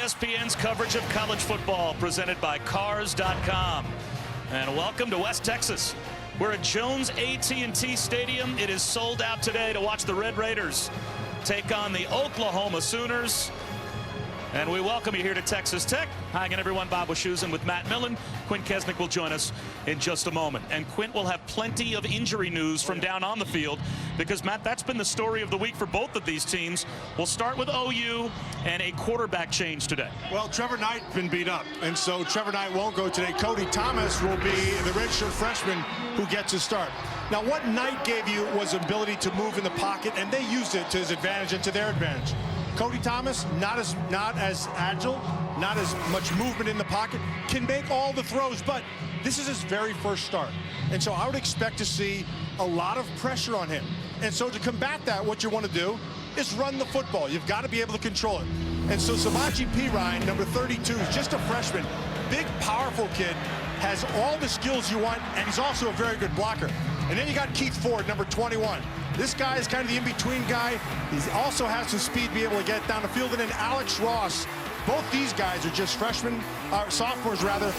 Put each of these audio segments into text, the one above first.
ESPN's coverage of college football, presented by Cars.com. And welcome to West Texas. We're at Jones AT&T Stadium. It is sold out today to watch the Red Raiders take on the Oklahoma Sooners. And we welcome you here to Texas Tech. Hi again, everyone. Bob Stoops with Matt Millen. Quint Kesnick will join us in just a moment. And Quint will have plenty of injury news from down on the field because, Matt, that's been the story of the week for both of these teams. We'll start with OU and a quarterback change today. Well, Trevor Knight's been beat up, and so Trevor Knight won't go today. Cody Thomas will be the redshirt freshman who gets his start. Now, what Knight gave you was ability to move in the pocket, and they used it to his advantage and to their advantage. Cody Thomas, not as agile, not as much movement in the pocket, can make all the throws, but this is his very first start. And so I would expect to see a lot of pressure on him. And so to combat that, what you want to do is run the football. You've got to be able to control it. And so Samaje Perine, number 32, is just a freshman, big, powerful kid, has all the skills you want, and he's also a very good blocker. And then you got Keith Ford, number 21. This guy is kind of the in-between guy. He also has some speed to be able to get down the field. And then Alex Ross, both these guys are just freshmen, sophomores rather.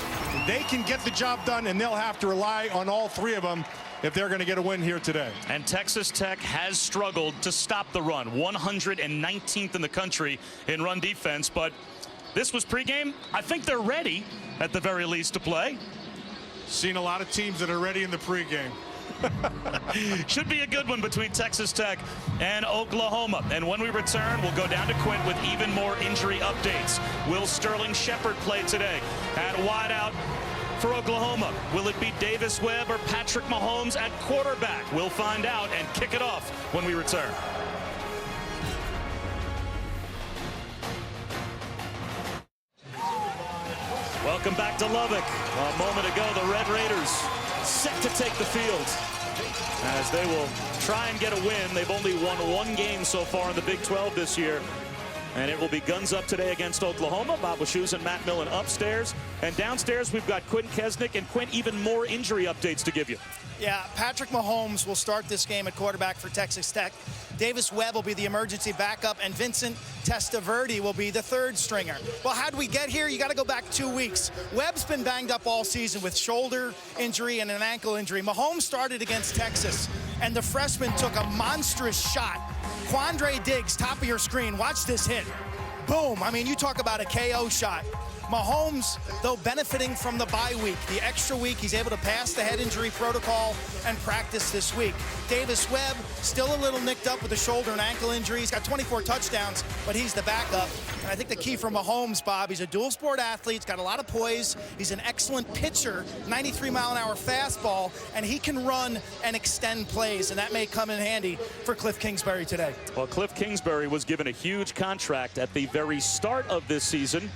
They can get the job done, and they'll have to rely on all three of them if they're going to get a win here today. And Texas Tech has struggled to stop the run, 119th in the country in run defense. But this was pregame. I think they're ready, at the very least, to play. Seen a lot of teams that are ready in the pregame. Should be a good one between Texas Tech and Oklahoma. And when we return, we'll go down to Quint with even more injury updates. Will Sterling Shepard play today at wideout for Oklahoma? Will it be Davis Webb or Patrick Mahomes at quarterback? We'll find out and kick it off when we return. Welcome back to Lubbock. A moment ago, the Red Raiders set to take the field as they will try and get a win. They've only won one game so far in the Big 12 this year, and it will be guns up today against Oklahoma. Bob Stoops and Matt Millen upstairs, and downstairs we've got Quint Kesnick. And Quint, even more injury updates to give you. Yeah, Patrick Mahomes will start this game at quarterback for Texas Tech. Davis Webb will be the emergency backup, and Vincent Testaverde will be the third stringer. Well, how'd we get here? You got to go back 2 weeks. Webb's been banged up all season with shoulder injury and an ankle injury. Mahomes started against Texas, and the freshman took a monstrous shot. Quandre Diggs, top of your screen. Watch this hit. Boom. I mean, you talk about a KO shot. Mahomes, though, benefiting from the bye week, the extra week, he's able to pass the head injury protocol and practice this week. Davis Webb, still a little nicked up with the shoulder and ankle injury. He's got 24 touchdowns, but he's the backup. And I think the key for Mahomes, Bob, he's a dual sport athlete. He's got a lot of poise. He's an excellent pitcher, 93-mile-an-hour fastball, and he can run and extend plays, and that may come in handy for Cliff Kingsbury today. Well, Cliff Kingsbury was given a huge contract at the very start of this season,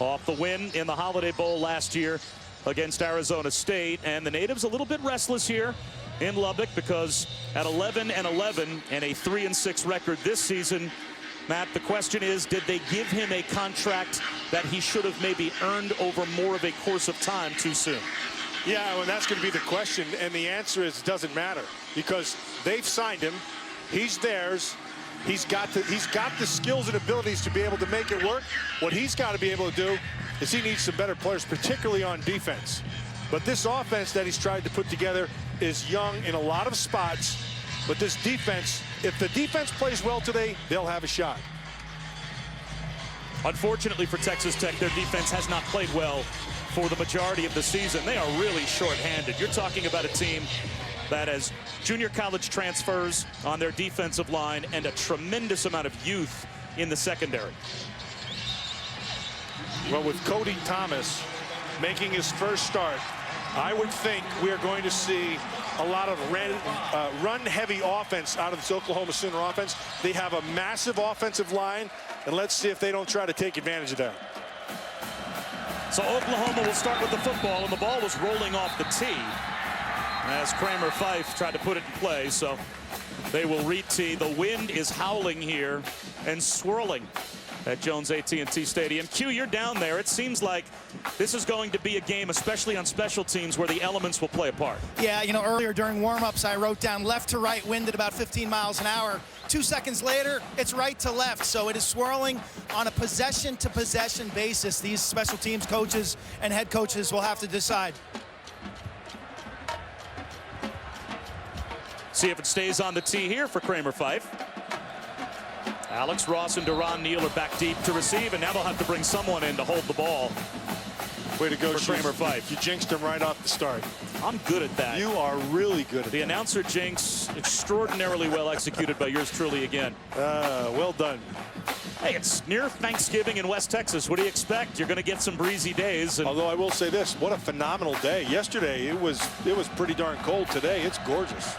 off the win in the Holiday Bowl last year against Arizona State. And the natives a little bit restless here in Lubbock because at 11-11 and a 3-6 record this season, Matt, the question is, did they give him a contract that he should have maybe earned over more of a course of time too soon? Yeah, well, that's going to be the question, and the answer is it doesn't matter because they've signed him. He's theirs. He's got the skills and abilities to be able to make it work. What he's got to be able to do is he needs some better players, particularly on defense. But this offense that he's tried to put together is young in a lot of spots. But this defense, if the defense plays well today, they'll have a shot. Unfortunately for Texas Tech, their defense has not played well for the majority of the season. They are really short-handed. You're talking about a team that has junior college transfers on their defensive line and a tremendous amount of youth in the secondary. Well, with Cody Thomas making his first start, I would think we are going to see a lot of run-heavy offense out of this Oklahoma Sooner offense. They have a massive offensive line, and let's see if they don't try to take advantage of that. So Oklahoma will start with the football, and the ball was rolling off the tee as Kramer Fife tried to put it in play. So they will re-tee. The wind is howling here and swirling at Jones AT&T Stadium. Q, you're down there. It seems like this is going to be a game, especially on special teams, where the elements will play a part. Yeah, you know, earlier during warm-ups, I wrote down left to right wind at about 15 miles an hour. 2 seconds later, it's right to left. So it is swirling on a possession-to-possession basis. These special teams coaches and head coaches will have to decide. See if it stays on the tee here for Kramer Fife. Alex Ross and Deron Neal are back deep to receive, and now they'll have to bring someone in to hold the ball. Way to go, for Kramer Fife. You jinxed him right off the start. I'm good at that. You are really good at that. The announcer jinx, extraordinarily well executed by yours truly again. Well done. Hey, it's near Thanksgiving in West Texas. What do you expect? You're going to get some breezy days. And although I will say this, what a phenomenal day. Yesterday, it was pretty darn cold. Today, it's gorgeous.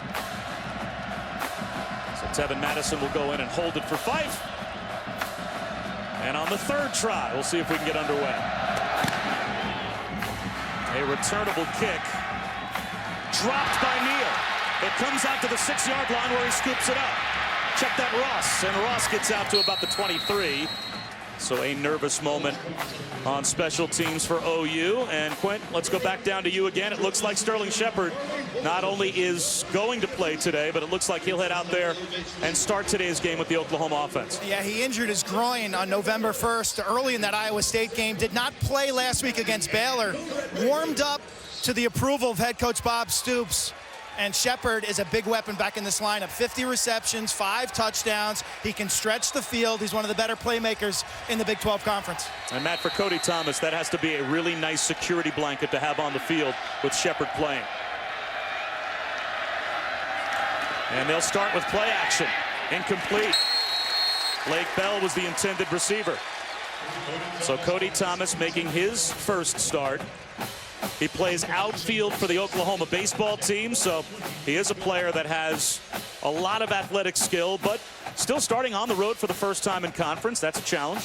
So Tevin Madison will go in and hold it for Fife. And on the third try, we'll see if we can get underway. A returnable kick dropped by Neal. It comes out to the 6-yard line where he scoops it up. Check that Ross, and Ross gets out to about the 23. So a nervous moment on special teams for OU. And Quint, let's go back down to you again. It looks like Sterling Shepard not only is going to play today, but it looks like he'll head out there and start today's game with the Oklahoma offense. Yeah, he injured his groin on November 1st early in that Iowa State game. Did not play last week against Baylor. Warmed up to the approval of head coach Bob Stoops. And Shepard is a big weapon back in this lineup. 50 receptions, 5 touchdowns. He can stretch the field. He's one of the better playmakers in the Big 12 Conference. And Matt, for Cody Thomas, that has to be a really nice security blanket to have on the field with Shepard playing. And they'll start with play action. Incomplete. Blake Bell was the intended receiver. So Cody Thomas making his first start. He plays outfield for the Oklahoma baseball team, so he is a player that has a lot of athletic skill, but still starting on the road for the first time in conference. That's a challenge.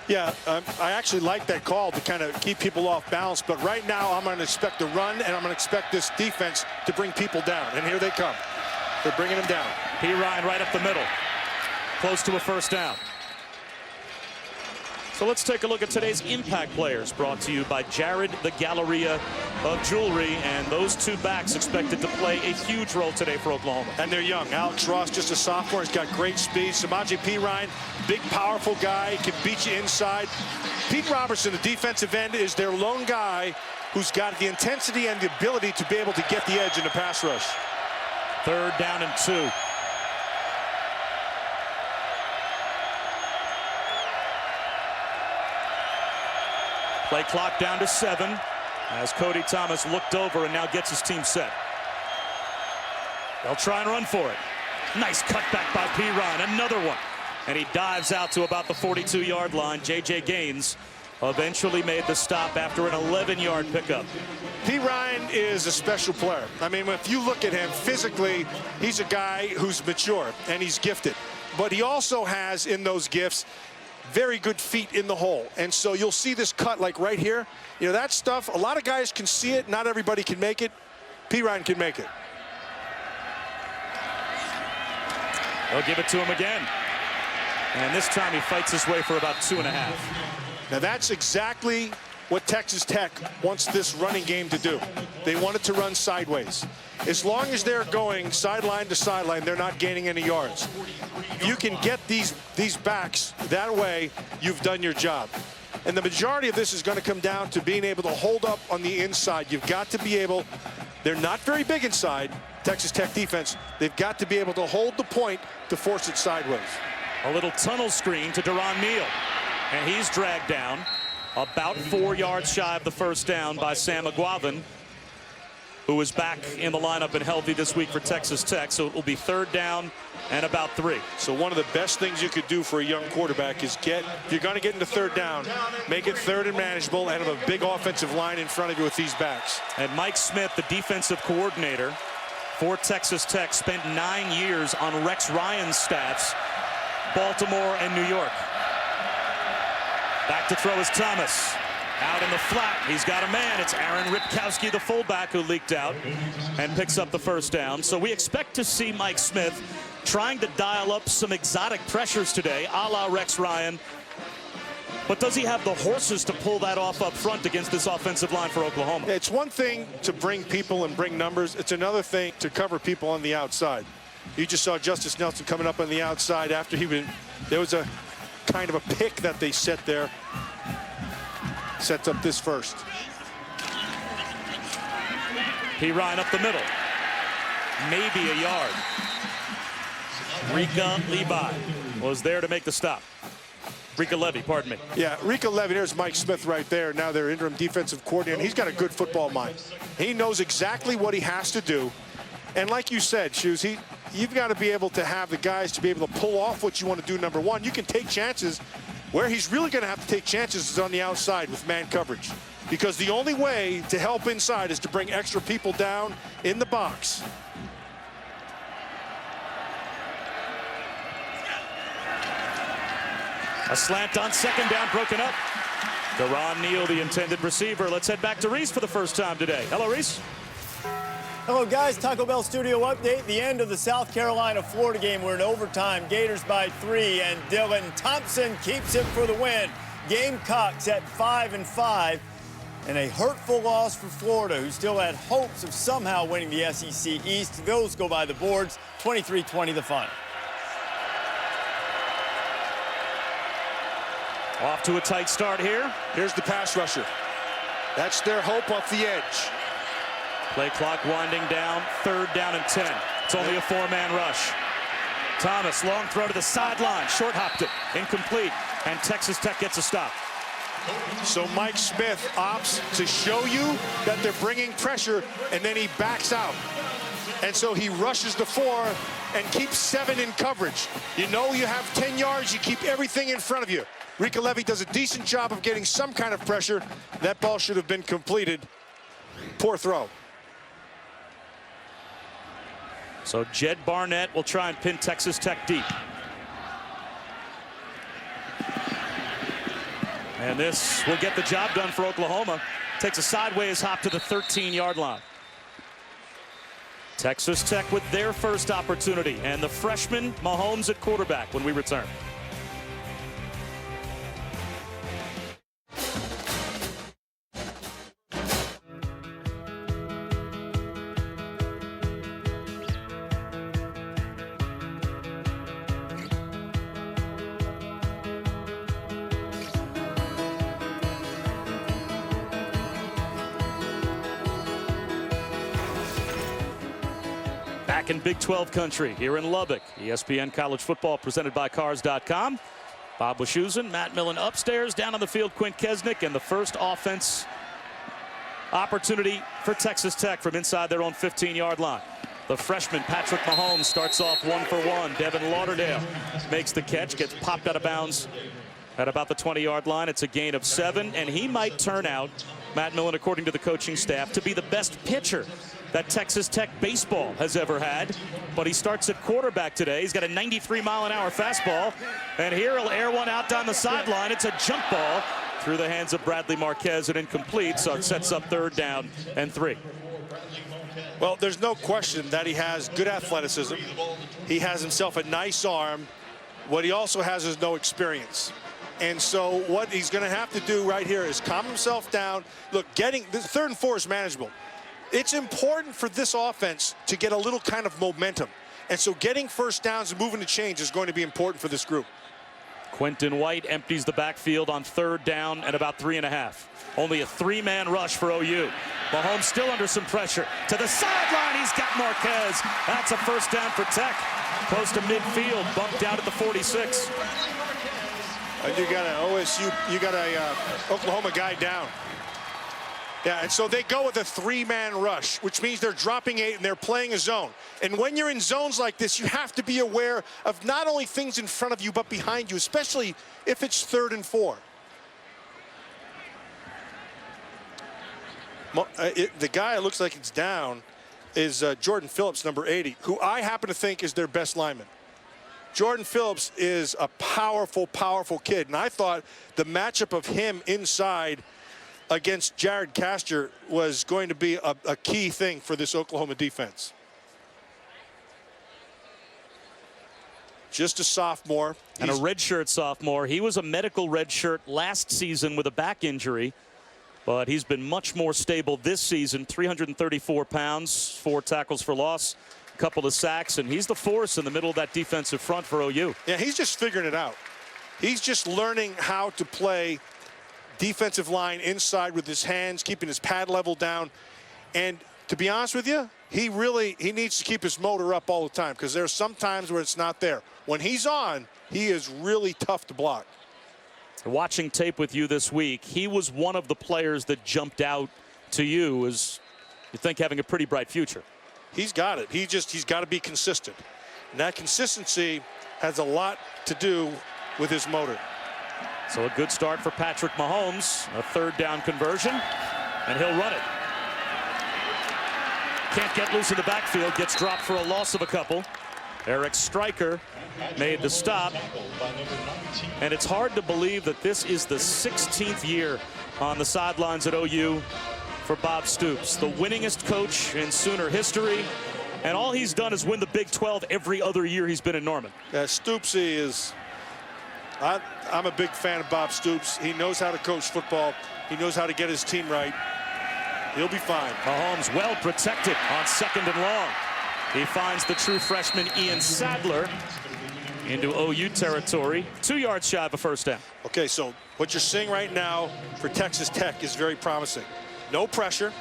Yeah, I actually like that call to kind of keep people off balance, but right now I'm going to expect a run, and I'm going to expect this defense to bring people down, and here they come. They're bringing them down. P. Ryan right up the middle, close to a first down. So let's take a look at today's impact players, brought to you by Jared the Galleria of Jewelry, and those two backs expected to play a huge role today for Oklahoma. And they're young. Alex Ross, just a sophomore, he's got great speed. Samaje P. Ryan, big, powerful guy, can beat you inside. Pete Robertson, the defensive end, is their lone guy who's got the intensity and the ability to be able to get the edge in the pass rush. 3rd down and 2. Play clock down to 7 as Cody Thomas looked over and now gets his team set. They'll try and run for it. Nice cutback by P. Ryan, another one. And he dives out to about the 42-yard line. J.J. Gaines eventually made the stop after an 11-yard pickup. P. Ryan is a special player. I mean, if you look at him physically, he's a guy who's mature and he's gifted. But he also has in those gifts very good feet in the hole. And so you'll see this cut like right here. You know, that stuff, a lot of guys can see it. Not everybody can make it. P. Ryan can make it. They'll give it to him again. And this time he fights his way for about 2.5. Now that's exactly what Texas Tech wants this running game to do. They want it to run sideways. As long as they're going sideline to sideline, they're not gaining any yards. If you can get these backs that way, you've done your job. And the majority of this is going to come down to being able to hold up on the inside. You've got to be able, they're not very big inside, Texas Tech defense. They've got to be able to hold the point to force it sideways. A little tunnel screen to Deron Neal. And he's dragged down about 4 yards shy of the first down by Sam McGuavin, who is back in the lineup and healthy this week for Texas Tech. So it will be 3rd down and about 3. So one of the best things you could do for a young quarterback is if you're going to get into 3rd down, make it 3rd and manageable and have a big offensive line in front of you with these backs. And Mike Smith, the defensive coordinator for Texas Tech, spent 9 years on Rex Ryan's staffs, Baltimore and New York. Back to throw is Thomas. Out in the flat, he's got a man. It's Aaron Ripkowski, the fullback, who leaked out and picks up the first down. So we expect to see Mike Smith trying to dial up some exotic pressures today, a la Rex Ryan. But does he have the horses to pull that off up front against this offensive line for Oklahoma? It's one thing to bring people and bring numbers. It's another thing to cover people on the outside. You just saw Justice Nelson coming up on the outside after there was a kind of a pick that they set there. Sets up this first. P. Ryan up the middle. Maybe a yard. Rika Levi was there to make the stop. Rika Levy, pardon me. Yeah, Rika Levy, there's Mike Smith right there. Now their interim defensive coordinator. He's got a good football mind. He knows exactly what he has to do. And like you said, Shoes, you've got to be able to have the guys to be able to pull off what you want to do. Number one, you can take chances. Where he's really going to have to take chances is on the outside with man coverage. Because the only way to help inside is to bring extra people down in the box. A slant on second down, broken up. Deron Neal, the intended receiver. Let's head back to Reese for the first time today. Hello, Reese. Hello, guys. Taco Bell studio update. The end of the South Carolina-Florida game. We're in overtime. Gators by 3, and Dylan Thompson keeps it for the win. Gamecocks at 5-5, and a hurtful loss for Florida, who still had hopes of somehow winning the SEC East. Those go by the boards. 23-20 the final. Off to a tight start here. Here's the pass rusher. That's their hope off the edge. Play clock winding down, 3rd down and 10. It's only a 4-man rush. Thomas, long throw to the sideline, short hopped it, incomplete, and Texas Tech gets a stop. So Mike Smith opts to show you that they're bringing pressure, and then he backs out. And so he rushes the 4 and keeps 7 in coverage. You know you have 10 yards, you keep everything in front of you. Rika Levy does a decent job of getting some kind of pressure. That ball should have been completed. Poor throw. So Jed Barnett will try and pin Texas Tech deep. And this will get the job done for Oklahoma. Takes a sideways hop to the 13-yard line. Texas Tech with their first opportunity, and the freshman Mahomes at quarterback when we return. Back in Big 12 country here in Lubbock. ESPN College Football presented by Cars.com. Bob Wischusen, Matt Millen upstairs. Down on the field, Quint Kesnick, and the first offense opportunity for Texas Tech from inside their own 15-yard line. The freshman Patrick Mahomes starts off 1 for 1. Devin Lauderdale makes the catch, gets popped out of bounds at about the 20-yard line. It's a gain of 7, and he might turn out, Matt Millen, according to the coaching staff, to be the best pitcher that Texas Tech baseball has ever had. But he starts at quarterback today. He's got a 93-mile-an-hour fastball, and here he'll air one out down the sideline. It's a jump ball through the hands of Bradley Marquez and incomplete, so it sets up 3rd down and 3. Well, there's no question that he has good athleticism. He has himself a nice arm. What he also has is no experience. And so what he's going to have to do right here is calm himself down. Look, getting this 3rd and 4 is manageable. It's important for this offense to get a little kind of momentum. And so getting first downs and moving the chains is going to be important for this group. Quentin White empties the backfield on 3rd down and about 3.5. Only a 3-man rush for OU. Mahomes still under some pressure. To the sideline, he's got Marquez. That's a first down for Tech. Close to midfield, bumped out at the 46. You got an OSU, you got a Oklahoma guy down. Yeah, and so they go with a 3-man rush, which means they're dropping 8 and they're playing a zone. And when you're in zones like this, you have to be aware of not only things in front of you, but behind you, especially if it's 3rd and 4. The guy it looks like it's down is Jordan Phillips, number 80, who I happen to think is their best lineman. Jordan Phillips is a powerful, powerful kid. And I thought the matchup of him inside against Jared Castor was going to be a key thing for this Oklahoma defense. Just a sophomore. And a redshirt sophomore. He was a medical redshirt last season with a back injury, but he's been much more stable this season. 334 pounds, 4 tackles for loss, couple of sacks, and he's the force in the middle of that defensive front for OU. Yeah, he's just figuring it out. He's just learning how to play defensive line inside with his hands, keeping his pad level down. And to be honest with you, he needs to keep his motor up all the time, because there's some times where it's not there. When he's on, he is really tough to block. Watching tape with you this week, he was one of the players that jumped out to you as you think having a pretty bright future. He's got it. He's got to be consistent. And that consistency has a lot to do with his motor. So a good start for Patrick Mahomes. A third down conversion, and he'll run it. Can't get loose in the backfield. Gets dropped for a loss of a couple. Eric Stryker made the stop. And it's hard to believe that this is the 16th year on the sidelines at OU for Bob Stoops, the winningest coach in Sooner history. And all he's done is win the Big 12 every other year he's been in Norman. Yeah, Stoopsy is... I'm a big fan of Bob Stoops. He knows how to coach football. He knows how to get his team right. He'll be fine. Mahomes well protected on 2nd and long. He finds the true freshman Ian Sadler into OU territory. 2 yards shy of a first down. Okay, so what you're seeing right now for Texas Tech is very promising. No pressure.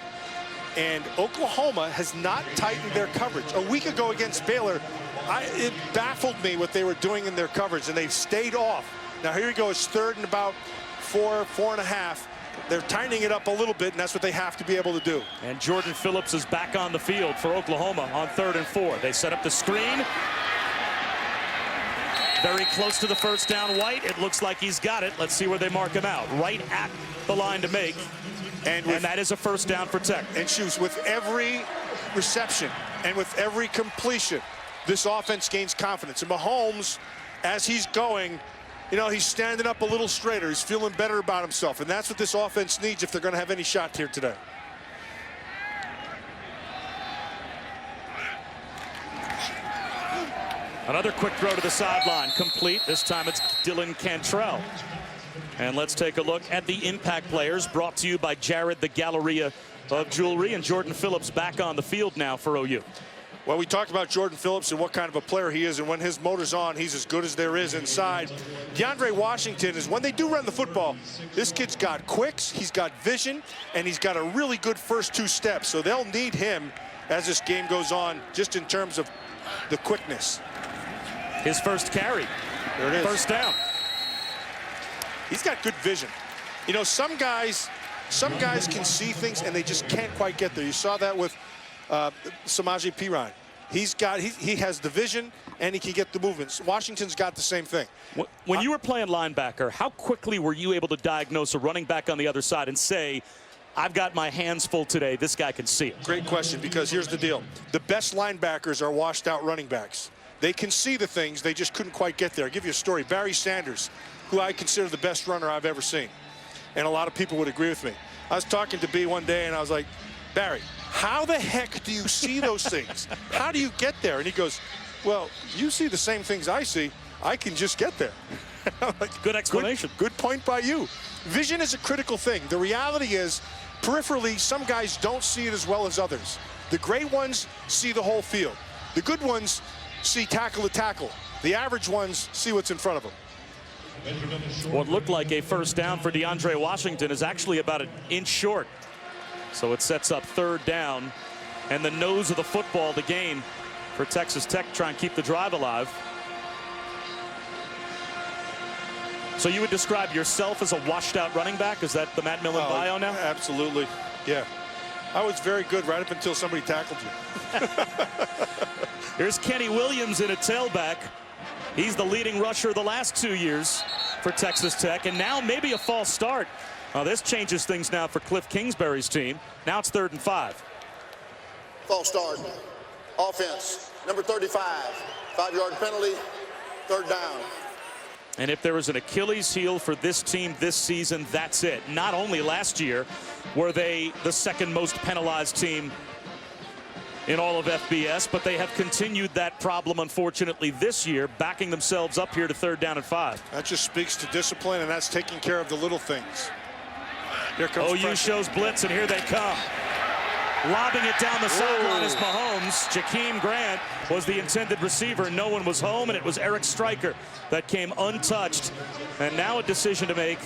And Oklahoma has not tightened their coverage. A week ago against Baylor, it baffled me what they were doing in their coverage, and they've stayed off. Now here we go. It's 3rd and about 4.5. They're tightening it up a little bit, and that's what they have to be able to do. And Jordan Phillips is back on the field for Oklahoma on 3rd and 4. They set up the screen. Very close to the first down. White, it looks like he's got it. Let's see where they mark him out. Right at the line to make. And that is a first down for Tech. And Shoes, with every reception and with every completion, this offense gains confidence. And Mahomes, as he's going, you know, he's standing up a little straighter. He's feeling better about himself. And that's what this offense needs if they're going to have any shot here today. Another quick throw to the sideline. Complete. This time it's Dylan Cantrell. And let's take a look at the impact players, brought to you by Jared the Galleria of Jewelry. And Jordan Phillips back on the field now for OU. Well, we talked about Jordan Phillips and what kind of a player he is, and when his motor's on, he's as good as there is inside. DeAndre Washington is, when they do run the football, this kid's got quicks, he's got vision, and he's got a really good first 2 steps. So they'll need him as this game goes on, just in terms of the quickness. His first carry. There it is. First down. He's got good vision. You know, some guys can see things and they just can't quite get there. You saw that with Samaje Perine. He has the vision and he can get the movements. Washington's got the same thing. When you were playing linebacker, how quickly were you able to diagnose a running back on the other side and say, I've got my hands full today, this guy can see it? Great question, because here's the deal. The best linebackers are washed out running backs. They can see the things, they just couldn't quite get there. I'll give you a story. Barry Sanders, who I consider the best runner I've ever seen. And a lot of people would agree with me. I was talking to B one day and I was like, Barry, how the heck do you see those things? How do you get there? And he goes, well, you see the same things I see. I can just get there. Like, good explanation. Good point by you. Vision is a critical thing. The reality is, peripherally, some guys don't see it as well as others. The great ones see the whole field. The good ones see tackle to tackle. The average ones see what's in front of them. What looked like a first down for DeAndre Washington is actually about an inch short. So it sets up 3rd down, and the nose of the football to gain for Texas Tech, try and keep the drive alive. So you would describe yourself as a washed-out running back? Is that the Matt Millen bio now? Absolutely, yeah. I was very good right up until somebody tackled you. Here's Kenny Williams in a tailback. He's the leading rusher the last 2 years for Texas Tech, and now maybe a false start. This changes things now for Cliff Kingsbury's team. Now it's 3rd and 5. False start. Offense, number 35. 5-yard penalty, 3rd down. And if there was an Achilles heel for this team this season, that's it. Not only last year were they the 2nd most penalized team in all of FBS, but they have continued that problem, unfortunately, this year, backing themselves up here to 3rd down and 5. That just speaks to discipline, and that's taking care of the little things. Here comes OU shows blitz, and here they come. Lobbing it down the sideline is Mahomes. Jakeem Grant was the intended receiver. No one was home, and it was Eric Stryker that came untouched. And now a decision to make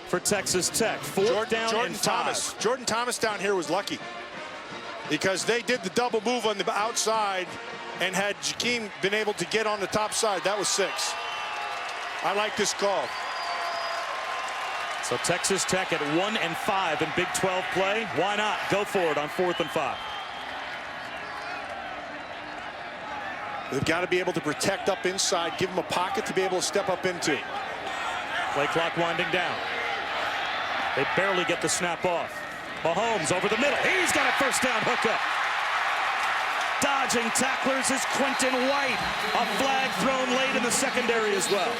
for Texas Tech. Fourth down and 5. Jordan Thomas down here was lucky because they did the double move on the outside, and had Jakeem been able to get on the top side, that was 6. I like this call. So Texas Tech at 1 and 5 in Big 12 play. Why not go for it on 4th and 5? They've got to be able to protect up inside, give them a pocket to be able to step up into. Play clock winding down. They barely get the snap off. Mahomes over the middle. He's got a first down hookup. Dodging tacklers is Quentin White. A flag thrown late in the secondary as well.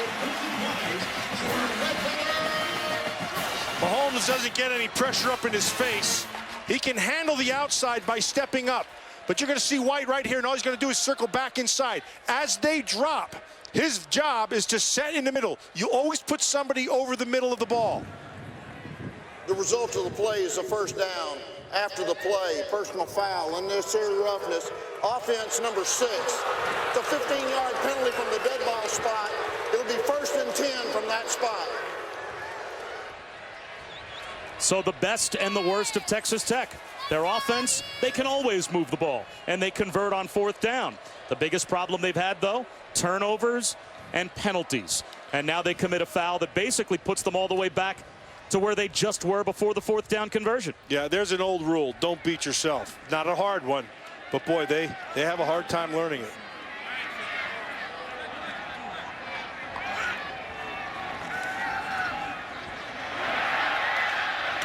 Mahomes doesn't get any pressure up in his face. He can handle the outside by stepping up. But you're going to see White right here, and all he's going to do is circle back inside. As they drop, his job is to set in the middle. You always put somebody over the middle of the ball. The result of the play is a first down. After the play, personal foul, unnecessary roughness. Offense number 6. It's a 15-yard penalty from the dead ball spot. It'll be 1st and 10 from that spot. So the best and the worst of Texas Tech. Their offense, they can always move the ball, and they convert on 4th down. The biggest problem they've had, though, turnovers and penalties. And now they commit a foul that basically puts them all the way back to where they just were before the 4th down conversion. Yeah, there's an old rule. Don't beat yourself. Not a hard one, but boy, they have a hard time learning it.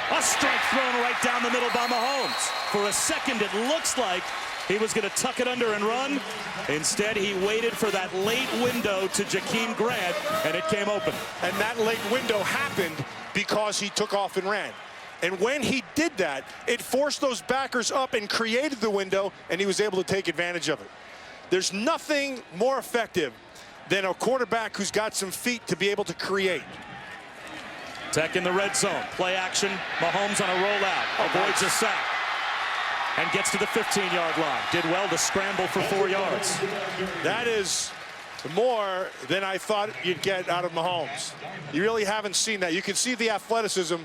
A strike thrown right down the middle by Mahomes. For a second, it looks like he was going to tuck it under and run. Instead, he waited for that late window to Jakeem Grant, and it came open. And that late window happened because he took off and ran. And when he did that, it forced those backers up and created the window, and he was able to take advantage of it. There's nothing more effective than a quarterback who's got some feet to be able to create. Tech in the red zone. Play action. Mahomes on a rollout. Avoids a sack. And gets to the 15-yard line. Did well to scramble for 4 yards. That is more than I thought you'd get out of Mahomes. You really haven't seen that. You can see the athleticism.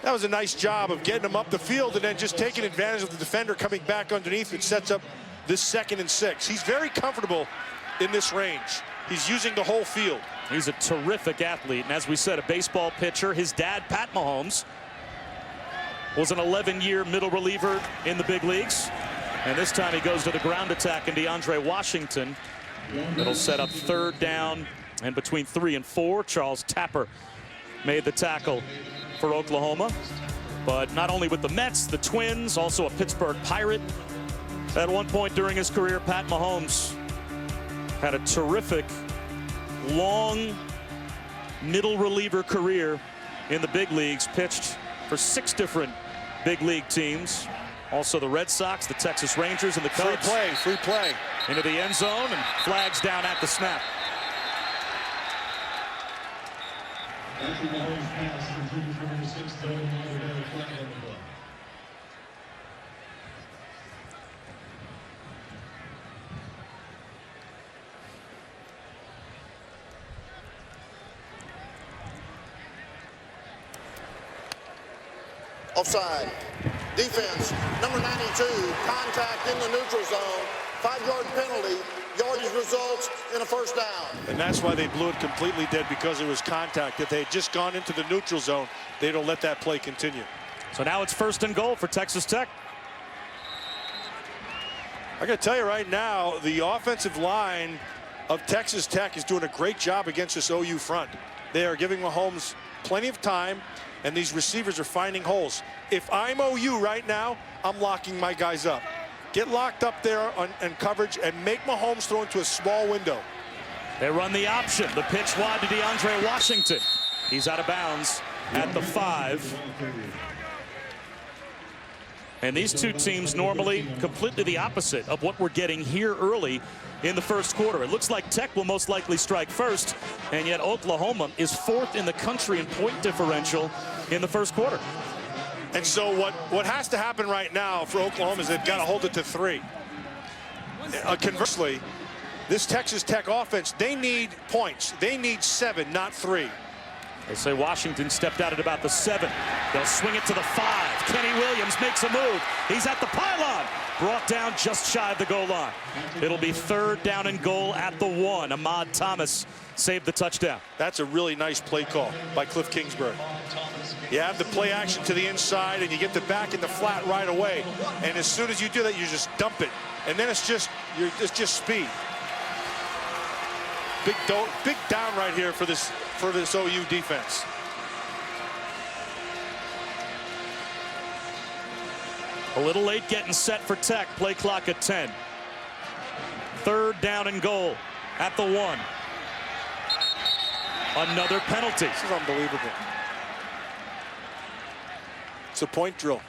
That was a nice job of getting him up the field and then just taking advantage of the defender coming back underneath. It sets up this 2nd and 6. He's very comfortable in this range. He's using the whole field. He's a terrific athlete, and as we said, a baseball pitcher. His dad, Pat Mahomes, was an 11-year middle reliever in the big leagues, and this time he goes to the ground attack in DeAndre Washington. It'll set up 3rd down and between 3 and 4. Charles Tapper made the tackle for Oklahoma, but not only with the Mets, the Twins, also a Pittsburgh Pirate. At one point during his career, Pat Mahomes had a terrific long middle reliever career in the big leagues, pitched for 6 different big league teams. Also the Red Sox, the Texas Rangers, and the Cubs. Free play. Into the end zone, and flags down at the snap. Offside. Defense, number 92, contact in the neutral zone, 5-yard penalty, yardage results in a first down. And that's why they blew it completely dead, because it was contact. If they had just gone into the neutral zone, they'd have let that play continue. So now it's 1st and goal for Texas Tech. I got to tell you right now, the offensive line of Texas Tech is doing a great job against this OU front. They are giving Mahomes plenty of time, and these receivers are finding holes. If I'm OU right now, I'm locking my guys up. Get locked up there in coverage and make Mahomes throw into a small window. They run the option. The pitch wide to DeAndre Washington. He's out of bounds at the 5. And these two teams normally completely the opposite of what we're getting here early in the first quarter. It looks like Tech will most likely strike first, and yet Oklahoma is 4th in the country in point differential in the first quarter. And so what has to happen right now for Oklahoma is they've got to hold it to 3. Conversely, this Texas Tech offense, they need points. They need 7, not 3. They say Washington stepped out at about the 7. They'll swing it to the 5. Kenny Williams makes a move. He's at the pylon. Brought down just shy of the goal line. It'll be 3rd down and goal at the 1. Ahmad Thomas saved the touchdown. That's a really nice play call by Cliff Kingsbury. You have the play action to the inside, and you get the back in the flat right away. And as soon as you do that, you just dump it. And then it's just speed. Big down right here for this OU defense. A little late getting set for Tech. Play clock at 10. 3rd down and goal at the 1. Another penalty. This is unbelievable. It's a point drill.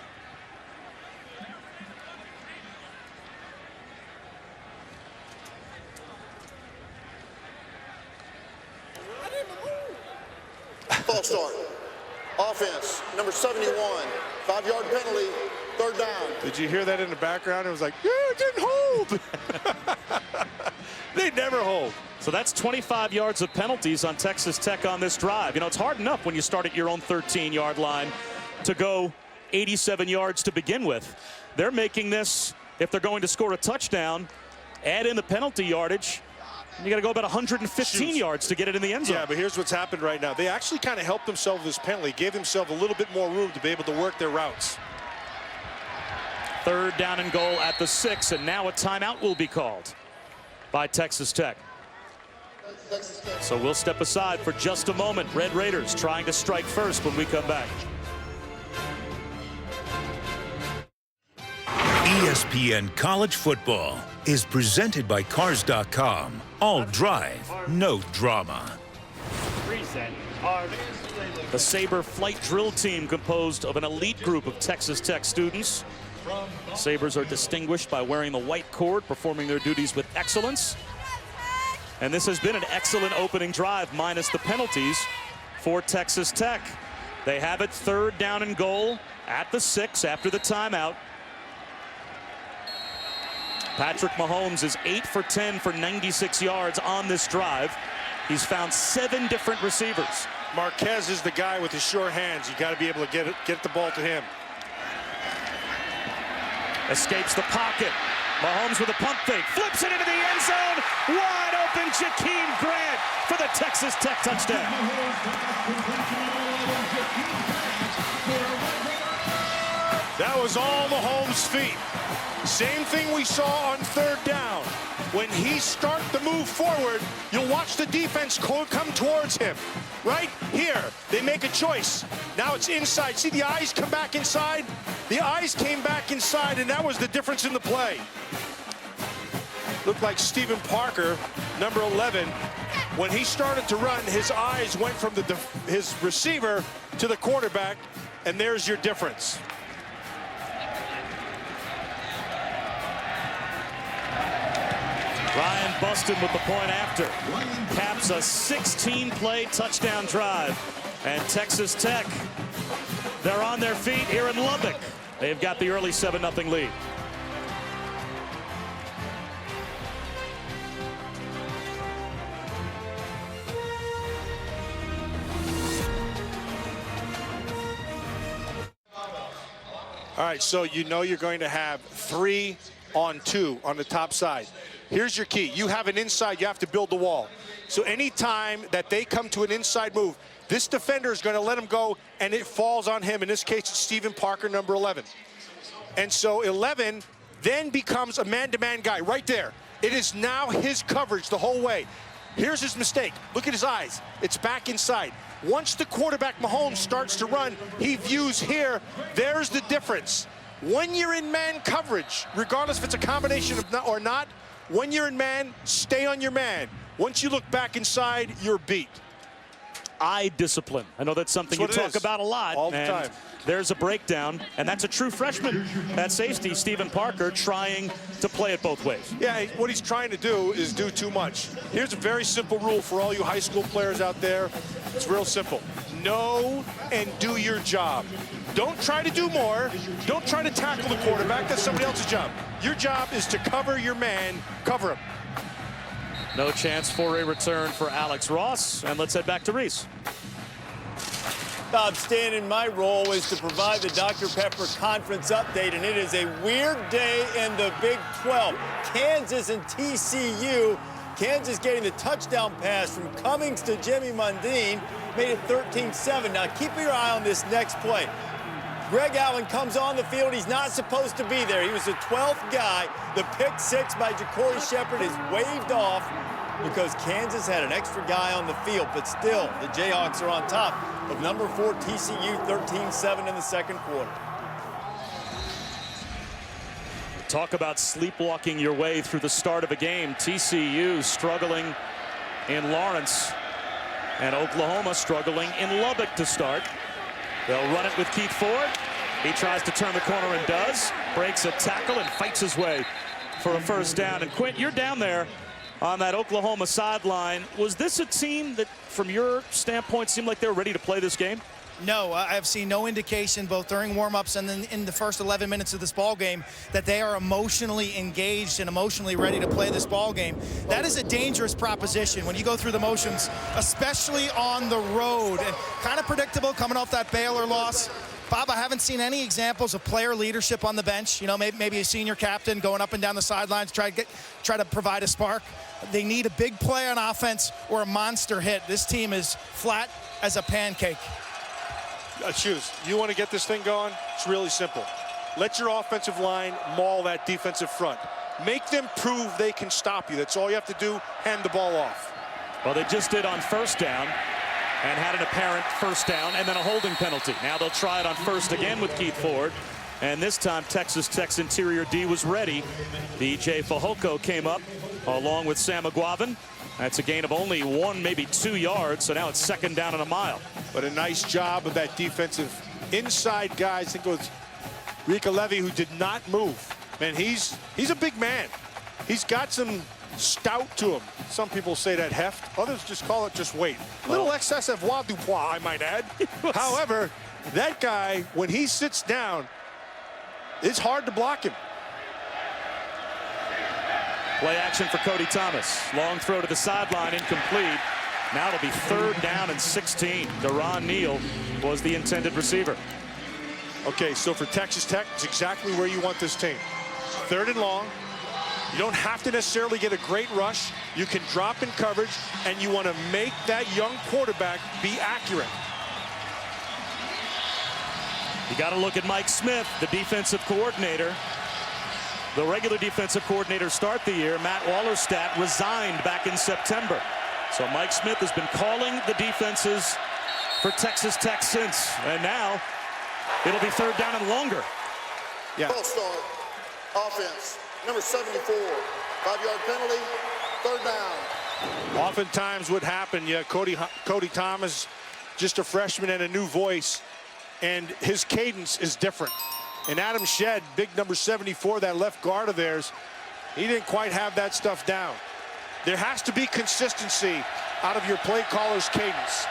False start. Offense, number 71. 5-yard penalty, 3rd down. Did you hear that in the background? It was like, yeah, it didn't hold. They never hold. So that's 25 yards of penalties on Texas Tech on this drive. You know, it's hard enough when you start at your own 13-yard line to go 87 yards to begin with. They're making this, if they're going to score a touchdown, add in the penalty yardage. You got to go about 115 yards to get it in the end zone. Yeah, but here's what's happened right now. They actually kind of helped themselves with this penalty, gave themselves a little bit more room to be able to work their routes. 3rd down and goal at the 6, and now a timeout will be called by Texas Tech. So we'll step aside for just a moment. Red Raiders trying to strike first when we come back. ESPN College Football is presented by Cars.com. All drive, no drama. The Sabre flight drill team composed of an elite group of Texas Tech students. Sabres are distinguished by wearing the white cord, performing their duties with excellence. And this has been an excellent opening drive, minus the penalties for Texas Tech. They have it 3rd down and goal at the 6 after the timeout. Patrick Mahomes is 8 for 10 for 96 yards on this drive. He's found 7 different receivers. Marquez is the guy with the sure hands. You got to be able to get the ball to him. Escapes the pocket. Mahomes with a pump fake. Flips it into the end zone. Wide open Jakeem Grant for the Texas Tech touchdown. That was all Mahomes' feet. Same thing we saw on 3rd down. When he starts to move forward, you'll watch the defense come towards him. Right here, they make a choice. Now it's inside. See the eyes come back inside? The eyes came back inside, and that was the difference in the play. Looked like Stephen Parker, number 11. When he started to run, his eyes went from his receiver to the quarterback, and there's your difference. Ryan Buston with the point after. Caps a 16-play touchdown drive. And Texas Tech, they're on their feet here in Lubbock. They've got the early 7-0 lead. All right, so you know you're going to have 3 on 2 on the top side. Here's your key. You have an inside, you have to build the wall. So anytime that they come to an inside move, this defender is going to let him go, and it falls on him. In this case, it's Stephen Parker, number 11. And so 11 then becomes a man-to-man guy right there. It is now his coverage the whole way. Here's his mistake. Look at his eyes. It's back inside. Once the quarterback, Mahomes, starts to run, he views here. There's the difference. When you're in man coverage, regardless if it's a combination of or not, when you're in man, stay on your man. Once you look back inside, you're beat. Eye discipline. I know that's something you talk about a lot. All the time. There's a breakdown, and that's a true freshman at safety, Stephen Parker, trying to play it both ways. Yeah, what he's trying to do is do too much. Here's a very simple rule for all you high school players out there. It's real simple. Know and do your job. Don't try to do more. Don't try to tackle the quarterback. That's somebody else's job. Your job is to cover your man, cover him. No chance for a return for Alex Ross. And let's head back to Reese. Bob Stan, my role is to provide the Dr. Pepper conference update, and it is a weird day in the Big 12. Kansas and TCU. Kansas getting the touchdown pass from Cummings to Jimmy Mundine, made it 13-7. Now keep your eye on this next play. Greg Allen comes on the field. He's not supposed to be there. He was the 12th guy. The pick six by Ja'Cory Shepherd is waved off because Kansas had an extra guy on the field, but still, the Jayhawks are on top of number 4 TCU, 13-7 in the second quarter. Talk about sleepwalking your way through the start of a game. TCU struggling in Lawrence, and Oklahoma struggling in Lubbock to start. They'll run it with Keith Ford. He tries to turn the corner and does. Breaks a tackle and fights his way for a first down. And Quint, you're down there on that Oklahoma sideline. Was this a team that, from your standpoint, seemed like they were ready to play this game? No, I've seen no indication, both during warm-ups and then in the first 11 minutes of this ball game, that they are emotionally engaged and emotionally ready to play this ball game. That is a dangerous proposition when you go through the motions, especially on the road. And kind of predictable coming off that Baylor loss. Bob, I haven't seen any examples of player leadership on the bench. You know, maybe a senior captain going up and down the sidelines, try to provide a spark. They need a big play on offense or a monster hit. This team is flat as a pancake. Shoes, you want to get this thing going? It's really simple. Let your offensive line maul that defensive front. Make them prove they can stop you. That's all you have to do. Hand the ball off. Well, they just did on first down and had an apparent first down and then a holding penalty. Now they'll try it on first again with Keith Ford. And this time, Texas Tech's interior D was ready. DJ Fehoko came up along with Sam McGuavin. That's a gain of only 1, maybe 2 yards. So now it's second down and a mile. But a nice job of that defensive inside guy. I think it was Rika Levy who did not move. Man, he's a big man. He's got some stout to him. Some people say that heft. Others just call it just weight. A little excess avoirdupois, I might add. However, that guy, when he sits down, it's hard to block him. Play action for Cody Thomas. Long throw to the sideline, incomplete. Now it'll be third down and 16. Deron Neal was the intended receiver. Okay, so for Texas Tech, it's exactly where you want this team. Third and long. You don't have to necessarily get a great rush. You can drop in coverage, and you want to make that young quarterback be accurate. You got to look at Mike Smith, the defensive coordinator. The regular defensive coordinator start the year, Matt Wallerstadt, resigned back in September. So Mike Smith has been calling the defenses for Texas Tech since. And now it'll be third down and longer. Yeah. False start. Offense. Number 74. 5-yard penalty. Third down. Oftentimes what happened, Cody Thomas, just a freshman and a new voice, and his cadence is different. And Adam Shedd, big number 74, that left guard of theirs, he didn't quite have that stuff down. There has to be consistency out of your play caller's cadence.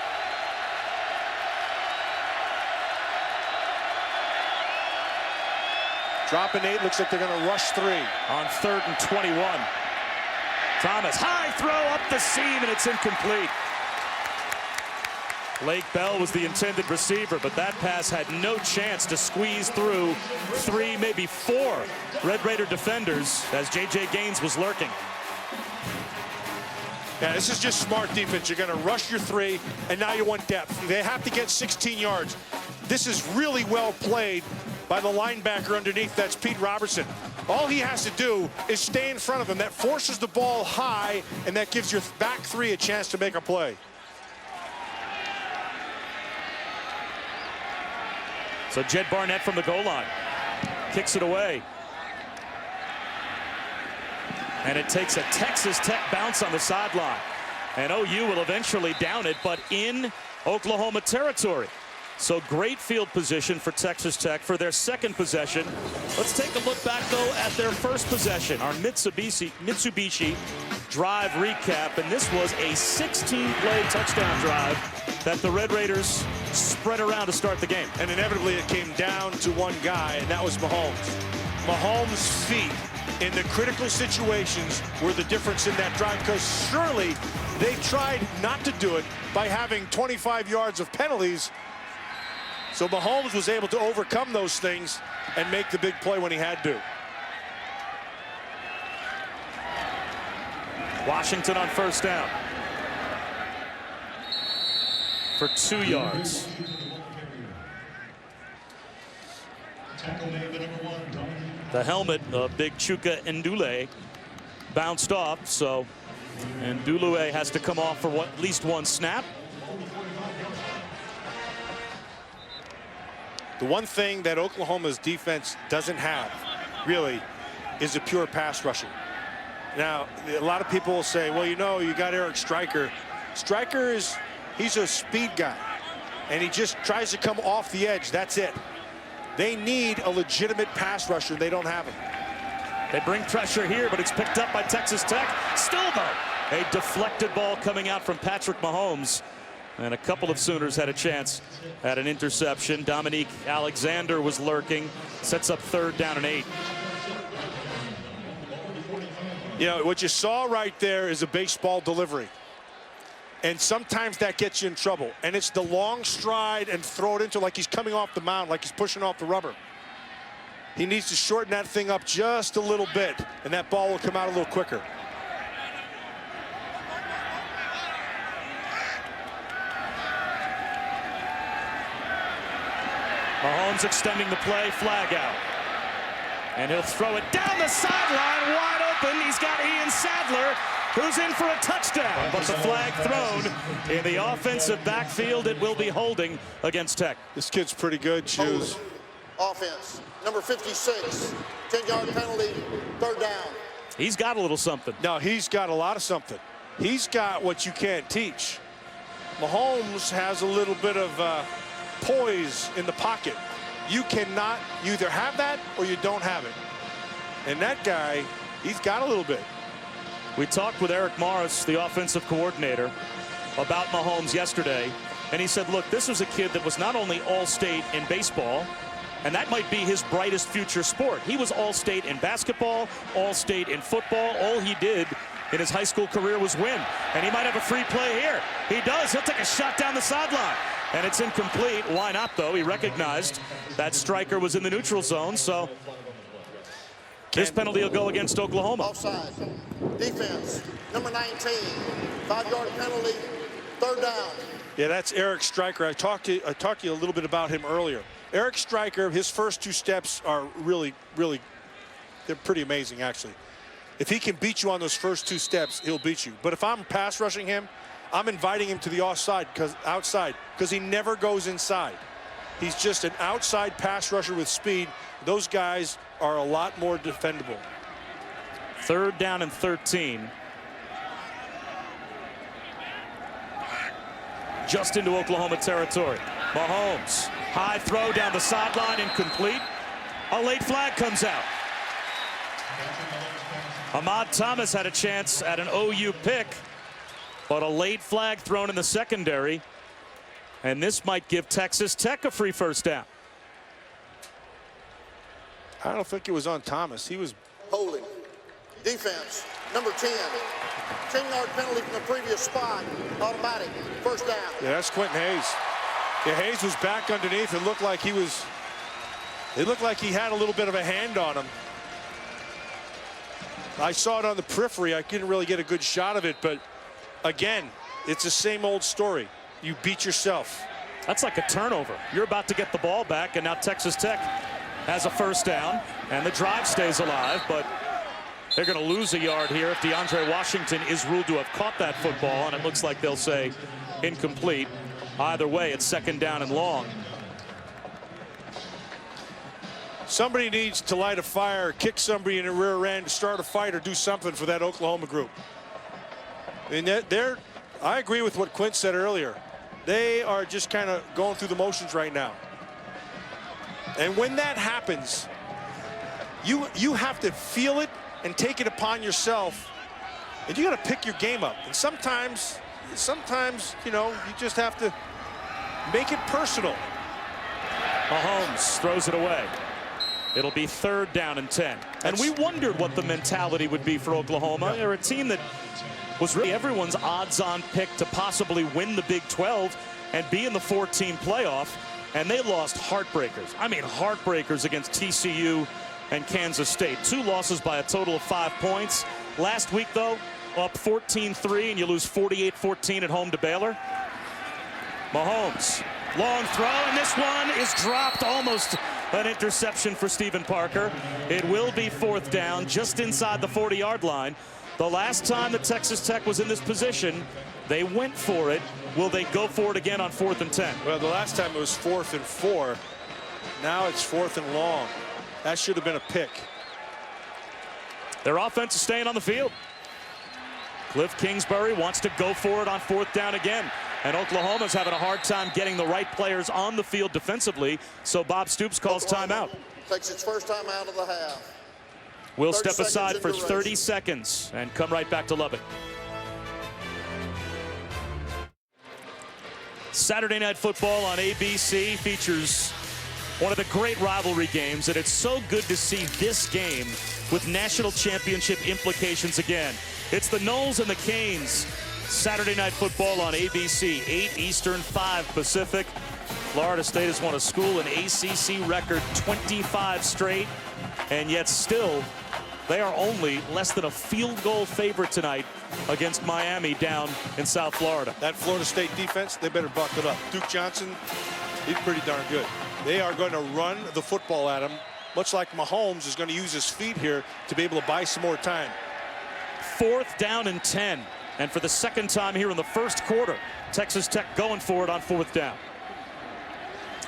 Dropping 8, looks like they're going to rush 3. On third and 21. Thomas, high throw up the seam, and it's incomplete. Lake Bell was the intended receiver, but that pass had no chance to squeeze through 3, maybe 4 Red Raider defenders as J.J. Gaines was lurking. Yeah, this is just smart defense. You're going to rush your 3, and now you want depth. They have to get 16 yards. This is really well played by the linebacker underneath. That's Pete Robertson. All he has to do is stay in front of him. That forces the ball high, and that gives your back 3 a chance to make a play. So Jed Barnett from the goal line kicks it away. And it takes a Texas Tech bounce on the sideline. And OU will eventually down it, but in Oklahoma territory. So great field position for Texas Tech for their second possession. Let's take a look back, though, at their first possession. Our Mitsubishi drive recap, and this was a 16-play touchdown drive that the Red Raiders spread around to start the game. And inevitably it came down to one guy, and that was Mahomes. Mahomes' feet in the critical situations were the difference in that drive, because surely they tried not to do it by having 25 yards of penalties. So Mahomes was able to overcome those things and make the big play when he had to. Washington on first down for 2 yards. The helmet of Big Chuka Ndule bounced off, so Ndule has to come off for at least one snap. The one thing that Oklahoma's defense doesn't have, really, is a pure pass rushing. Now, a lot of people will say, well, you know, you got Eric Stryker. Stryker he's a speed guy, and he just tries to come off the edge. That's it. They need a legitimate pass rusher. They don't have him. They bring pressure here, but it's picked up by Texas Tech. Still, though, a deflected ball coming out from Patrick Mahomes. And a couple of Sooners had a chance at an interception. Dominique Alexander was lurking. Sets up 3rd down and 8. You know, what you saw right there is a baseball delivery. And sometimes that gets you in trouble. And it's the long stride and throw it into like he's coming off the mound, like he's pushing off the rubber. He needs to shorten that thing up just a little bit, and that ball will come out a little quicker. Mahomes extending the play, flag out. And he'll throw it down the sideline, wide open. He's got Ian Sadler, who's in for a touchdown. But the flag thrown in the offensive backfield. It will be holding against Tech. This kid's pretty good, Shoes. Offense, number 56, 10-yard penalty, 3rd down. He's got a little something. No, he's got a lot of something. He's got what you can't teach. Mahomes has a little bit of poise in the pocket. You cannot, you either have that or you don't have it. And that guy, he's got a little bit. We talked with Eric Morris, the offensive coordinator, about Mahomes yesterday. And he said, look, this was a kid that was not only all-state in baseball, and that might be his brightest future sport. He was all-state in basketball, all-state in football. All he did in his high school career was win. And he might have a free play here. He does. He'll take a shot down the sideline. And it's incomplete. Why not, though? He recognized that Stryker was in the neutral zone, so this penalty will go against Oklahoma. Offside. Defense, number 19, 5-yard penalty, 3rd down. Yeah, that's Eric Stryker. I talked to you a little bit about him earlier. Eric Stryker, his first 2 steps are really, they're pretty amazing, actually. If he can beat you on those first 2 steps, he'll beat you. But if I'm pass rushing him, I'm inviting him to the outside because he never goes inside. He's just an outside pass rusher with speed. Those guys are a lot more defendable. 3rd down and 13. Just into Oklahoma territory. Mahomes, high throw down the sideline, incomplete. A late flag comes out. Ahmad Thomas had a chance at an OU pick, but a late flag thrown in the secondary. And this might give Texas Tech a free 1st down. I don't think it was on Thomas. He was Holding. Defense, number 10, 10-yard penalty from the previous spot, automatic, 1st down. Yeah, that's Quentin Hayes. Yeah, Hayes was back underneath. It looked like he had a little bit of a hand on him. I saw it on the periphery. I couldn't really get a good shot of it, but again, it's the same old story. You beat yourself. That's like a turnover. You're about to get the ball back, and now Texas Tech has a 1st down, and the drive stays alive, but they're going to lose a yard here if DeAndre Washington is ruled to have caught that football, and it looks like they'll say incomplete. Either way, it's 2nd down and long. Somebody needs to light a fire, kick somebody in the rear end, start a fight, or do something for that Oklahoma group. And I agree with what Quint said earlier. They are just kind of going through the motions right now. And when that happens, you have to feel it and take it upon yourself And you got to pick your game up. And sometimes, you know, you just have to make it personal. Mahomes throws it away. It'll be 3rd down and 10. And we wondered what the mentality would be for Oklahoma. They're a team that was really everyone's odds-on pick to possibly win the Big 12 and be in the 4-team playoff. And they lost heartbreakers. I mean, heartbreakers against TCU and Kansas State. 2 losses by a total of 5 points. Last week, though, up 14-3, and you lose 48-14 at home to Baylor. Mahomes, long throw, and this one is dropped, almost an interception for Stephen Parker. It will be 4th down, just inside the 40-yard line. The last time that Texas Tech was in this position, they went for it. Will they go for it again on 4th and 10? Well, the last time it was 4th and 4. Now it's 4th and long. That should have been a pick. Their offense is staying on the field. Cliff Kingsbury wants to go for it on 4th down again. And Oklahoma's having a hard time getting the right players on the field defensively. So Bob Stoops calls timeout. Takes its first time out of the half. We'll step aside for 30 seconds and come right back to Lubbock. Saturday Night Football on ABC features one of the great rivalry games, and it's so good to see this game with national championship implications again. It's the Noles and the Canes. Saturday Night Football on ABC, 8 Eastern, 5 Pacific. Florida State has won a school an ACC record 25 straight, and yet still they are only less than a field goal favorite tonight against Miami down in South Florida. That Florida State defense, they better buck it up. Duke Johnson, he's pretty darn good. They are going to run the football at him, much like Mahomes is going to use his feet here to be able to buy some more time. 4th down and 10. And for the 2nd time here in the 1st quarter, Texas Tech going for it on 4th down.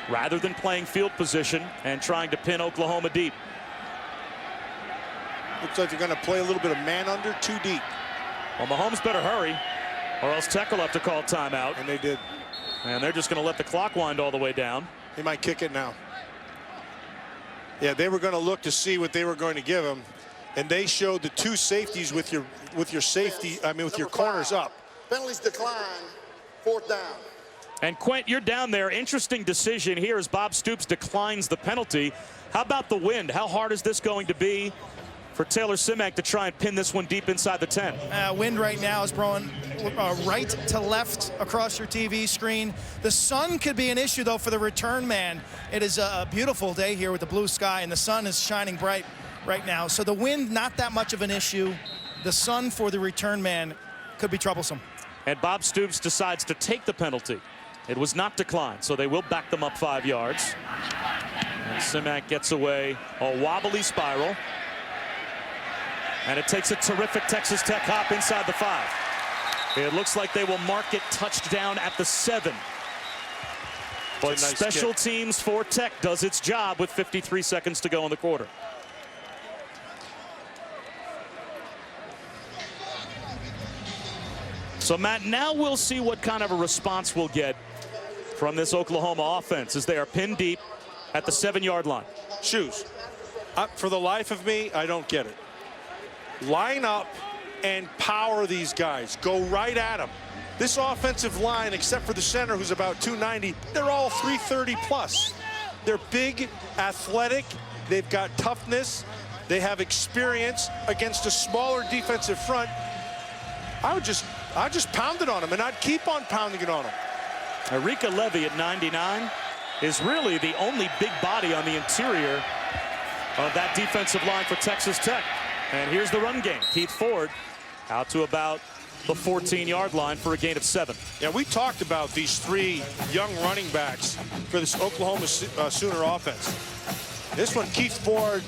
Rather than playing field position and trying to pin Oklahoma deep. Looks like they're going to play a little bit of man under, too deep. Well, Mahomes better hurry, or else Tech will have to call timeout. And they did. And they're just going to let the clock wind all the way down. He might kick it now. Yeah, they were going to look to see what they were going to give him. And they showed the 2 safeties with your safety, I mean, with your corners up. Penalties decline, 4th down. And Quint, you're down there. Interesting decision here as Bob Stoops declines the penalty. How about the wind? How hard is this going to be for Taylor Simak to try and pin this one deep inside the 10? Wind right now is blowing right to left across your TV screen. The sun could be an issue, though, for the return man. It is a beautiful day here with the blue sky, and the sun is shining bright right now. So the wind, not that much of an issue. The sun for the return man could be troublesome. And Bob Stoops decides to take the penalty. It was not declined, so they will back them up 5 yards. And Simak gets away a wobbly spiral. And it takes a terrific Texas Tech hop inside the 5. It looks like they will mark it touchdown at the 7. But nice special kick. Teams for Tech does its job with 53 seconds to go in the quarter. So, Matt, now we'll see what kind of a response we'll get from this Oklahoma offense as they are pinned deep at the 7-yard line. Shoes. For the life of me, I don't get it. Line up and power these guys. Go right at them. This offensive line, except for the center, who's about 290, they're all 330 plus. They're big, athletic. They've got toughness. They have experience against a smaller defensive front. I just pound it on them, and I'd keep on pounding it on them. Arika Levy at 99 is really the only big body on the interior of that defensive line for Texas Tech. And here's the run game. Keith Ford out to about the 14-yard line for a gain of 7. Yeah, we talked about these 3 young running backs for this Oklahoma Sooner offense. This one, Keith Ford,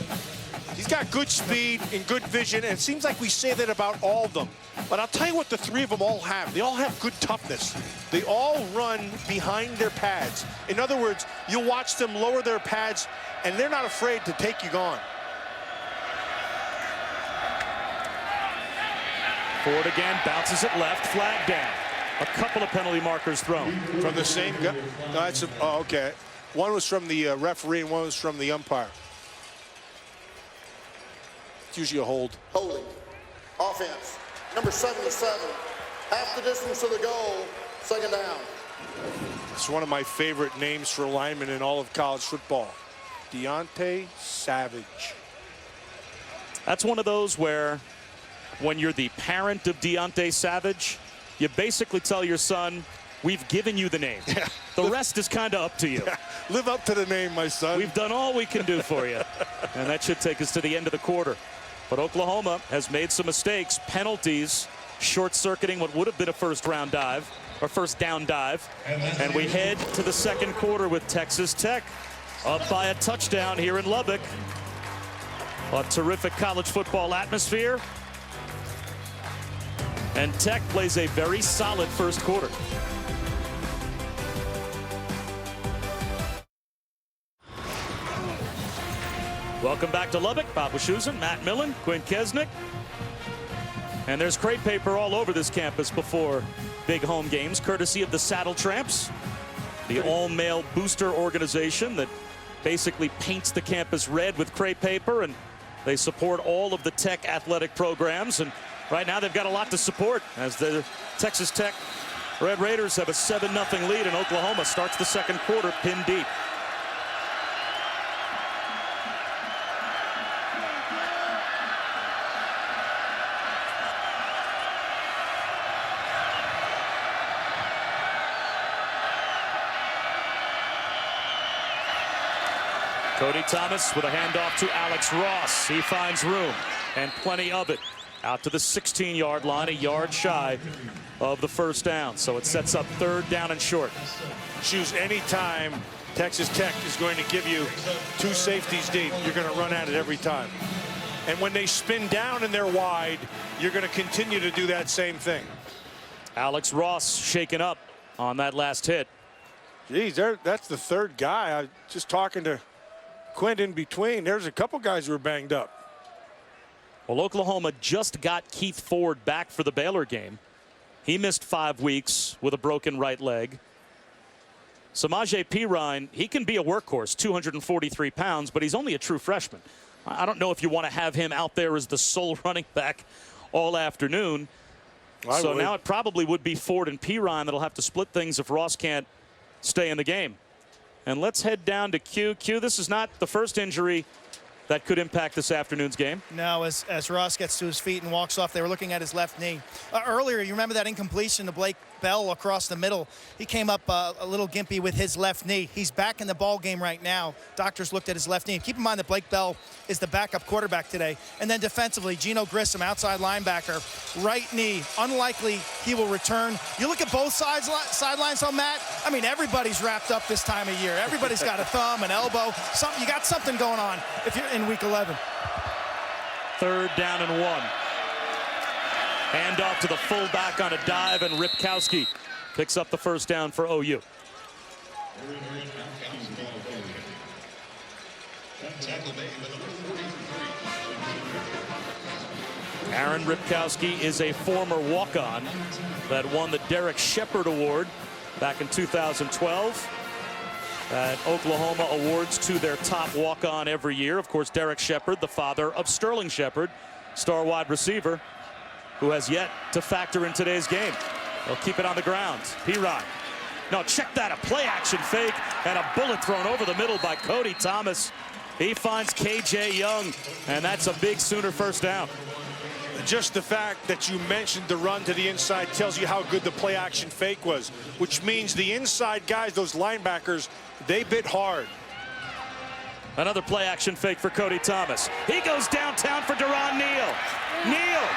he's got good speed and good vision, and it seems like we say that about all of them. But I'll tell you what the 3 of them all have. They all have good toughness. They all run behind their pads. In other words, you'll watch them lower their pads, and they're not afraid to take you on. Ford again, bounces it left, flag down. A couple of penalty markers thrown. From the same guy? No, that's oh, okay. One was from the referee and one was from the umpire. It's usually a hold. Holding. Offense. number 77. Half the distance to the goal, second down. It's one of my favorite names for linemen in all of college football. Deontay Savage. That's one of those where when you're the parent of Deontay Savage, you basically tell your son, we've given you the name. Yeah. The rest is kind of up to you. Yeah. Live up to the name, my son. We've done all we can do for you. And that should take us to the end of the quarter. But Oklahoma has made some mistakes, penalties, short-circuiting what would have been a first-round dive, or first-down dive. And we head to the second quarter with Texas Tech up by a touchdown here in Lubbock. A terrific college football atmosphere. And Tech plays a very solid first quarter. Welcome back to Lubbock. Bob Wischusen, Matt Millen, Quinn Kesnick. And there's crepe paper all over this campus before big home games, courtesy of the Saddle Tramps, the all-male booster organization that basically paints the campus red with crepe paper, and they support all of the Tech athletic programs. And right now they've got a lot to support as the Texas Tech Red Raiders have a 7-0 lead, and Oklahoma starts the second quarter pinned deep. Cody Thomas with a handoff to Alex Ross. He finds room and plenty of it out to the 16-yard line, a yard shy of the first down. So it sets up third down and short. Choose any time Texas Tech is going to give you two safeties deep. You're going to run at it every time. And when they spin down and they're wide, you're going to continue to do that same thing. Alex Ross shaken up on that last hit. Geez, that's the third guy. I was just talking to Quinn in between. There's a couple guys who were banged up. Well, Oklahoma just got Keith Ford back for the Baylor game. He missed 5 weeks with a broken right leg. Samaje Perine, he can be a workhorse, 243 pounds, but he's only a true freshman. I don't know if you want to have him out there as the sole running back all afternoon. So now it probably would be Ford and Perine that'll have to split things if Ross can't stay in the game. And let's head down to Q. Q, this is not the first injury that could impact this afternoon's game. No, as Ross gets to his feet and walks off, they were looking at his left knee. Earlier, you remember that incompletion to Blake Bell across the middle. He came up a little gimpy with his left knee. He's back in the ball game right now. Doctors looked at his left knee. Keep in mind that Blake Bell is the backup quarterback today. And then defensively, Geno Grissom, outside linebacker, right knee. Unlikely he will return. You look at both sidelines, though, Matt. I mean, everybody's wrapped up this time of year. Everybody's got a thumb, an elbow. You got something going on if you're in week 11. Third down and 1. Hand off to the fullback on a dive, and Ripkowski picks up the first down for OU. Aaron Ripkowski is a former walk-on that won the Derek Shepard Award back in 2012. Oklahoma awards to their top walk-on every year. Of course, Derek Shepard, the father of Sterling Shepard, star wide receiver, who has yet to factor in today's game. They'll keep it on the ground. Perine. No, check that, a play-action fake and a bullet thrown over the middle by Cody Thomas. He finds KJ Young, and that's a big Sooner first down. Just the fact that you mentioned the run to the inside tells you how good the play-action fake was, which means the inside guys, those linebackers, they bit hard. Another play-action fake for Cody Thomas. He goes downtown for Deron Neal. Neal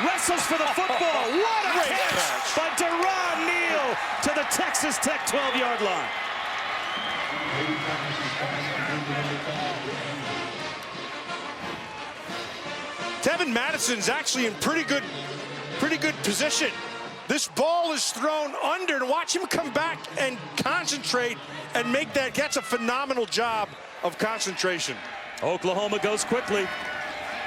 wrestles for the football. What a catch by Deron Neal to the Texas Tech 12-yard line. Tevin Madison's actually in pretty good position. This ball is thrown under, and watch him come back and concentrate and make that. That's a phenomenal job of concentration. Oklahoma goes quickly.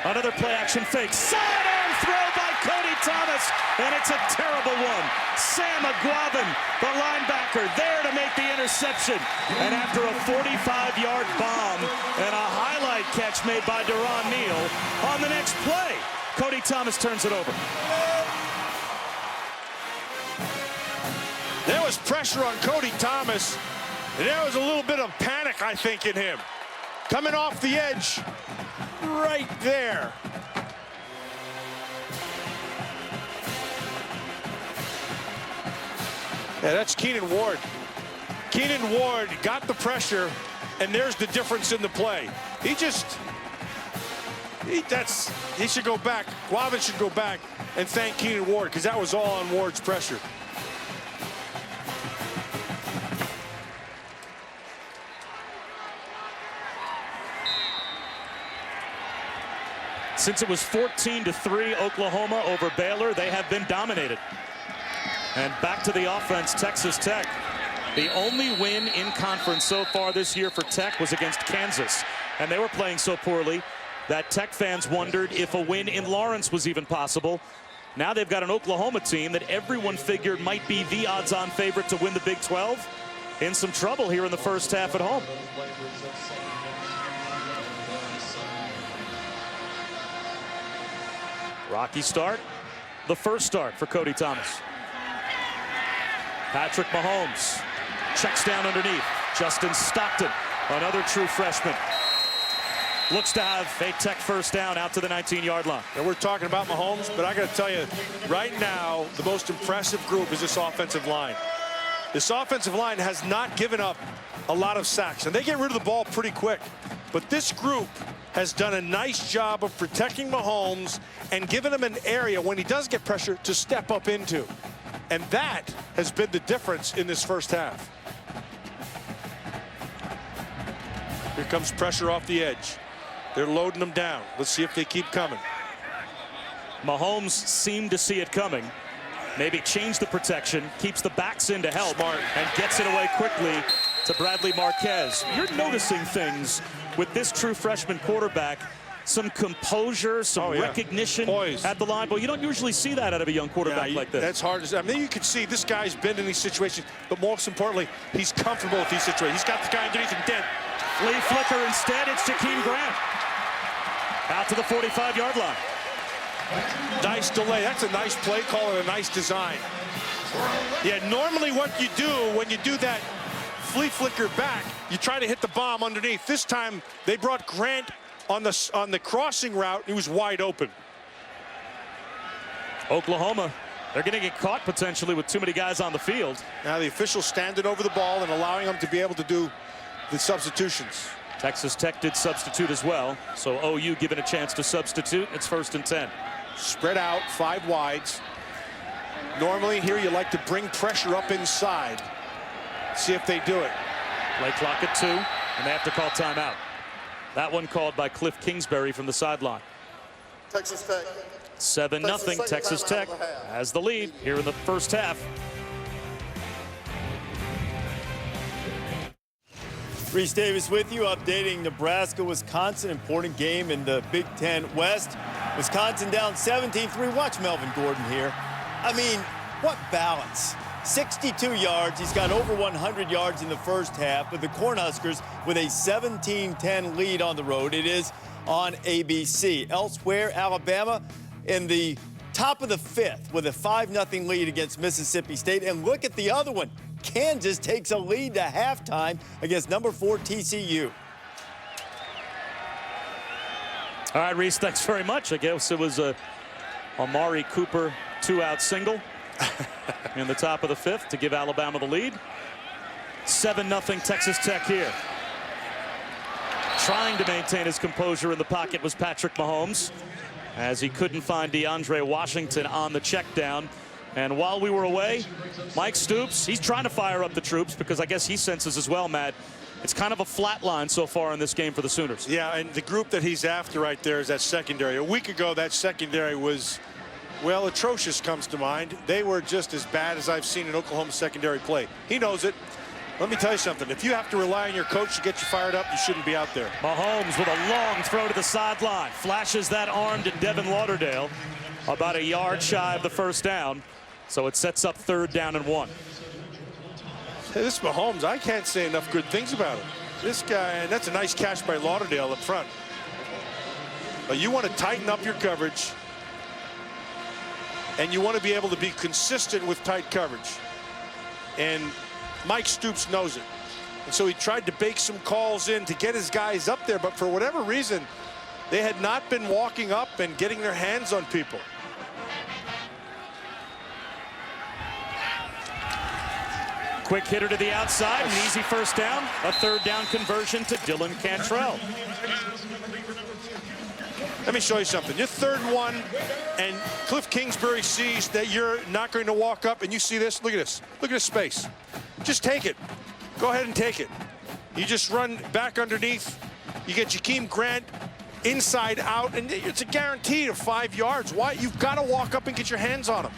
Another play-action fake. Sidearm throw by Cody Thomas, and it's a terrible one. Sam Aguavin, the linebacker, there to make the interception. And after a 45-yard bomb and a highlight catch made by Deron Neal, on the next play, Cody Thomas turns it over. There was pressure on Cody Thomas, and there was a little bit of panic, I think, in him. Coming off the edge, right there. Yeah, that's Keenan Ward. Keenan Ward got the pressure, and there's the difference in the play. He should go back. Guavin should go back and thank Keenan Ward, because that was all on Ward's pressure. Since it was 14-3 Oklahoma over Baylor, they have been dominated. And back to the offense, Texas Tech. The only win in conference so far this year for Tech was against Kansas. And they were playing so poorly that Tech fans wondered if a win in Lawrence was even possible. Now they've got an Oklahoma team that everyone figured might be the odds-on favorite to win the Big 12. In some trouble here in the first half at home. Rocky start. The first start for Cody Thomas. Patrick Mahomes checks down underneath. Justin Stockton, another true freshman, looks to have a Tech first down out to the 19-yard line. And we're talking about Mahomes, but I got to tell you, right now, the most impressive group is this offensive line. This offensive line has not given up a lot of sacks, and they get rid of the ball pretty quick. But this group has done a nice job of protecting Mahomes and giving him an area when he does get pressure to step up into. And that has been the difference in this first half. Here comes pressure off the edge. They're loading them down. Let's see if they keep coming. Mahomes seemed to see it coming. Maybe change the protection, keeps the backs in to help, Smart. And gets it away quickly to Bradley Marquez. You're noticing things with this true freshman quarterback. Some composure, some recognition Poise at the line. Well, you don't usually see that out of a young quarterback like this. That's hard to say. I mean, you can see this guy's been in these situations, but most importantly, he's comfortable with these situations. He's got the guy underneath him dead. Flea flicker instead. It's Jakeem Grant. Out to the 45-yard line. Nice delay. That's a nice play call and a nice design. Yeah, normally what you do when you do that flea flicker back, you try to hit the bomb underneath. This time they brought Grant on the crossing route. He was wide open. Oklahoma, they're going to get caught potentially with too many guys on the field. Now the officials standing over the ball and allowing them to be able to do the substitutions. Texas Tech did substitute as well, so OU given a chance to substitute. It's 1st and 10. Spread out, 5 wides. Normally here you like to bring pressure up inside. See if they do it. Play clock at 2, and they have to call timeout. That one called by Cliff Kingsbury from the sideline. Texas Tech. 7-0. Texas Tech has the lead here in the first half. Reese Davis with you, updating Nebraska-Wisconsin. Important game in the Big Ten West. Wisconsin down 17-3. Watch Melvin Gordon here. I mean, what balance. 62 yards. He's got over 100 yards in the first half. But the Cornhuskers with a 17-10 lead on the road. It is on ABC. Elsewhere, Alabama in the top of the 5th with a 5-0 lead against Mississippi State. And look at the other one. Kansas takes a lead to halftime against number 4 TCU. All right, Reese, thanks very much. I guess it was a Amari Cooper 2-out single in the top of the 5th to give Alabama the lead. 7-0 Texas Tech here. Trying to maintain his composure in the pocket was Patrick Mahomes, as he couldn't find DeAndre Washington on the check down. And while we were away, Mike Stoops, he's trying to fire up the troops because I guess he senses as well, Matt, it's kind of a flat line so far in this game for the Sooners. Yeah, and the group that he's after right there is that secondary. A week ago, that secondary was, well, atrocious comes to mind. They were just as bad as I've seen in Oklahoma secondary play. He knows it. Let me tell you something. If you have to rely on your coach to get you fired up, you shouldn't be out there. Mahomes with a long throw to the sideline. Flashes that arm to Devin Lauderdale. About a yard shy of the first down. So it sets up 3rd down and 1. Hey, this Mahomes, I can't say enough good things about him. This guy, and that's a nice catch by Lauderdale up front. But you want to tighten up your coverage, and you want to be able to be consistent with tight coverage. and Mike Stoops knows it. And so he tried to bake some calls in to get his guys up there, but for whatever reason, they had not been walking up and getting their hands on people. Quick hitter to the outside, an easy first down. A third down conversion to Dylan Cantrell. Let me show you something. You're 3rd and 1, and Cliff Kingsbury sees that you're not going to walk up, and you see this. Look at this. Look at this space. Just take it. Go ahead and take it. You just run back underneath. You get Jakeem Grant inside out, and it's a guarantee of 5 yards. Why? You've got to walk up and get your hands on him.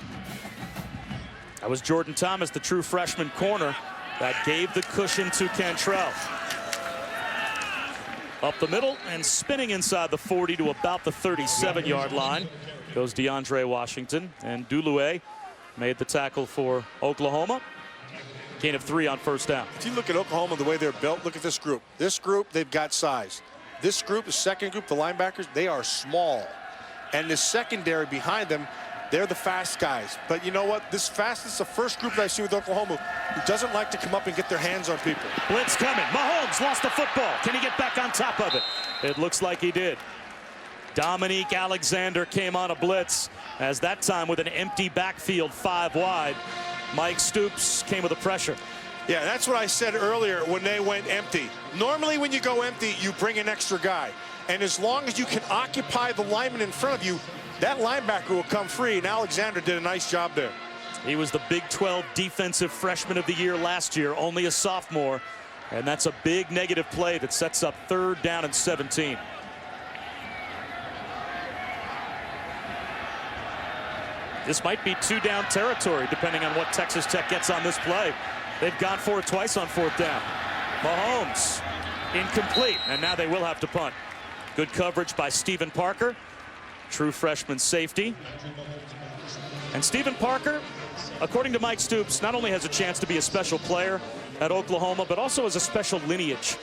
That was Jordan Thomas, the true freshman corner, that gave the cushion to Cantrell. Up the middle and spinning inside the 40 to about the 37-yard line goes DeAndre Washington, and Dulue made the tackle for Oklahoma. Gain of 3 on first down. If you look at Oklahoma, the way they're built, look at this group. This group, they've got size. This group, the second group, the linebackers, they are small. And the secondary behind them, they're the fast guys. But you know what? This is the first group that I've seen with Oklahoma who doesn't like to come up and get their hands on people. Blitz coming. Mahomes lost the football. Can he get back on top of it? It looks like he did. Dominique Alexander came on a blitz, as that time with an empty backfield 5 wide. Mike Stoops came with the pressure. Yeah, that's what I said earlier when they went empty. Normally when you go empty, you bring an extra guy. And as long as you can occupy the lineman in front of you, that linebacker will come free, and Alexander did a nice job there. He was the Big 12 Defensive Freshman of the Year last year, only a sophomore. And that's a big negative play that sets up 3rd down and 17. This might be 2-down territory, depending on what Texas Tech gets on this play. They've gone for it twice on 4th down. Mahomes, incomplete, and now they will have to punt. Good coverage by Stephen Parker, true freshman safety. And Stephen Parker, according to Mike Stoops, not only has a chance to be a special player at Oklahoma, but also has a special lineage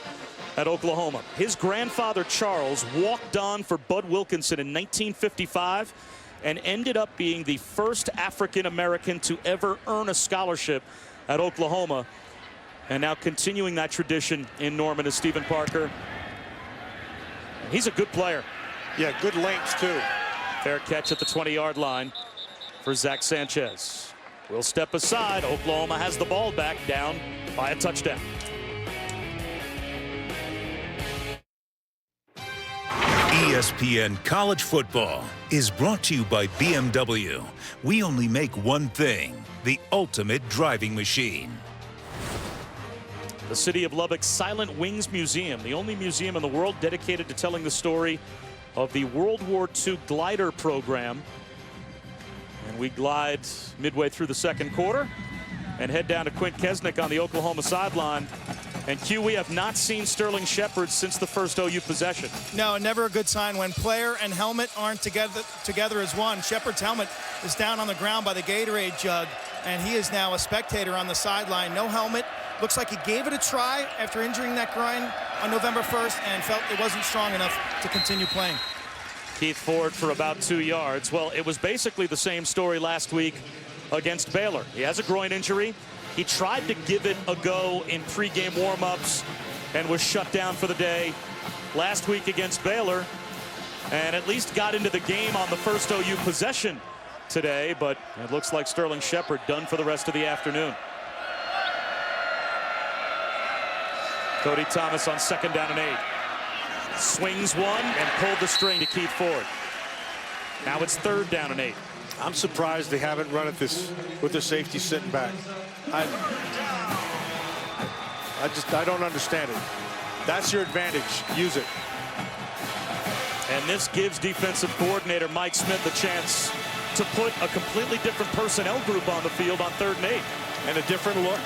at Oklahoma. His grandfather, Charles, walked on for Bud Wilkinson in 1955 and ended up being the first African-American to ever earn a scholarship at Oklahoma. And now continuing that tradition in Norman is Stephen Parker. He's a good player. Yeah, good length, too. Fair catch at the 20-yard line for Zach Sanchez. We'll step aside. Oklahoma has the ball back, down by a touchdown. ESPN College Football is brought to you by BMW. We only make one thing, the ultimate driving machine. The City of Lubbock's Silent Wings Museum, the only museum in the world dedicated to telling the story of the World War II glider program. And we glide midway through the 2nd quarter and head down to Quint Kesnick on the Oklahoma sideline. And Q, we have not seen Sterling Shepard since the first OU possession. No, never a good sign when player and helmet aren't together as one. Shepard's helmet is down on the ground by the Gatorade jug, and he is now a spectator on the sideline. No helmet. Looks like he gave it a try after injuring that groin on November 1st and felt it wasn't strong enough to continue playing. Keith Ford for about 2 yards. Well, it was basically the same story last week against Baylor. He has a groin injury. He tried to give it a go in pregame warm-ups and was shut down for the day last week against Baylor, and at least got into the game on the first OU possession today, but it looks like Sterling Shepard done for the rest of the afternoon. Cody Thomas on 2nd down and 8. Swings one and pulled the string to Keith Ford. Now it's 3rd down and 8. I'm surprised they haven't run at this with their safety sitting back. I don't understand it. That's your advantage. Use it. And this gives defensive coordinator Mike Smith a chance to put a completely different personnel group on the field on 3rd and 8. And a different look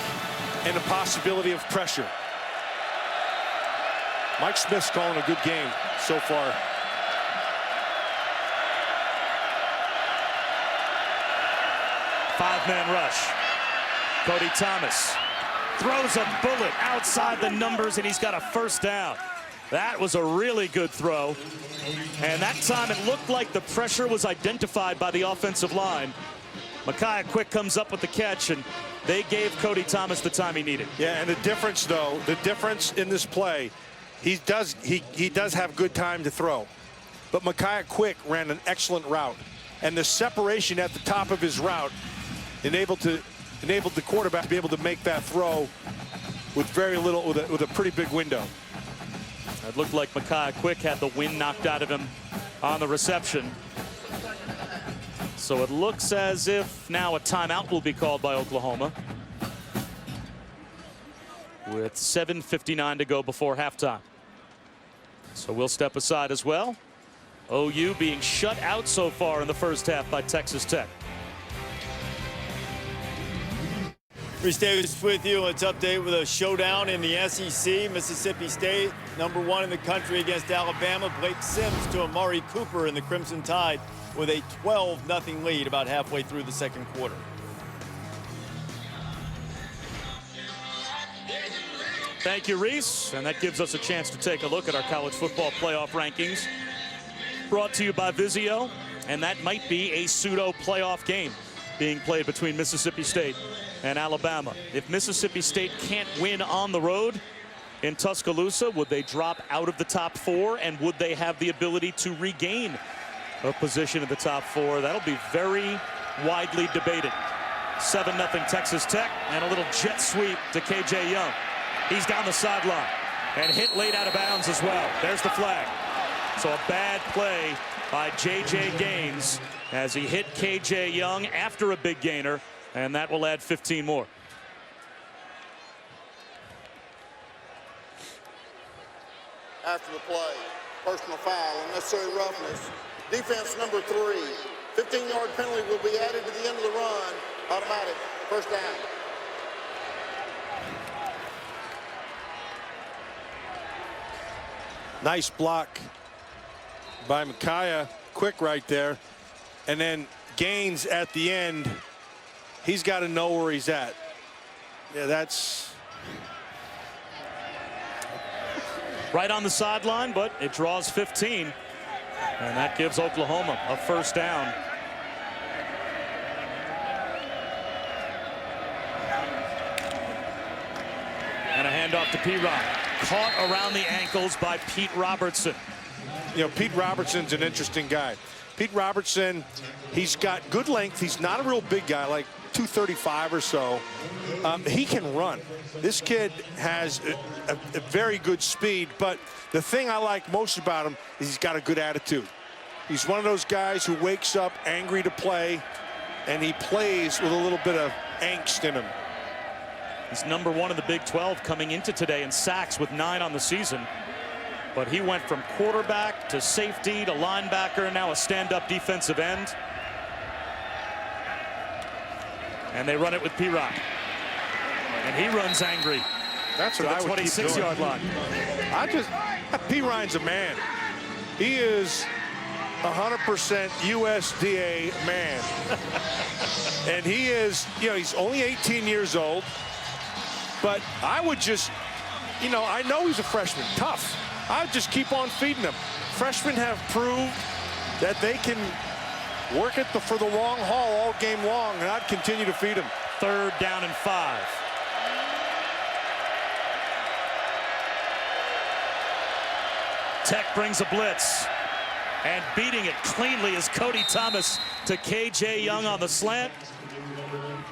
and a possibility of pressure. Mike Smith's calling a good game so far. Five-man rush. Cody Thomas throws a bullet outside the numbers, and he's got a first down. That was a really good throw. And that time it looked like the pressure was identified by the offensive line. Micaiah Quick comes up with the catch, and they gave Cody Thomas the time he needed. Yeah, and the difference, though, the difference in this play, he does have good time to throw. But Micaiah Quick ran an excellent route. And the separation at the top of his route enabled the quarterback to be able to make that throw with very little, with a pretty big window. It looked like Micaiah Quick had the wind knocked out of him on the reception. So it looks as if now a timeout will be called by Oklahoma, with 7:59 to go before halftime. So we'll step aside as well. OU being shut out so far in the first half by Texas Tech. Reese Davis with you. Let's update with a showdown in the SEC. Mississippi State, #1 in the country against Alabama. Blake Sims to Amari Cooper in the Crimson Tide with a 12-0 lead about halfway through the second quarter. Thank you, Reese. And that gives us a chance to take a look at our college football playoff rankings. Brought to you by Vizio. And that might be a pseudo playoff game being played between Mississippi State and Alabama. If Mississippi State can't win on the road in Tuscaloosa, would they drop out of the top 4? And would they have the ability to regain a position in the top 4? That'll be very widely debated. 7-0 Texas Tech, and a little jet sweep to KJ Young. He's down the sideline and hit late out of bounds as well. There's the flag. So a bad play by J.J. Gaines as he hit KJ Young after a big gainer, and that will add 15 more. After the play, personal foul, unnecessary roughness. Defense number 3. 15-yard penalty will be added to the end of the run. Automatic. First down. Nice block by Micaiah Quick right there. And then Gaines at the end. He's got to know where he's at. Yeah, that's right on the sideline, but it draws 15. And that gives Oklahoma a first down. And a handoff to P-Rod. Caught around the ankles by Pete Robertson. You know, Pete Robertson's an interesting guy. Pete Robertson, he's got good length. He's not a real big guy, like 235 or so. He can run. This kid has a very good speed, but the thing I like most about him is he's got a good attitude. He's one of those guys who wakes up angry to play, and he plays with a little bit of angst in him. He's #1 in the Big 12 coming into today in sacks with 9 on the season. But he went from quarterback to safety to linebacker, now a stand-up defensive end. And they run it with P-Rock. And he runs angry. That's what I would keep doing. 26-yard line. P. Ryan's a man. He is 100% USDA man. And he is, you know, he's only 18 years old. But I would just, you know, I know he's a freshman, tough. I'd just keep on feeding him. Freshmen have proved that they can work it for the long haul all game long, and I'd continue to feed him. 3rd down and 5. Tech brings a blitz, and beating it cleanly is Cody Thomas to KJ Young on the slant.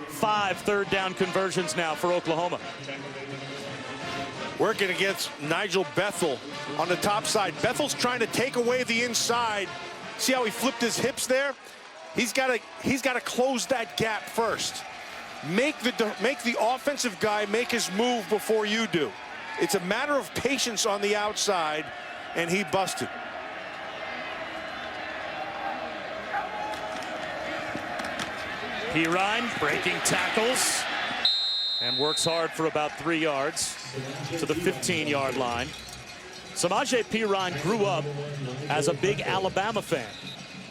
5 third down conversions now for Oklahoma. Working against Nigel Bethel on the top side. Bethel's trying to take away the inside. See how he flipped his hips there? He's got to close that gap first. Make the offensive guy make his move before you do. It's a matter of patience on the outside, and he busted. Perine breaking tackles and works hard for about 3 yards to the 15-yard line. Samaje Perine grew up as a big Alabama fan,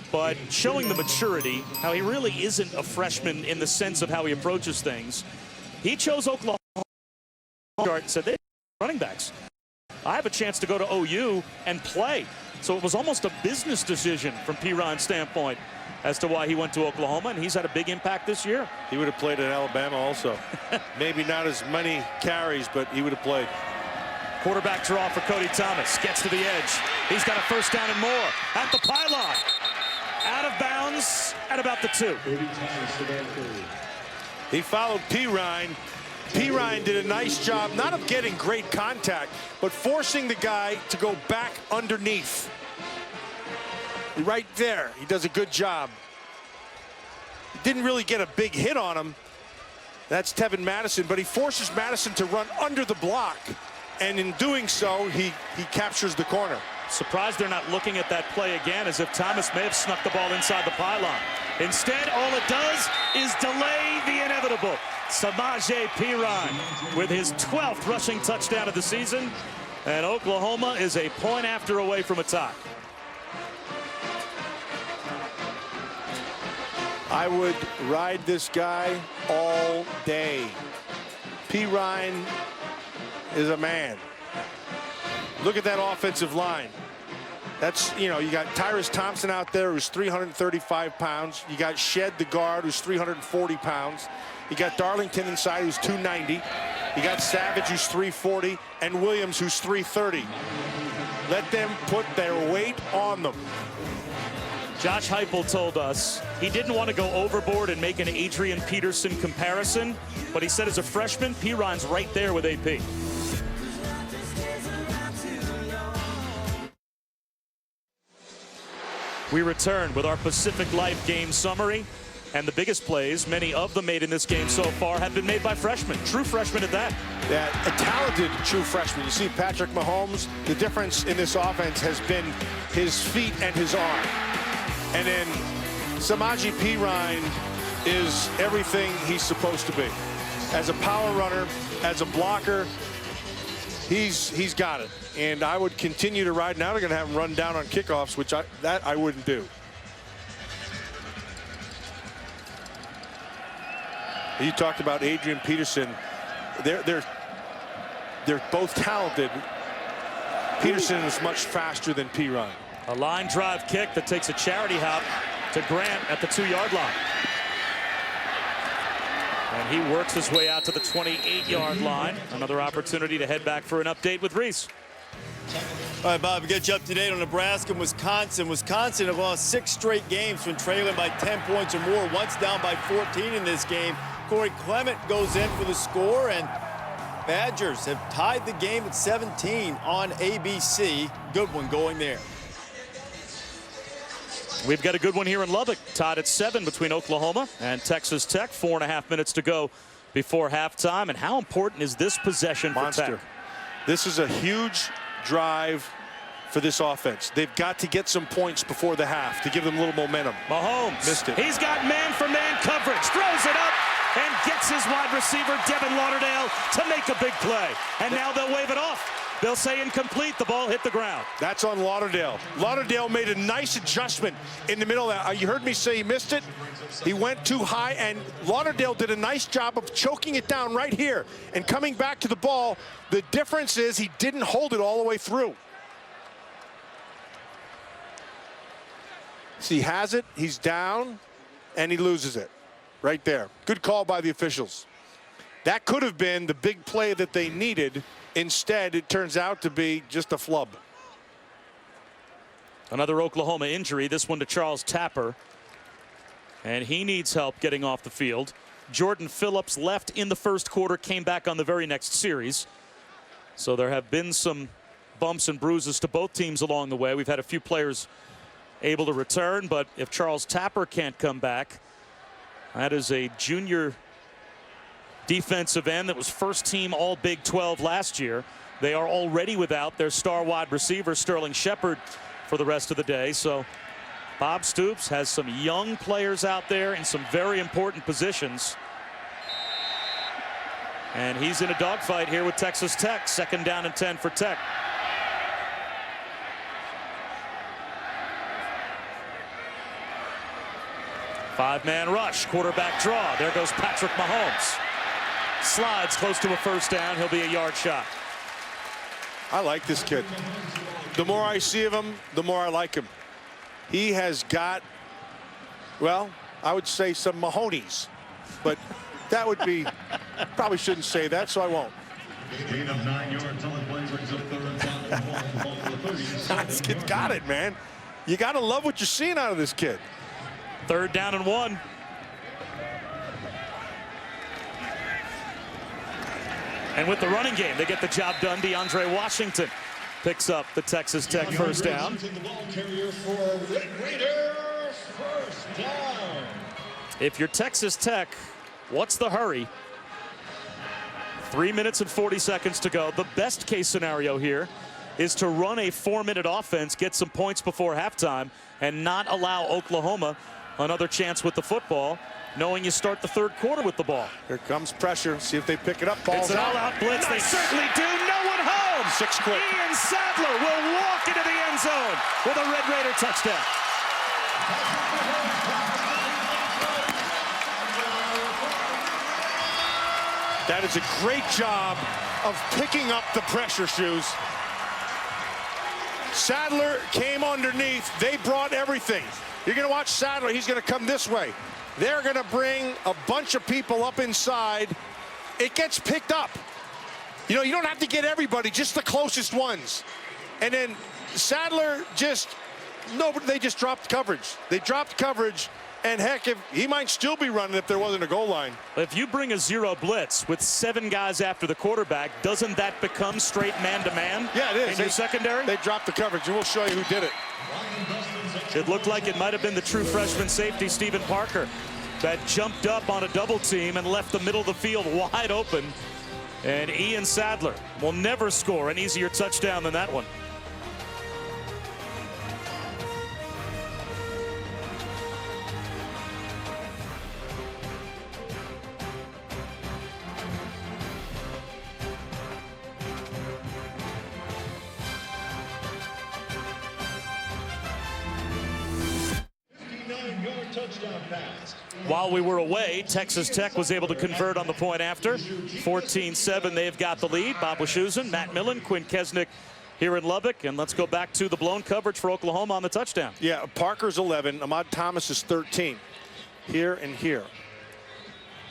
but showing the maturity, how he really isn't a freshman in the sense of how he approaches things. He chose Oklahoma and said, "They're running backs. I have a chance to go to OU and play." So it was almost a business decision from Perine's standpoint as to why he went to Oklahoma, and he's had a big impact this year. He would have played at Alabama also. Maybe not as many carries, but he would have played. Quarterback draw for Cody Thomas. Gets to the edge. He's got a first down and more at the pylon. Out of bounds at about the 2. He followed Pirine. Pirine did a nice job, not of getting great contact, but forcing the guy to go back underneath. Right there, he does a good job. Didn't really get a big hit on him. That's Tevin Madison, but he forces Madison to run under the block. And in doing so, he captures the corner. Surprised they're not looking at that play again, as if Thomas may have snuck the ball inside the pylon. Instead, all it does is delay the inevitable. Samaje Perine with his 12th rushing touchdown of the season. And Oklahoma is a point after away from a tie. I would ride this guy all day. Perine is a man. Look at that offensive line. That's, you know, you got Tyrus Thompson out there who's 335 pounds. You got Shed, the guard, who's 340 pounds. You got Darlington inside, who's 290. You got Savage, who's 340, and Williams, who's 330. Let them put their weight on them. Josh Heupel told us he didn't want to go overboard and make an Adrian Peterson comparison, but he said as a freshman, Perine's right there with AP. We return with our Pacific Life game summary, and the biggest plays, many of them made in this game so far, have been made by freshmen, true freshmen at that. Yeah, a talented true freshman. You see Patrick Mahomes, the difference in this offense has been his feet and his arm. And then Samaje Perine is everything he's supposed to be. As a power runner, as a blocker, he's got it. And I would continue to ride. Now they're going to have him run down on kickoffs, which I wouldn't do. You talked about Adrian Peterson. They're both talented. Peterson is much faster than Perine. A line drive kick that takes a charity hop to Grant at the 2-yard line. And he works his way out to the 28-yard line. Another opportunity to head back for an update with Reese. All right, Bob, we get you up to date on Nebraska and Wisconsin. Wisconsin have lost 6 straight games when trailing by 10 points or more, once down by 14 in this game. Corey Clement goes in for the score, and Badgers have tied the game at 17 on ABC. Good one going there. We've got a good one here in Lubbock, tied at 7 between Oklahoma and Texas Tech. 4.5 minutes to go before halftime. And how important is this possession for Tech? This is a huge drive for this offense. They've got to get some points before the half to give them a little momentum. Mahomes missed it. He's got man-for-man coverage, throws it up, and gets his wide receiver, Devin Lauderdale, to make a big play. And now they'll wave it off. They'll say incomplete. The ball hit the ground. That's on Lauderdale. Lauderdale made a nice adjustment in the middle of that. You heard me say he missed it. He went too high, and Lauderdale did a nice job of choking it down right here and coming back to the ball. The difference is he didn't hold it all the way through. See, he has it, he's down, and he loses it right there. Good call by the officials. That could have been the big play that they needed. Instead, it turns out to be just a flub. Another Oklahoma injury, this one to Charles Tapper. And he needs help getting off the field. Jordan Phillips left in the first quarter, came back on the very next series. So there have been some bumps and bruises to both teams along the way. We've had a few players able to return, but if Charles Tapper can't come back, that is a junior defensive end that was first team all Big 12 last year. They are already without their star wide receiver Sterling Shepard for the rest of the day. So Bob Stoops has some young players out there in some very important positions. And he's in a dogfight here with Texas Tech. 2nd down and 10 for Tech. Five-man rush, quarterback draw. There goes Patrick Mahomes. Slides close to a first down. He'll be a yard shot. I like this kid. The more I see of him, the more I like him. He has got Well, I would say some Mahoney's, but that would be, probably shouldn't say that, so I won't. Gain of 9 yards on the play brings up third and down and 1 from the 30. This kid's got it, man. You got to love what you're seeing out of this kid. Third down and 1. And with the running game, they get the job done. DeAndre Washington picks up the Texas Tech first down. The ball carrier for Red Raiders, first down. If you're Texas Tech, what's the hurry? 3 minutes and 40 seconds to go. The best case scenario here is to run a 4-minute offense, get some points before halftime, and not allow Oklahoma another chance with the football, knowing you start the third quarter with the ball. Here comes pressure. See if they pick it up. Ball's It's an all-out blitz. They certainly do. No one home. 6 quick. Ian Sadler will walk into the end zone with a Red Raider touchdown. That is a great job of picking up the pressure, Shoes. Sadler came underneath. They brought everything. You're going to watch Sadler. He's going to come this way. They're going to bring a bunch of people up inside. It gets picked up. You know, you don't have to get everybody, just the closest ones. And then Sadler they just dropped coverage. They dropped coverage. And heck, if he might still be running if there wasn't a goal line. If you bring a zero blitz with 7 guys after the quarterback, doesn't that become straight man-to-man? Yeah, it is. In your secondary? They dropped the coverage, and we'll show you who did it. It looked like it might have been the true freshman safety, Stephen Parker, that jumped up on a double team and left the middle of the field wide open. And Ian Sadler will never score an easier touchdown than that one. Touchdown pass. While we were away, Texas Tech was able to convert on the point after. 14-7, they've got the lead. Bob Wischusen, Matt Millen, Quinn Kesnick here in Lubbock. And let's go back to the blown coverage for Oklahoma on the touchdown. Yeah, Parker's 11. Ahmad Thomas is 13. Here and here.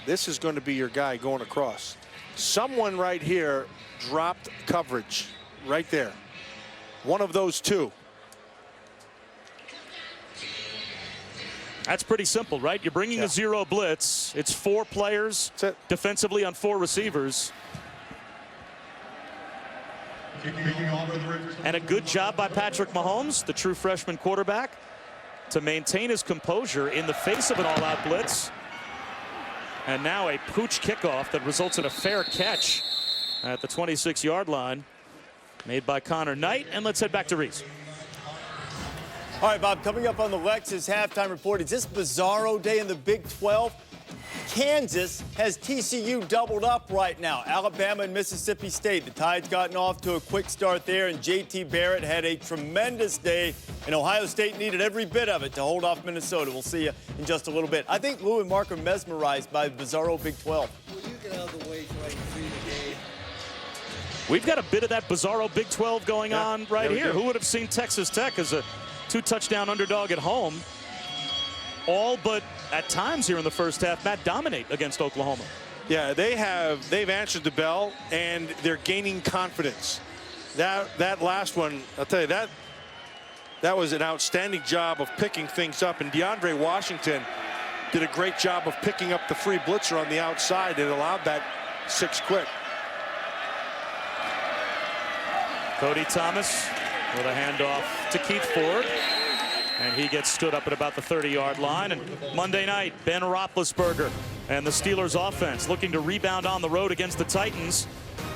This is going to be your guy going across. Someone right here dropped coverage right there. One of those two. That's pretty simple, right? You're bringing a zero blitz. It's 4 players defensively on 4 receivers. And a good job by Patrick Mahomes, the true freshman quarterback, to maintain his composure in the face of an all-out blitz. And now a pooch kickoff that results in a fair catch at the 26-yard line made by Connor Knight. And let's head back to Reese. All right, Bob, coming up on the Lexus halftime report, is this bizarro day in the Big 12? Kansas has TCU doubled up right now. Alabama and Mississippi State. The Tide's gotten off to a quick start there, and J.T. Barrett had a tremendous day, and Ohio State needed every bit of it to hold off Minnesota. We'll see you in just a little bit. I think Lou and Mark are mesmerized by the bizarro Big 12. Will you get out of the way so I can see the game? We've got a bit of that bizarro Big 12 going on right here. Who would have seen Texas Tech as a 2-touchdown underdog at home? All but at times here in the first half, Matt, dominate against Oklahoma. Yeah, they've answered the bell, and they're gaining confidence. That last one, I'll tell you, that was an outstanding job of picking things up, and DeAndre Washington did a great job of picking up the free blitzer on the outside and allowed that 6 quick. Cody Thomas with a handoff to Keith Ford. And he gets stood up at about the 30-yard line. And Monday night, Ben Roethlisberger and the Steelers offense looking to rebound on the road against the Titans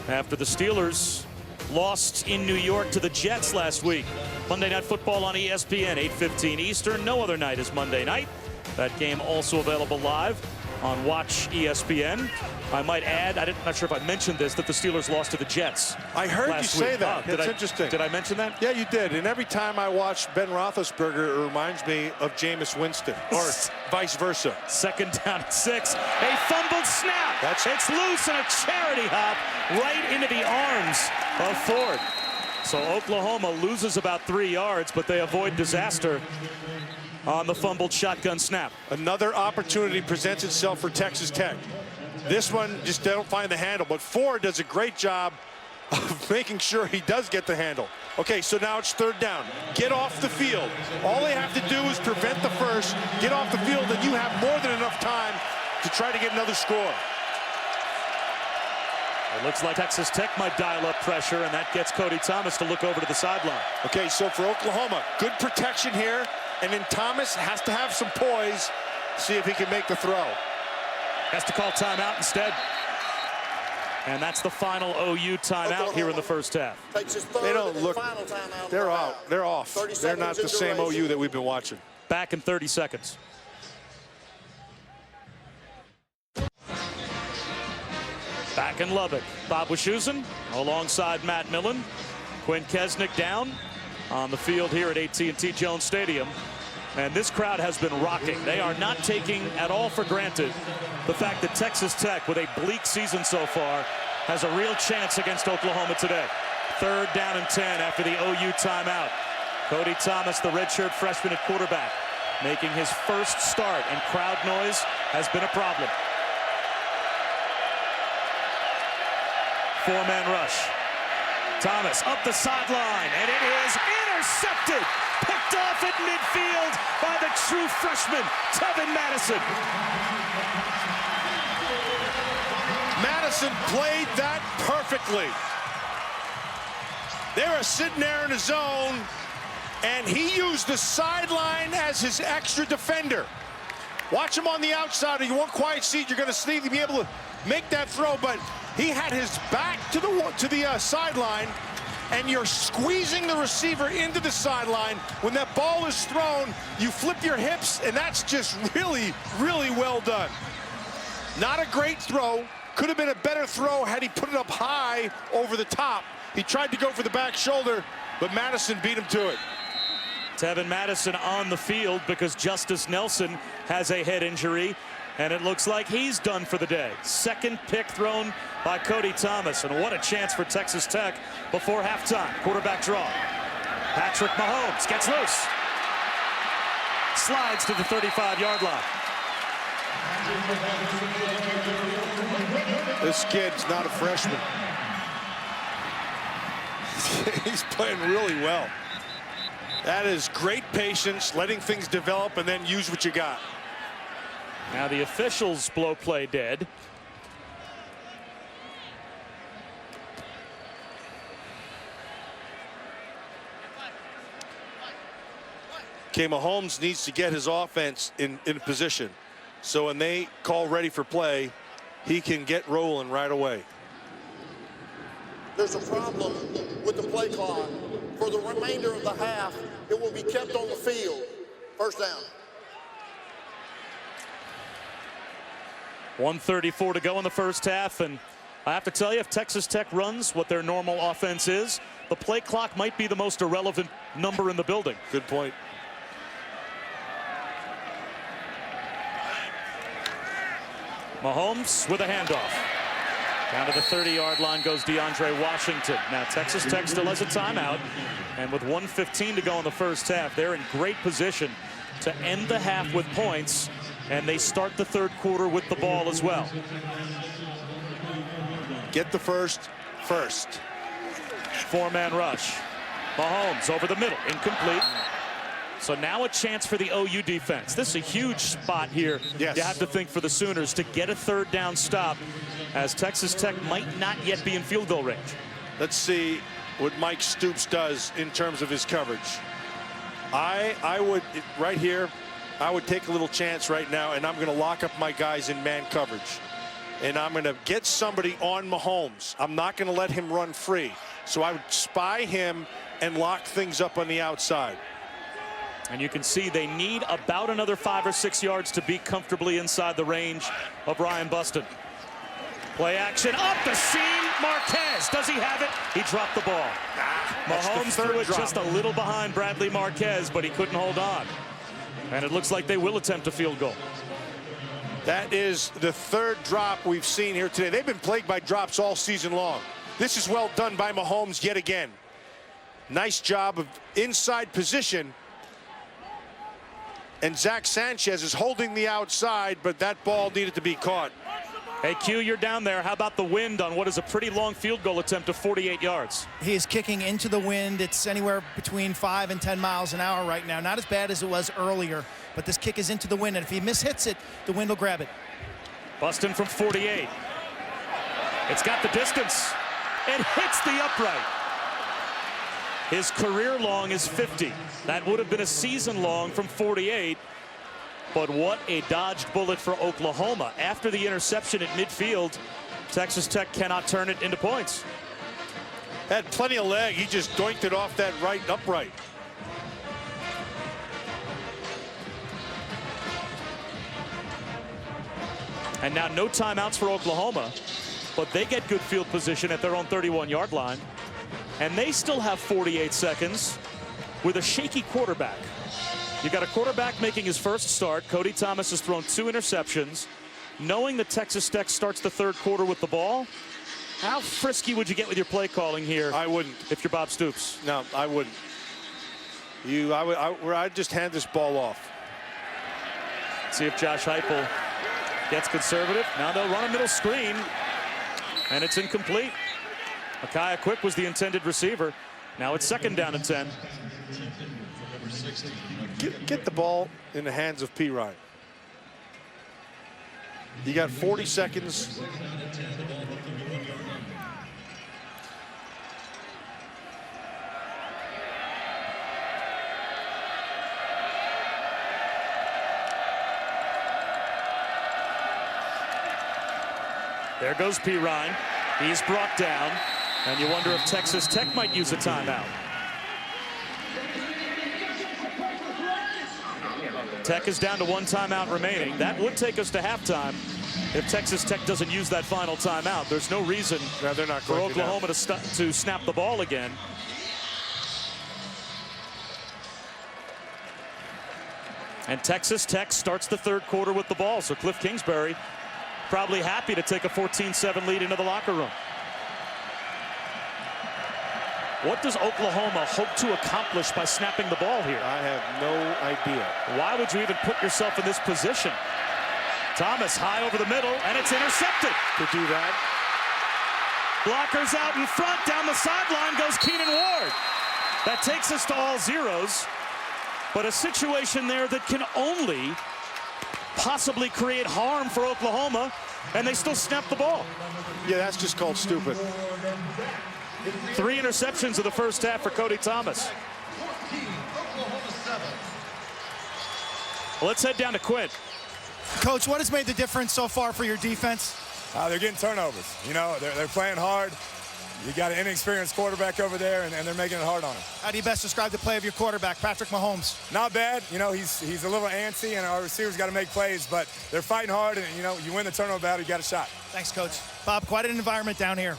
after the Steelers lost in New York to the Jets last week. Monday Night Football on ESPN, 8:15 Eastern. No other night is Monday night. That game also available live on Watch ESPN. I might add, I'm not sure if I mentioned this, that the Steelers lost to the Jets. I heard you say that. That's interesting. Did I mention that? Yeah, you did. And every time I watch Ben Roethlisberger, it reminds me of Jameis Winston, or vice versa. Second down and 6. A fumbled snap. It's loose and a charity hop right into the arms of Ford. So Oklahoma loses about 3 yards, but they avoid disaster on the fumbled shotgun snap. Another opportunity presents itself for Texas Tech. This one, just they don't find the handle, but Ford does a great job of making sure he does get the handle. Okay, so now it's third down. Get off the field. All they have to do is prevent the first, get off the field, and you have more than enough time to try to get another score. It looks like Texas Tech might dial up pressure, and that gets Cody Thomas to look over to the sideline. Okay, so for Oklahoma, good protection here, and then Thomas has to have some poise, see if he can make the throw. Has to call timeout instead. And that's the final OU timeout here in the first half. They don't look, they're out, they're off. They're not the same OU that we've been watching. Back in 30 seconds. Back in Lubbock, Bob Wischusen alongside Matt Millen. Quinn Kesnick down on the field here at AT&T Jones Stadium. And this crowd has been rocking. They are not taking at all for granted the fact that Texas Tech, with a bleak season so far, has a real chance against Oklahoma today. Third down and 10 after the OU timeout. Cody Thomas, the redshirt freshman at quarterback, making his first start, and crowd noise has been a problem. Four-man rush. Thomas up the sideline, and it is intercepted. Picked off at midfield by the true freshman, Tevin Madison. Madison played that perfectly. They were sitting there in the zone, and he used the sideline as his extra defender. Watch him on the outside. If you want quiet seat, you're going to see him be able to make that throw, but he had his back to the sideline, and you're squeezing the receiver into the sideline. When that ball is thrown, you flip your hips, and that's just really, really well done. Not a great throw. Could have been a better throw had he put it up high over the top. He tried to go for the back shoulder, but Madison beat him to it. Tevin Madison on the field because Justice Nelson has a head injury, and it looks like he's done for the day. Second pick thrown by Cody Thomas, and what a chance for Texas Tech before halftime. Quarterback draw. Patrick Mahomes gets loose. Slides to the 35-yard line. This kid's not a freshman. He's playing really well. That is great patience, letting things develop, and then use what you got. Now the officials blow play dead. Okay, Mahomes needs to get his offense in position. So when they call ready for play, he can get rolling right away. There's a problem with the play clock. For the remainder of the half, it will be kept on the field. First down. 1:34 to go in the first half, and I have to tell you, if Texas Tech runs what their normal offense is, the play clock might be the most irrelevant number in the building. Good point. Mahomes with a handoff. Down to the 30-yard line goes DeAndre Washington. Now Texas Tech still has a timeout, and with 1:15 to go in the first half, they're in great position to end the half with points, and they start the third quarter with the ball as well. Get the first. Four-man rush. Mahomes over the middle, incomplete. So now a chance for the OU defense. This is a huge spot here. Yes. You have to think for the Sooners to get a third down stop, as Texas Tech might not yet be in field goal range. Let's see what Mike Stoops does in terms of his coverage. I would, right here, I would take a little chance right now, and I'm going to lock up my guys in man coverage. And I'm going to get somebody on Mahomes. I'm not going to let him run free. So I would spy him and lock things up on the outside. And you can see they need about another 5 or 6 yards to be comfortably inside the range of Ryan Buston. Play action up the seam. Marquez, does he have it? He dropped the ball. Mahomes threw it just a little behind Bradley Marquez, but he couldn't hold on. And it looks like they will attempt a field goal. That is the third drop we've seen here today. They've been plagued by drops all season long. This is well done by Mahomes yet again. Nice job of inside position And Zach Sanchez is holding the outside, but that ball needed to be caught. Hey, Q, you're down there. How about the wind on what is a pretty long field goal attempt of 48 yards? He is kicking into the wind. It's anywhere between 5 and 10 miles an hour right now. Not as bad as it was earlier, but this kick is into the wind, and if he mishits it, the wind will grab it. Bustin' from 48. It's got the distance. It hits the upright. His career long is 50. That would have been a season long from 48. But what a dodged bullet for Oklahoma. After the interception at midfield, Texas Tech cannot turn it into points. Had plenty of leg. He just doinked it off that right upright. And now no timeouts for Oklahoma, but they get good field position at their own 31-yard line. And they still have 48 seconds with a shaky quarterback. You got a quarterback making his first start. Cody Thomas has thrown 2 interceptions. Knowing that Texas Tech starts the third quarter with the ball, how frisky would you get with your play calling here? I wouldn't. If you're Bob Stoops. No, I wouldn't. I'd just hand this ball off. See if Josh Heupel gets conservative. Now they'll run a middle screen, and it's incomplete. Micaiah Quick was the intended receiver. Now it's 2nd down and 10. Get the ball in the hands of P. Ryan. You got 40 seconds. There goes P. Ryan. He's brought down, and you wonder if Texas Tech might use a timeout. Tech is down to 1 timeout remaining. That would take us to halftime if Texas Tech doesn't use that final timeout. There's no reason for Oklahoma to snap the ball again. And Texas Tech starts the third quarter with the ball, so Cliff Kingsbury probably happy to take a 14-7 lead into the locker room. What does Oklahoma hope to accomplish by snapping the ball here? I have no idea. Why would you even put yourself in this position? Thomas high over the middle, and it's intercepted. To do that. Blockers out in front, down the sideline goes Keenan Ward. That takes us to all zeros, but a situation there that can only possibly create harm for Oklahoma, and they still snap the ball. Yeah, that's just called stupid. 3 interceptions of the first half for Cody Thomas. Well, let's head down to Quinn. Coach, what has made the difference so far for your defense? They're getting turnovers. You know, they're playing hard. You got an inexperienced quarterback over there, and they're making it hard on him. How do you best describe the play of your quarterback, Patrick Mahomes? Not bad. You know, he's a little antsy, and our receivers got to make plays, but they're fighting hard, and, you know, you win the turnover battle, you got a shot. Thanks, Coach. Bob, quite an environment down here.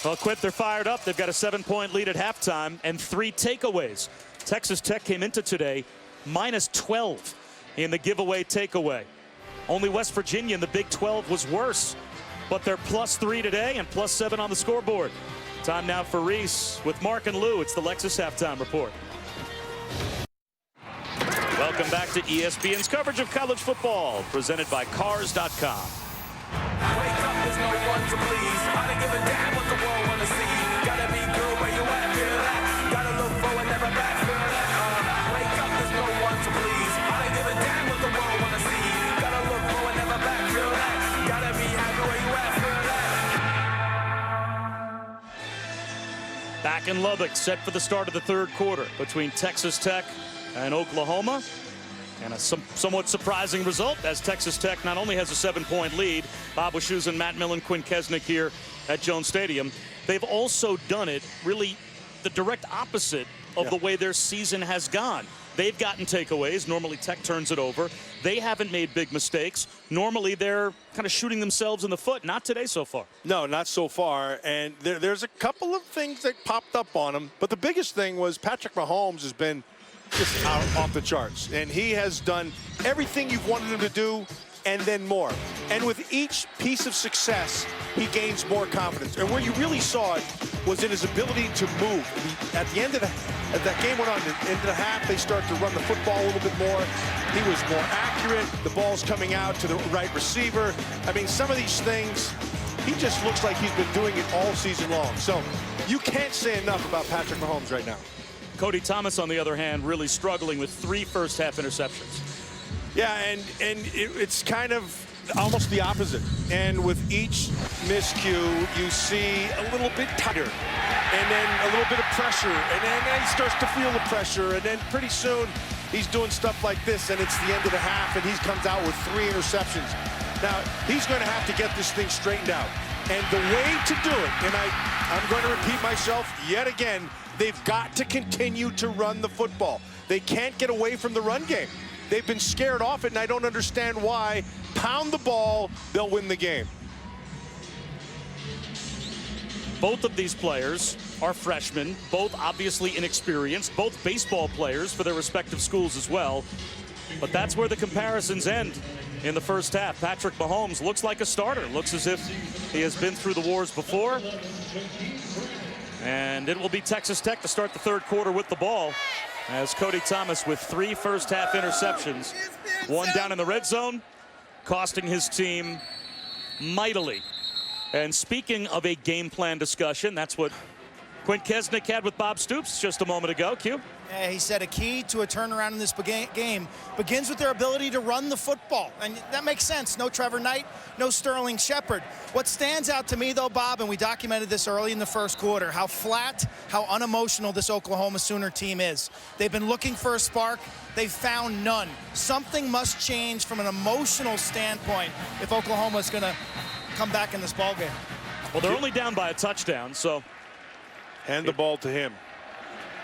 Well, Quinn, they're fired up. They've got a 7-point lead at halftime and 3 takeaways. Texas Tech came into today minus 12 in the giveaway takeaway. Only West Virginia in the Big 12 was worse, but they're plus 3 today and plus 7 on the scoreboard. Time now for Reese with Mark and Lou. It's the Lexus Halftime Report. Welcome back to ESPN's coverage of college football, presented by Cars.com. Wake up, there's no one to please. I don't give a damn what the world wanna see. Gotta be good where you at, feel that. Gotta look forward, never back, feel that. Wake up, there's no one to please. I don't give a damn what the world wanna see. Gotta look forward, never back, feel that. Gotta be happy where you at, feel that. Back in Lubbock, set for the start of the third quarter between Texas Tech and Oklahoma. And a somewhat surprising result, as Texas Tech not only has a 7-point lead. Bob Wischusen, Matt Millen, Quinn Kesnick here at Jones Stadium. They've also done it really the direct opposite of the way their season has gone. They've gotten takeaways. Normally Tech turns it over. They haven't made big mistakes. Normally they're kind of shooting themselves in the foot. Not today so far. No, not so far. And there's a couple of things that popped up on them. But the biggest thing was Patrick Mahomes has been just out off the charts. And he has done everything you've wanted him to do and then more. And with each piece of success, he gains more confidence. And where you really saw it was in his ability to move. At the end of as that game went on, into the half, they start to run the football a little bit more. He was more accurate. The ball's coming out to the right receiver. I mean, some of these things, he just looks like he's been doing it all season long. So you can't say enough about Patrick Mahomes right now. Cody Thomas, on the other hand, really struggling with 3 first-half interceptions. Yeah, and it's kind of almost the opposite. And with each miscue, you see a little bit tighter, and then a little bit of pressure, and then he starts to feel the pressure, and then pretty soon he's doing stuff like this, and it's the end of the half, and he comes out with 3 interceptions. Now, he's going to have to get this thing straightened out. And the way to do it, and I'm going to repeat myself yet again, they've got to continue to run the football. They can't get away from the run game. They've been scared off it, and I don't understand why. Pound the ball, they'll win the game. Both of these players are freshmen, both obviously inexperienced, both baseball players for their respective schools as well. But that's where the comparisons end in the first half. Patrick Mahomes looks like a starter, looks as if he has been through the wars before. And it will be Texas Tech to start the third quarter with the ball, as Cody Thomas with 3 first-half interceptions, 1 down in the red zone, costing his team mightily. And speaking of a game plan discussion, that's what Quint Kesnick had with Bob Stoops just a moment ago. Q. Yeah, he said a key to a turnaround in this game begins with their ability to run the football. And that makes sense. No Trevor Knight, no Sterling Shepard. What stands out to me, though, Bob, and we documented this early in the first quarter, how flat, how unemotional this Oklahoma Sooner team is. They've been looking for a spark. They've found none. Something must change from an emotional standpoint if Oklahoma's going to come back in this ballgame. Well, they're only down by a touchdown, so hand the ball to him.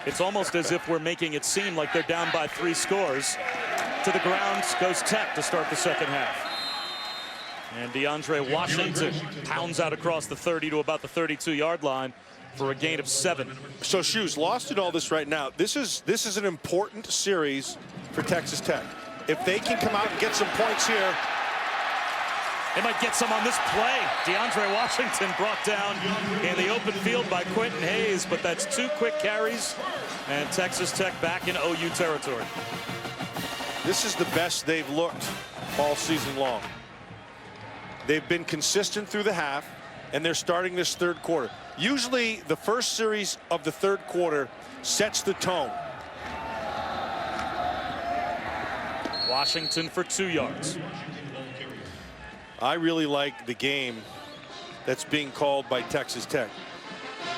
It's almost as if we're making it seem like they're down by 3 scores. To the ground goes Tech to start the second half. And DeAndre Washington pounds out across the 30 to about the 32-yard line for a gain of 7. So, Shoes, lost in all this right now. This is an important series for Texas Tech. If they can come out and get some points here, they might get some on this play. DeAndre Washington brought down in the open field by Quentin Hayes, but that's 2 quick carries, and Texas Tech back in OU territory. This is the best they've looked all season long. They've been consistent through the half, and they're starting this third quarter. Usually, the first series of the third quarter sets the tone. Washington for 2 yards. I really like the game that's being called by Texas Tech.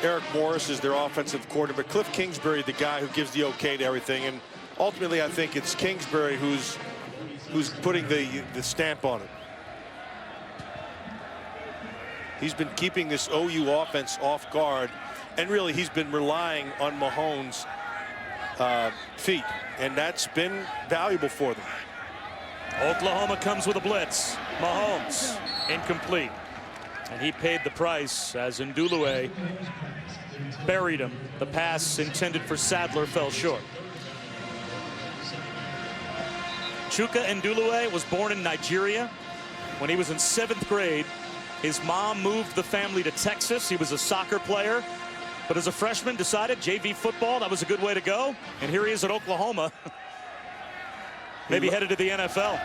Eric Morris is their offensive coordinator, but Cliff Kingsbury, the guy who gives the okay to everything. And ultimately, I think it's Kingsbury who's putting the stamp on it. He's been keeping this OU offense off guard, and really he's been relying on Mahomes' feet, and that's been valuable for them. Oklahoma comes with a blitz. Mahomes incomplete, and he paid the price as Ndulue buried him. The pass intended for Sadler fell short. Chuka Ndulue was born in Nigeria. When he was in 7th grade, his mom moved the family to Texas. He was a soccer player, but as a freshman decided JV football, that was a good way to go. And here he is at Oklahoma. Maybe headed to the NFL.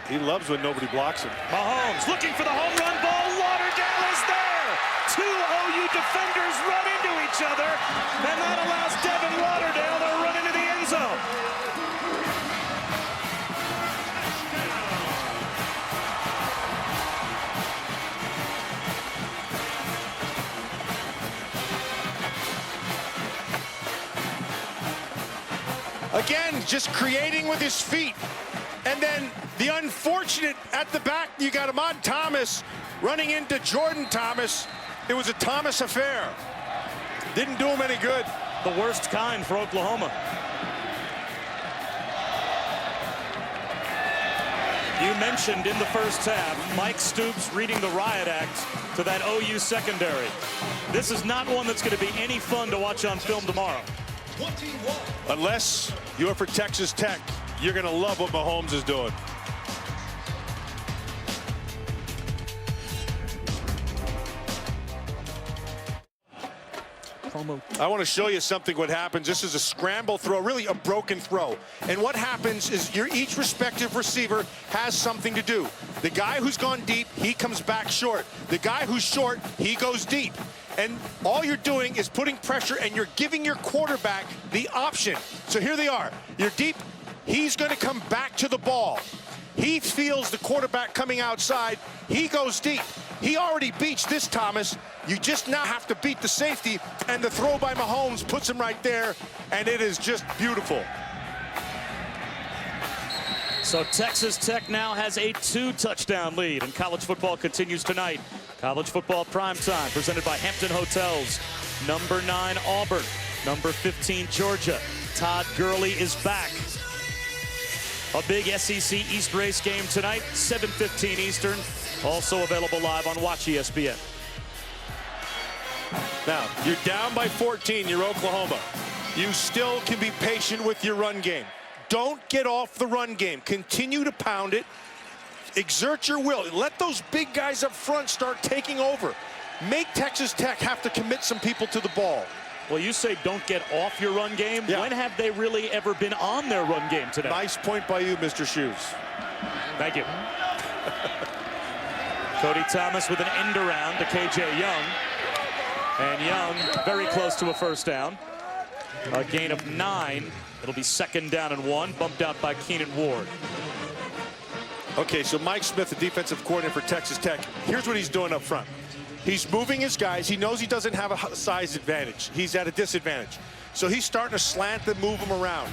He loves when nobody blocks him. Mahomes looking for the home run ball. Lauderdale is there. 2 OU defenders run into each other, and that allows Devin Lauderdale to run into the end zone. Again, just creating with his feet. And then the unfortunate at the back, you got Ahmad Thomas running into Jordan Thomas. It was a Thomas affair. Didn't do him any good. The worst kind for Oklahoma. You mentioned in the first half, Mike Stoops reading the riot act to that OU secondary. This is not one that's going to be any fun to watch on film tomorrow. Unless you're for Texas Tech, you're going to love what Mahomes is doing. promo. I want to show you something what happens. This is a scramble throw, really a broken throw. And what happens is each respective receiver has something to do. The guy who's gone deep, he comes back short. The guy who's short, he goes deep. And all you're doing is putting pressure, and you're giving your quarterback the option. So here they are. You're deep. He's going to come back to the ball. He feels the quarterback coming outside. He goes deep. He already beats this, Thomas. You just now have to beat the safety, and the throw by Mahomes puts him right there, and it is just beautiful. So Texas Tech now has a 2-touchdown lead, and college football continues tonight. College football primetime presented by Hampton Hotels. Number 9, Auburn. Number 15, Georgia. Todd Gurley is back. A big SEC East race game tonight, 7:15 Eastern. Also available live on Watch ESPN. Now, you're down by 14, you're Oklahoma. You still can be patient with your run game. Don't get off the run game. Continue to pound it. Exert your will. Let those big guys up front start taking over. Make Texas Tech have to commit some people to the ball. Well, you say don't get off your run game. Yeah. When have they really ever been on their run game today? Nice point by you, Mr. Shoes. Thank you. Cody Thomas with an end around to KJ Young. And Young very close to a first down. A gain of 9. It'll be 2nd down and 1, bumped out by Keenan Ward. Okay, so Mike Smith, the defensive coordinator for Texas Tech, here's what he's doing up front. He's moving his guys. He knows he doesn't have a size advantage. He's at a disadvantage. So he's starting to slant and move them around.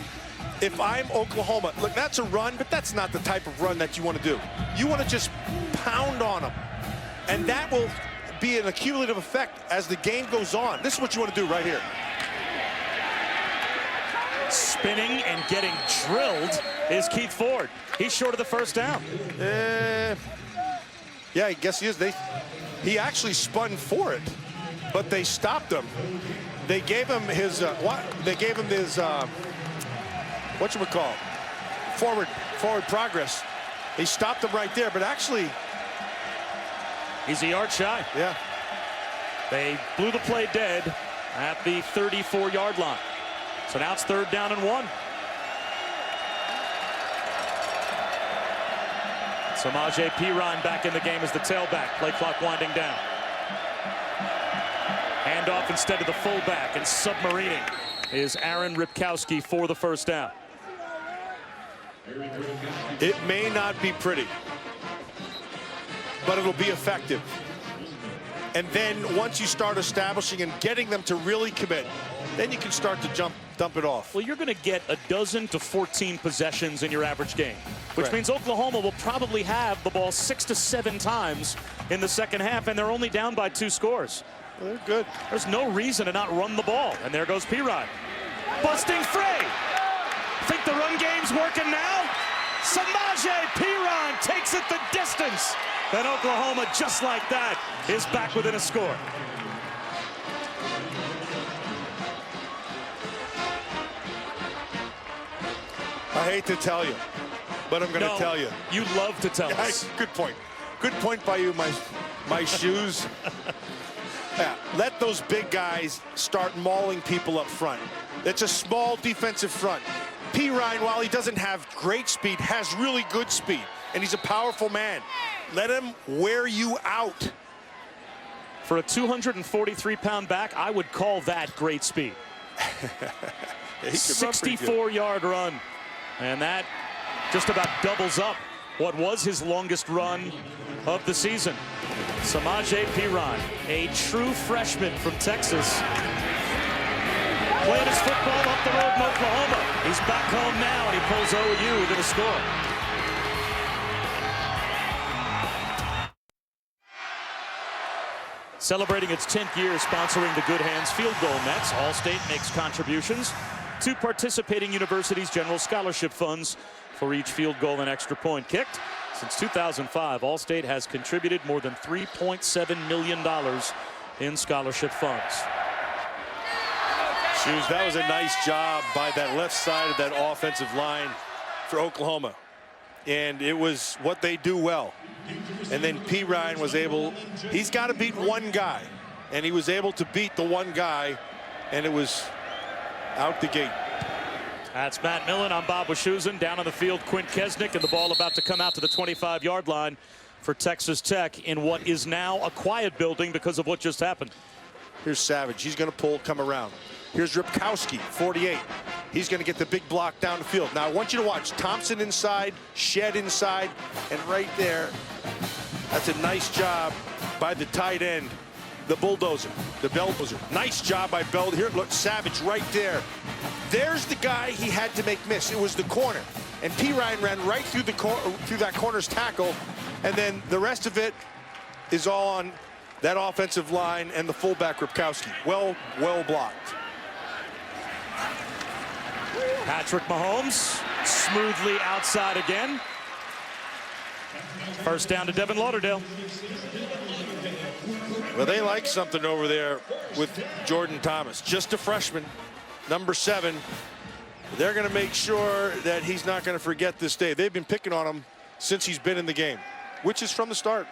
If I'm Oklahoma, look, that's a run, but that's not the type of run that you want to do. You want to just pound on them. And that will be an accumulative effect as the game goes on. This is what you want to do right here. Spinning and getting drilled is Keith Ford. He's short of the first down. Yeah, I guess he is. He actually spun for it, but they stopped him. They gave him his whatchamacallit? Forward progress. They stopped him right there, but actually he's a yard shy. Yeah. They blew the play dead at the 34-yard line. So now it's 3rd down and 1. Samaje Perine back in the game as the tailback. Play clock winding down. Handoff instead of the fullback, and submarining is Aaron Ripkowski for the first down. It may not be pretty, but it'll be effective. And then once you start establishing and getting them to really commit, then you can start to dump it off. Well, you're going to get 12 to 14 possessions in your average game, which means Oklahoma will probably have the ball 6 to 7 times in the second half, and they're only down by 2 scores. Well, they're good. There's no reason to not run the ball. And there goes Perine. Busting free. Think the run game's working now? Samaje Perine takes it the distance. Then Oklahoma, just like that, is back within a score. I hate to tell you, but I'm going to tell you. You love to tell us. Good point. Good point by you, my shoes. Yeah, let those big guys start mauling people up front. It's a small defensive front. Perine, while he doesn't have great speed, has really good speed, and he's a powerful man. Let him wear you out. For a 243-pound back, I would call that great speed. 64-yard run. And that just about doubles up what was his longest run of the season. Samaje Perine, a true freshman from Texas. Playing his football up the road in Oklahoma. He's back home now, and he pulls OU within a score. Celebrating its 10th year sponsoring the Good Hands Field Goal Nets, Allstate makes contributions to participating universities' general scholarship funds for each field goal and extra point kicked. Since 2005, Allstate has contributed more than $3.7 million in scholarship funds. Shoes, that was a nice job by that left side of that offensive line for Oklahoma. And it was what they do well. And then Perine was able, he's got to beat one guy. And he was able to beat the one guy and it was out the gate. That's Matt Millen. I'm Bob Wischusen. Down on the field, Quint Kesnick, and the ball about to come out to the 25-yard line for Texas Tech in what is now a quiet building because of what just happened. Here's Savage. He's going to pull, come around. Here's Ripkowski, 48. He's going to get the big block down the field. Now, I want you to watch Thompson inside, Shed inside, and right there, that's a nice job by the tight end, the bulldozer, the Belldozer. Nice job by Bell. Here, look, Savage right there. There's the guy he had to make miss. It was the corner. And P. Ryan ran right through that corner's tackle, and then the rest of it is all on that offensive line and the fullback Ripkowski. Well blocked. Patrick Mahomes smoothly outside again. First down to Devin Lauderdale. Well, they like something over there with Jordan Thomas. Just a freshman, number 7. They're going to make sure that he's not going to forget this day. They've been picking on him since he's been in the game, which is from the start.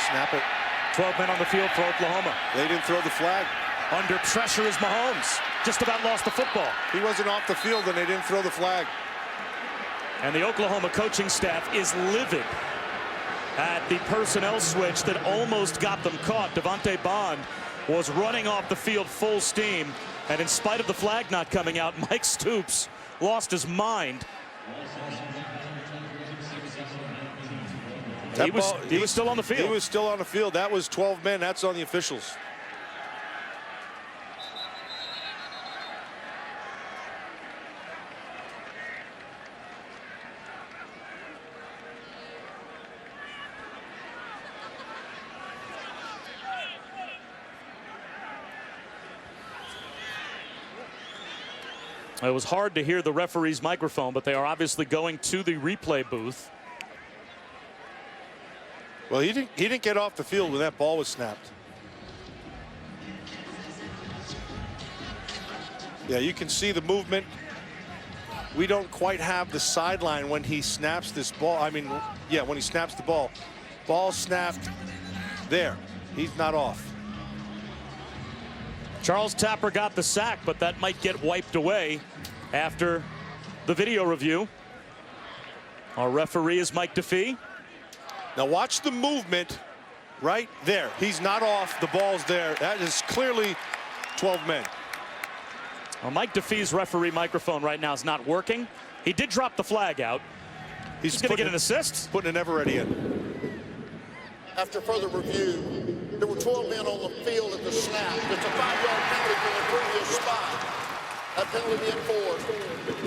Snap it. 12 men on the field for Oklahoma. They didn't throw the flag. Under pressure is Mahomes. Just about lost the football. He wasn't off the field and they didn't throw the flag. And the Oklahoma coaching staff is livid at the personnel switch that almost got them caught. Devontae Bond was running off the field full steam. And in spite of the flag not coming out, Mike Stoops lost his mind. He was still on the field. He was still on the field. That was 12 men. That's on the officials. It was hard to hear the referee's microphone, but they are obviously going to the replay booth. Well, he didn't get off the field when that ball was snapped. Yeah, you can see the movement. We don't quite have the sideline when he snaps this ball. I mean, yeah, when he snaps the ball. Ball snapped there. He's not off. Charles Tapper got the sack, but that might get wiped away after the video review. Our referee is Mike DeFee. Now watch the movement right there. He's not off. The ball's there. That is clearly 12 men. Well, Mike DeFee's referee microphone right now is not working. He did drop the flag out. He's going to get an assist. Putting an ever-ready in. After further review, there were 12 men on the field at the snap. It's a 5-yard penalty from the previous spot. That penalty being forced.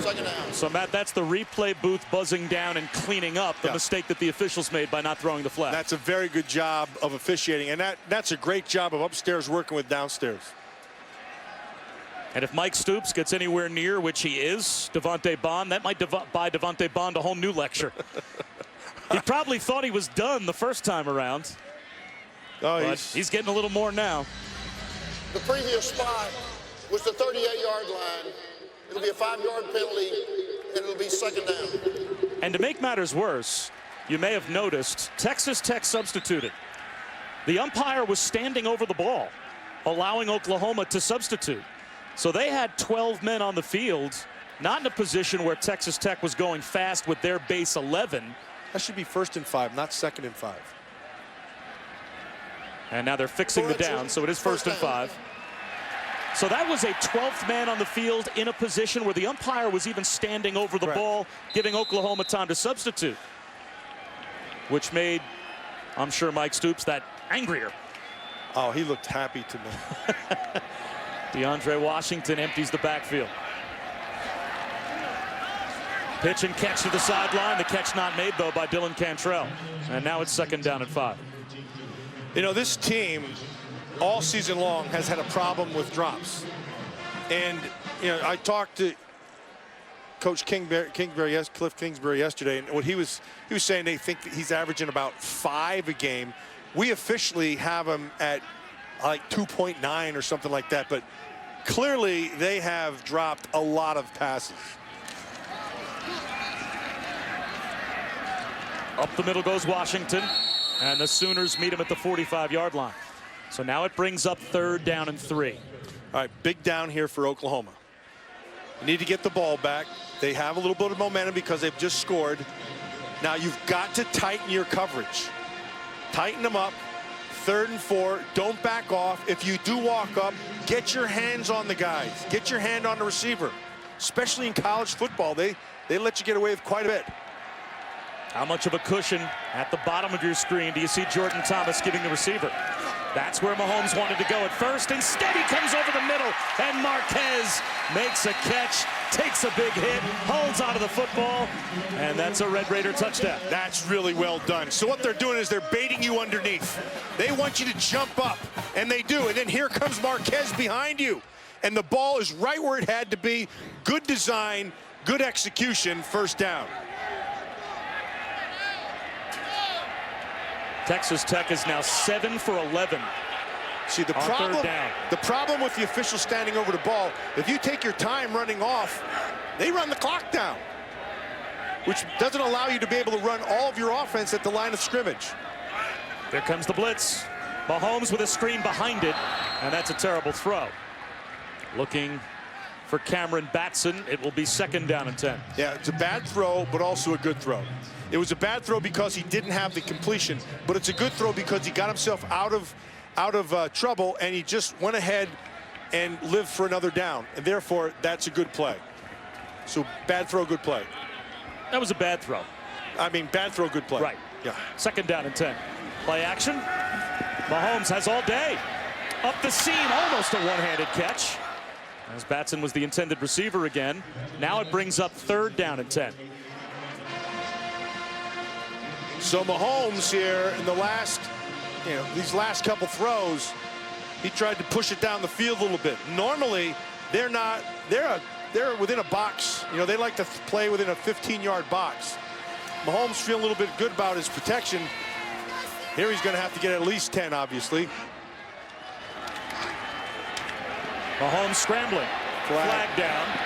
Second down. So, Matt, that's the replay booth buzzing down and cleaning up the mistake that the officials made by not throwing the flag. That's a very good job of officiating, and that's a great job of upstairs working with downstairs. And if Mike Stoops gets anywhere near, which he is, Devontae Bond, that might buy Devontae Bond a whole new lecture. He probably thought he was done the first time around. Oh, but he's getting a little more now. The previous spot was the 38-yard line. It'll be a 5-yard penalty, and it'll be second down. And to make matters worse, you may have noticed Texas Tech substituted. The umpire was standing over the ball, allowing Oklahoma to substitute. So they had 12 men on the field, not in a position where Texas Tech was going fast with their base 11. That should be 1st and 5, not 2nd and 5. And now they're fixing the down, so it is 1st and 5. So that was a 12th man on the field in a position where the umpire was even standing over the ball, giving Oklahoma time to substitute, which made, I'm sure, Mike Stoops that angrier. Oh, he looked happy to me. DeAndre Washington empties the backfield. Pitch and catch to the sideline. The catch not made, though, by Dylan Cantrell. And now it's 2nd down and 5. You know, this team all season long has had a problem with drops. And, you know, I talked to Coach Cliff Kingsbury yesterday, and what he was saying, they think that he's averaging about 5 a game. We officially have him at like 2.9 or something like that, but clearly they have dropped a lot of passes. Up the middle goes Washington, and the Sooners meet him at the 45-yard line. So now it brings up 3rd down and 3. All right, big down here for Oklahoma. You need to get the ball back. They have a little bit of momentum because they've just scored. Now you've got to tighten your coverage. Tighten them up. 3rd and 4. Don't back off. If you do walk up, get your hands on the guys. Get your hand on the receiver. Especially in college football, they let you get away with quite a bit. How much of a cushion at the bottom of your screen do you see Jordan Thomas giving the receiver? That's where Mahomes wanted to go at first. Instead, he comes over the middle, and Marquez makes a catch, takes a big hit, holds onto the football, and that's a Red Raider touchdown. That's really well done. So what they're doing is they're baiting you underneath. They want you to jump up, and they do. And then here comes Marquez behind you. And the ball is right where it had to be. Good design, good execution, 1st down. Texas Tech is now 7 for 11. See, the problem with the official standing over the ball, if you take your time running off, they run the clock down, which doesn't allow you to be able to run all of your offense at the line of scrimmage. There comes the blitz. Mahomes with a screen behind it, and that's a terrible throw. Looking for Cameron Batson. It will be 2nd down and 10. Yeah, it's a bad throw, but also a good throw. It was a bad throw because he didn't have the completion, but it's a good throw because he got himself out of trouble, and he just went ahead and lived for another down, and therefore that's a good play. So bad throw, good play. That was a bad throw. I mean, bad throw, good play. Right. Yeah. 2nd down and 10. Play action. Mahomes has all day. Up the seam, almost a one-handed catch. As Batson was the intended receiver again. Now it brings up 3rd down and 10. So Mahomes here in the last, these last couple throws, he tried to push it down the field a little bit. Normally, they're within a box. They like to play within a 15-yard box. Mahomes feeling a little bit good about his protection. Here he's going to have to get at least 10, obviously. Mahomes scrambling. Flag down.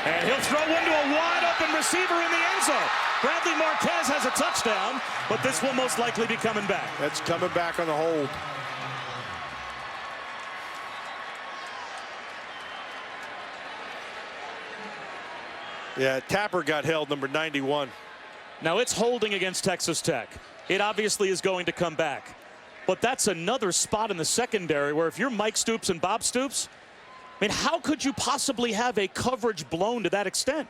And he'll throw one to a wide-open receiver in the end zone. Bradley Marquez has a touchdown, but this will most likely be coming back. That's coming back on the hold. Yeah, Tapper got held, number 91. Now it's holding against Texas Tech. It obviously is going to come back. But that's another spot in the secondary where if you're Mike Stoops and Bob Stoops, I mean, how could you possibly have a coverage blown to that extent?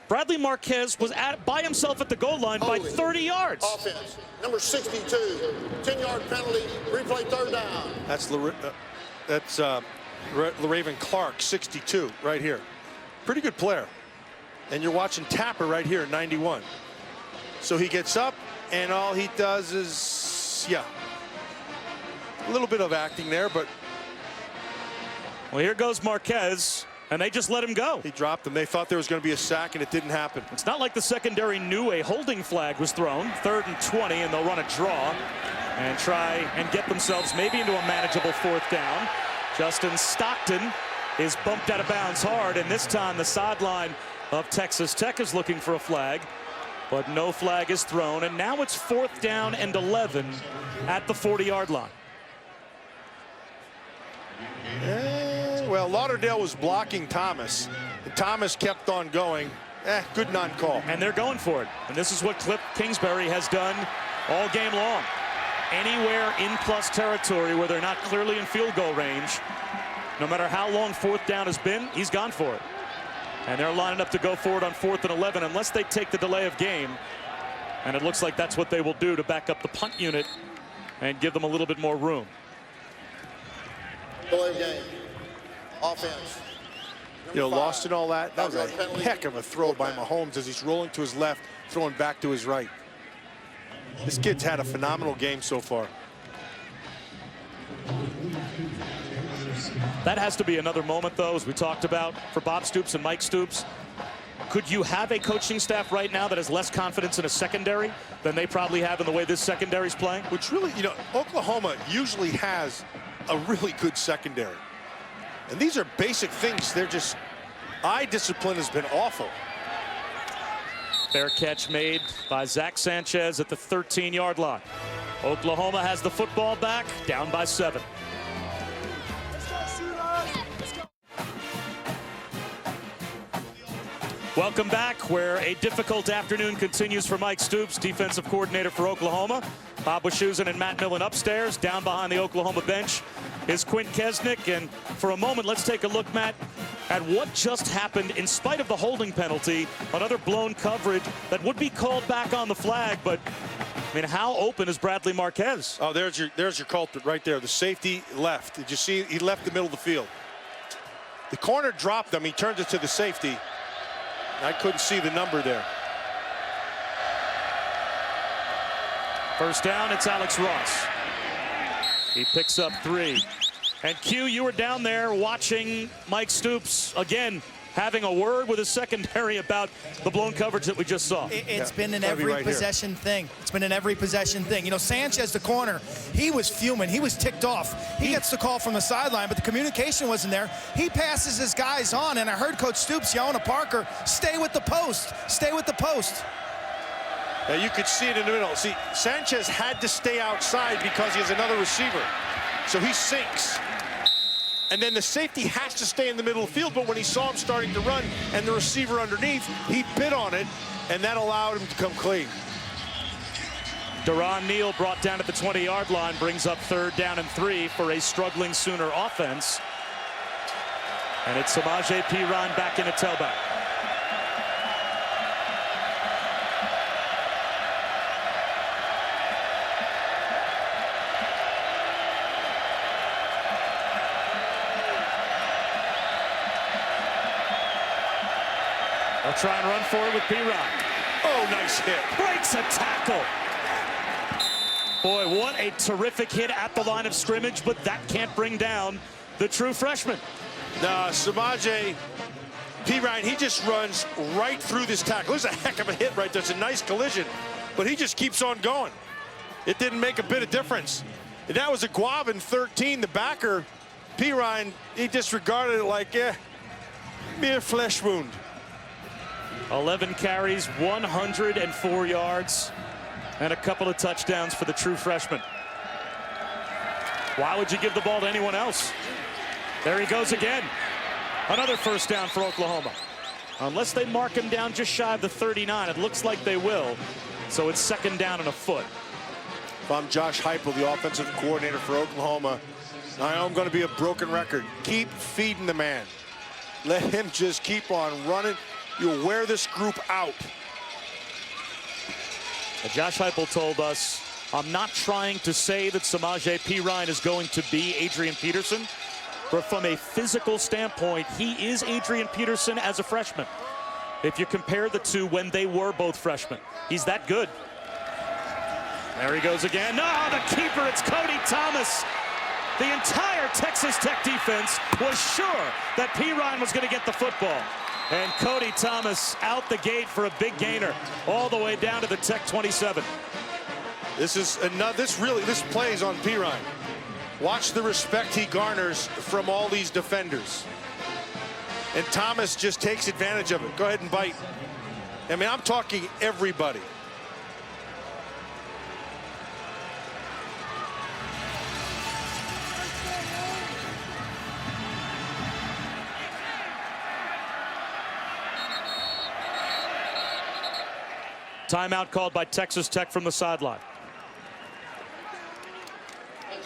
Bradley Marquez was by himself at the goal line by 30 yards. Offense, number 62, 10-yard penalty, replay 3rd down. That's LaRaven Clark, 62, right here. Pretty good player. And you're watching Tapper right here, 91. So he gets up, and all he does is, a little bit of acting there, but. Well, here goes Marquez, and they just let him go. He dropped him. They thought there was going to be a sack, and it didn't happen. It's not like the secondary knew a holding flag was thrown. 3rd and 20, and they'll run a draw and try and get themselves maybe into a manageable 4th down. Justin Stockton is bumped out of bounds hard, and this time the sideline of Texas Tech is looking for a flag, but no flag is thrown, and now it's 4th down and 11 at the 40-yard line. Well, Lauderdale was blocking Thomas, and Thomas kept on going. Good non-call. And they're going for it. And this is what Cliff Kingsbury has done all game long. Anywhere in plus territory where they're not clearly in field goal range, no matter how long 4th down has been, he's gone for it. And they're lining up to go for it on 4th and 11 unless they take the delay of game. And it looks like that's what they will do to back up the punt unit and give them a little bit more room. Delay of game. Offense. Lost in all that. That was a heck of a throw by Mahomes as he's rolling to his left, throwing back to his right. This kid's had a phenomenal game so far. That has to be another moment, though, as we talked about, for Bob Stoops and Mike Stoops. Could you have a coaching staff right now that has less confidence in a secondary than they probably have in the way this secondary is playing? Which really, Oklahoma usually has a really good secondary. And these are basic things. They're just, eye discipline has been awful. Fair catch made by Zach Sanchez at the 13-yard line. Oklahoma has the football back, down by 7. Welcome back, where a difficult afternoon continues for Mike Stoops, defensive coordinator for Oklahoma. Bob Wischusen and Matt Millen upstairs. Down behind the Oklahoma bench is Quint Kesnick. And for a moment, let's take a look, Matt, at what just happened in spite of the holding penalty. Another blown coverage that would be called back on the flag. But, I mean, how open is Bradley Marquez? Oh, there's your culprit right there. The safety left. Did you see? He left the middle of the field. The corner dropped him. He turned it to the safety. I couldn't see the number there. First down, it's Alex Ross. He picks up 3. And Q, you were down there watching Mike Stoops, again, having a word with his secondary about the blown coverage that we just saw. It's been in every possession thing. It's been in every possession thing. You know, Sanchez, the corner, he was fuming. He was ticked off. He gets the call from the sideline, but the communication wasn't there. He passes his guys on, and I heard Coach Stoops yelling to Parker, stay with the post, stay with the post. Yeah, you could see it in the middle. See, Sanchez had to stay outside because he has another receiver. So he sinks. And then the safety has to stay in the middle of the field, but when he saw him starting to run and the receiver underneath, he bit on it, and that allowed him to come clean. Deron Neal brought down at the 20-yard line, brings up 3rd down and 3 for a struggling Sooner offense. And it's Samaje Perine back in at tailback. They'll try and run for it with Perine. Oh, nice hit. Breaks a tackle. Boy, what a terrific hit at the line of scrimmage, but that can't bring down the true freshman. Nah, Samaje Perine, he just runs right through this tackle. There's a heck of a hit right there. It's a nice collision, but he just keeps on going. It didn't make a bit of difference. And that was a Guavin 13, the backer. Perine, he disregarded it like, mere flesh wound. 11 carries, 104 yards, and a couple of touchdowns for the true freshman. Why would you give the ball to anyone else? There he goes again. Another first down for Oklahoma. Unless they mark him down just shy of the 39, it looks like they will. So it's 2nd down and a foot. If I'm Josh Heupel, the offensive coordinator for Oklahoma, I know I'm going to be a broken record. Keep feeding the man. Let him just keep on running. You'll wear this group out. Josh Heupel told us, I'm not trying to say that Samaje Perine is going to be Adrian Peterson, but from a physical standpoint, he is Adrian Peterson as a freshman. If you compare the two when they were both freshmen, he's that good. There he goes again. No, the keeper, it's Cody Thomas. The entire Texas Tech defense was sure that Perine was going to get the football. And Cody Thomas out the gate for a big gainer all the way down to the Tech 27. This plays on Perine. Watch the respect he garners from all these defenders. And Thomas just takes advantage of it. Go ahead and bite. I mean, I'm talking everybody. Timeout called by Texas Tech from the sideline.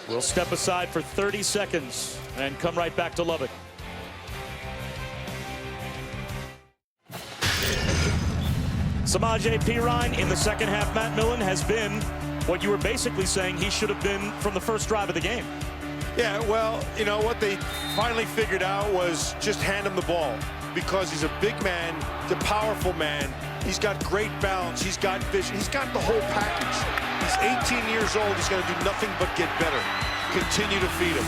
We'll step aside for 30 seconds and come right back to Lubbock. Samaje Perine in the second half, Matt Millen, has been what you were basically saying he should have been from the first drive of the game. Yeah, well, you know, what they finally figured out was just hand him the ball, because he's a big man, he's a powerful man. He's got great balance. He's got vision. He's got the whole package. He's 18 years old. He's going to do nothing but get better. Continue to feed him.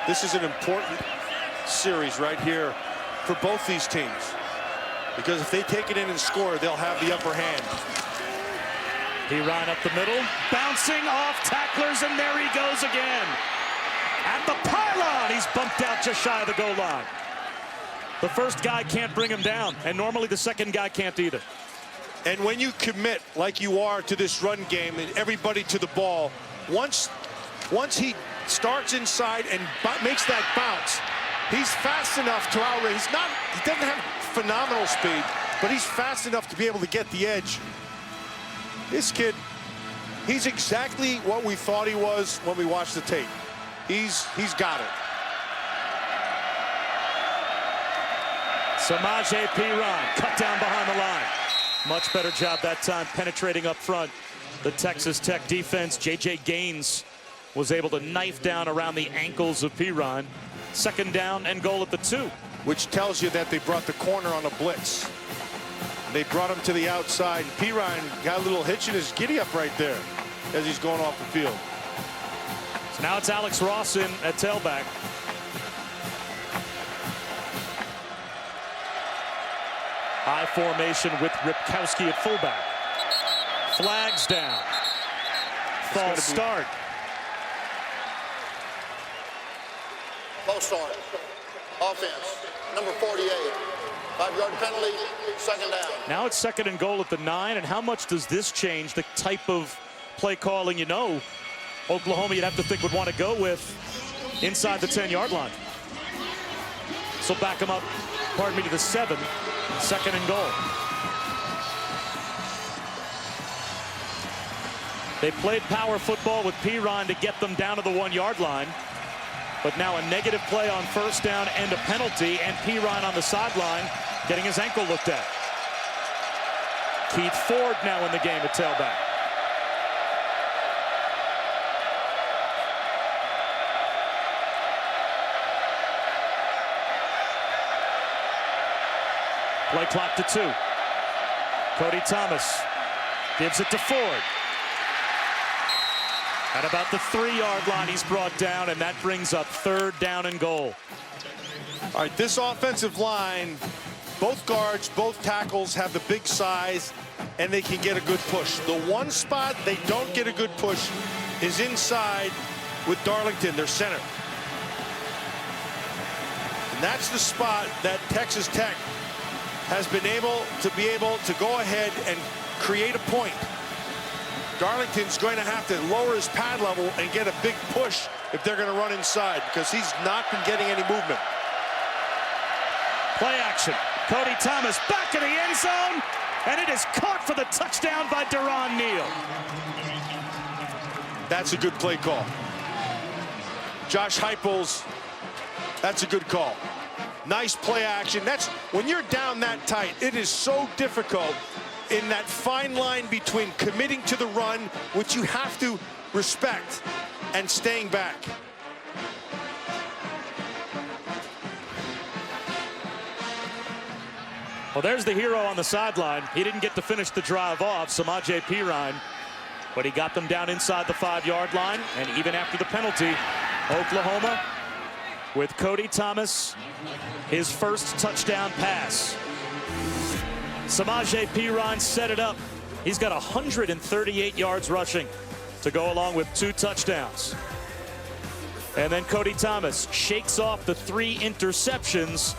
This is an important series right here for both these teams, because if they take it in and score, they'll have the upper hand. Perine up the middle, bouncing off tacklers, and there he goes again. At the pylon. bumped out just shy of the goal line. The first guy can't bring him down, and normally the second guy can't either. And when you commit like you are to this run game and everybody to the ball, once he starts inside and makes that bounce, he's fast enough to outrun. He doesn't have phenomenal speed, but he's fast enough to be able to get the edge. This kid, he's exactly what we thought he was when we watched the tape. He's got it. Samaje Perine cut down behind the line. Much better job that time penetrating up front. The Texas Tech defense, J.J. Gaines, was able to knife down around the ankles of Perine. Second down and goal at the 2. Which tells you that they brought the corner on a blitz. They brought him to the outside. Perine got a little hitch in his giddy up right there as he's going off the field. So now it's Alex Ross in at tailback. High formation with Ripkowski at fullback. Flags down. False start. False start. Offense. Number 48. 5-yard penalty. Second down. Now it's second and goal at the 9. And how much does this change the type of play calling you know Oklahoma, you'd have to think, would want to go with inside the 10-yard line? So back him up, pardon me, to the 7. Second and goal. They played power football with Perine to get them down to the 1-yard line. But now a negative play on first down and a penalty, and Perine on the sideline getting his ankle looked at. Keith Ford now in the game at tailback. Play clock to 2. Cody Thomas gives it to Ford. At about the 3-yard line, he's brought down, and that brings up third down and goal. All right, this offensive line, both guards, both tackles have the big size, and they can get a good push. The one spot they don't get a good push is inside with Darlington, their center. And that's the spot that Texas Tech has been able to go ahead and create a point. Darlington's going to have to lower his pad level and get a big push if they're going to run inside, because he's not been getting any movement. Play action. Cody Thomas back in the end zone, and it is caught for the touchdown by Deron Neal. That's a good play call. Josh Heupel's, that's a good call. Nice play action. That's when you're down that tight, it is so difficult in that fine line between committing to the run, which you have to respect, and staying back. Well, there's the hero on the sideline. He didn't get to finish the drive off, Samaje Perine, but he got them down inside the 5-yard line, and even after the penalty, Oklahoma with Cody Thomas, his first touchdown pass. Samaje Perine set it up. He's got 138 yards rushing to go along with 2 touchdowns. And then Cody Thomas shakes off the 3 interceptions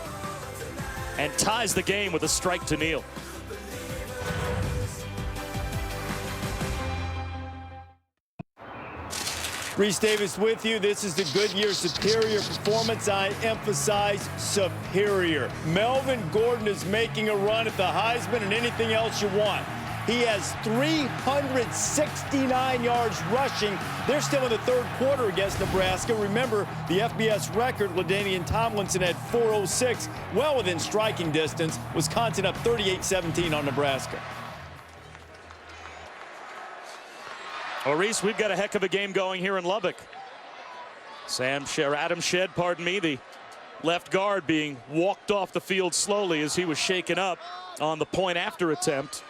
and ties the game with a strike to Neal. Reese Davis with you. This is the Goodyear Superior performance. I emphasize superior. Melvin Gordon is making a run at the Heisman and anything else you want. He has 369 yards rushing. They're still in the third quarter against Nebraska. Remember, the FBS record, LaDainian Tomlinson had 406, well within striking distance. Wisconsin up 38-17 on Nebraska. Well, Reese, we've got a heck of a game going here in Lubbock. Adam Shedd, pardon me, the left guard being walked off the field slowly as he was shaken up on the point after attempt.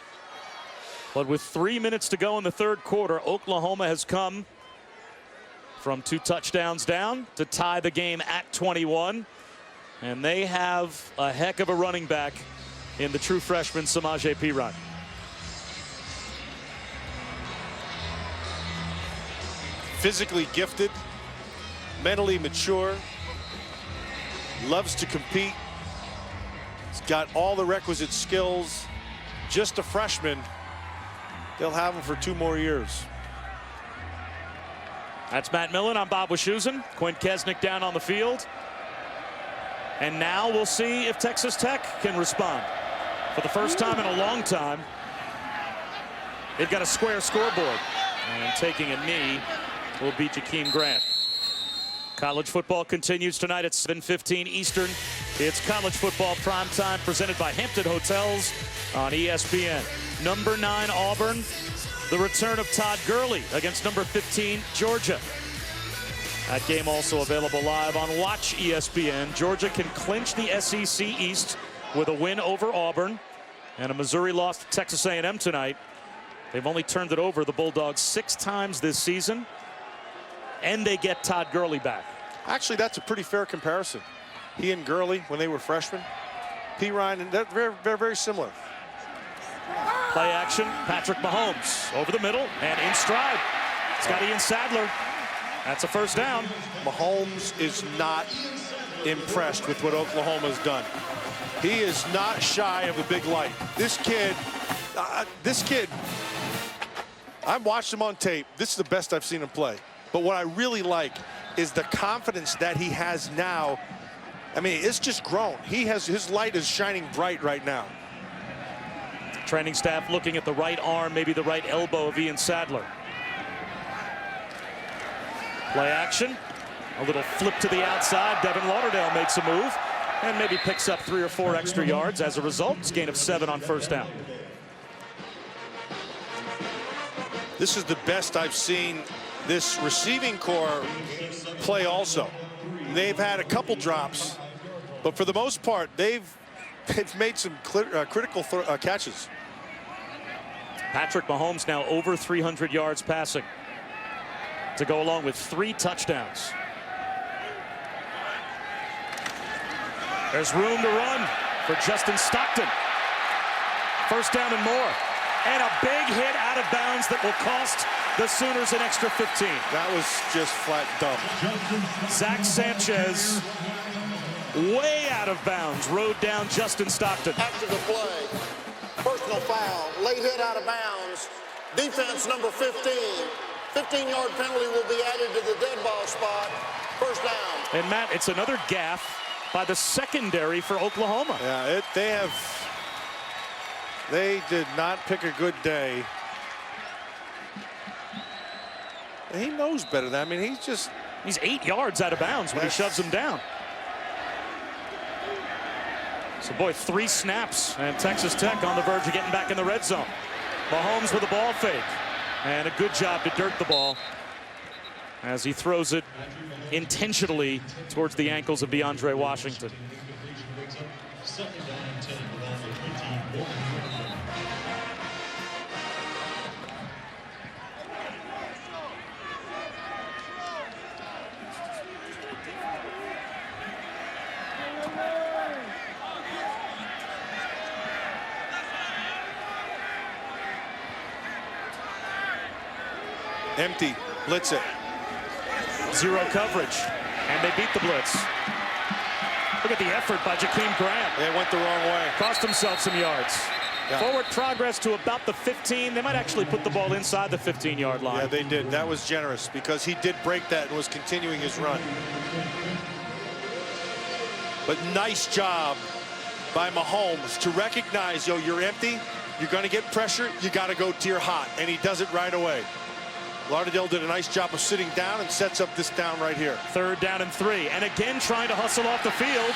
But with 3 minutes to go in the third quarter, Oklahoma has come from 2 touchdowns down to tie the game at 21. And they have a heck of a running back in the true freshman, Samaje Perine. Physically gifted, mentally mature, loves to compete. He's got all the requisite skills. Just a freshman. They'll have him for 2 more years. That's Matt Millen. I'm Bob Wischusen. Quinn Kesnick down on the field. And now we'll see if Texas Tech can respond. For the first time in a long time, they've got a square scoreboard. And taking a knee will be Jakeem Grant. College football continues tonight at 7:15 Eastern. It's college football primetime presented by Hampton Hotels on ESPN. Number 9 Auburn. The return of Todd Gurley against number 15 Georgia. That game also available live on Watch ESPN. Georgia can clinch the SEC East with a win over Auburn, and a Missouri loss to Texas A&M tonight. They've only turned it over, the Bulldogs, 6 times this season, and they get Todd Gurley back. Actually, that's a pretty fair comparison. He and Gurley, when they were freshmen, P. Ryan, and they're very similar. Play action, Patrick Mahomes over the middle and in stride. Scotty and Sadler. That's a first down. Mahomes is not impressed with what Oklahoma's done. He is not shy of a big light. This kid, I've watched him on tape. This is the best I've seen him play. But what I really like is the confidence that he has now. I mean, it's just grown. His light is shining bright right now. Training staff looking at the right arm, maybe the right elbow of Ian Sadler. Play action. A little flip to the outside. Devin Lauderdale makes a move and maybe picks up 3 or 4 extra yards. As a result, it's a gain of 7 on first down. This is the best I've seen this receiving core play also. They've had a couple drops, but for the most part, they've made some critical catches. Patrick Mahomes now over 300 yards passing to go along with 3 touchdowns. There's room to run for Justin Stockton. First down and more. And a big hit out of bounds that will cost the Sooners an extra 15. That was just flat dumb. Zach Sanchez, way out of bounds, rode down Justin Stockton. After the play, personal foul, late hit out of bounds. Defense number 15. 15-yard penalty will be added to the dead ball spot. First down. And Matt, it's another gaffe by the secondary for Oklahoma. Yeah, they did not pick a good day. He knows better than that. I mean, he's 8 yards out of bounds when he shoves him down. So, boy, 3 snaps, and Texas Tech on the verge of getting back in the red zone. Mahomes with a ball fake, and a good job to dirt the ball as he throws it intentionally towards the ankles of DeAndre Washington. Empty, blitz it. 0 coverage, and they beat the blitz. Look at the effort by Jakeem Grant. They went the wrong way. Cost himself some yards. Yeah. Forward progress to about the 15. They might actually put the ball inside the 15-yard line. Yeah, they did. That was generous because he did break that and was continuing his run. But nice job by Mahomes to recognize, you're empty, you're going to get pressure, you got to go to your hot, and he does it right away. Lauderdale did a nice job of sitting down and sets up this down right here. 3rd down and 3, and again trying to hustle off the field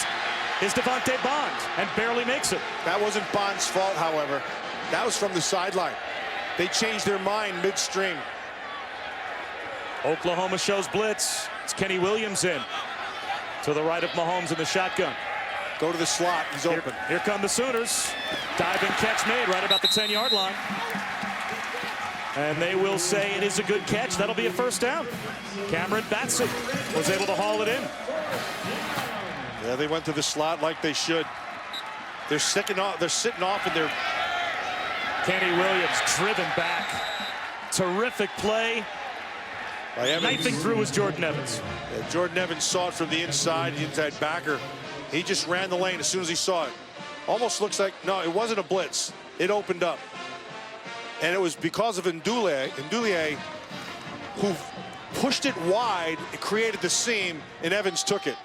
is Devontae Bond, and barely makes it. That wasn't Bond's fault, however. That was from the sideline. They changed their mind midstream. Oklahoma shows blitz. It's Kenny Williams in to the right of Mahomes in the shotgun. Go to the slot. He's open. Here come the Sooners. Diving catch made right about the 10-yard line. And they will say it is a good catch. That'll be a first down. Cameron Batson was able to haul it in. Yeah, they went to the slot like they should. They're sitting off in their... Kenny Williams driven back. Terrific play. By Evans. Knifing through was Jordan Evans. Yeah, Jordan Evans saw it from the inside backer. He just ran the lane as soon as he saw it. Almost looks like, no, it wasn't a blitz. It opened up. And it was because of Ndoulier, who pushed it wide, it created the seam, and Evans took it.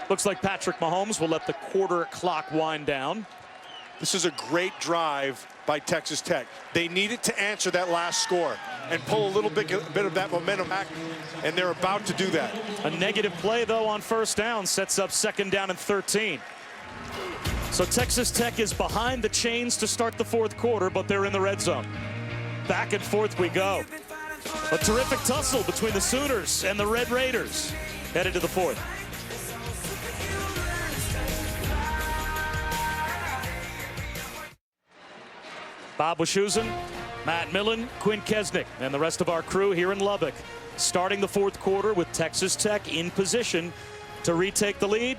Looks like Patrick Mahomes will let the quarter clock wind down. This is a great drive by Texas Tech. They needed to answer that last score and pull a little bit of that momentum back, and they're about to do that. A negative play, though, on first down sets up 2nd down and 13. So Texas Tech is behind the chains to start the 4th quarter, but they're in the red zone. Back and forth we go. A terrific tussle between the Sooners and the Red Raiders headed to the 4th. Bob Wischusen, Matt Millen, Quinn Kesnick, and the rest of our crew here in Lubbock, starting the 4th quarter with Texas Tech in position to retake the lead.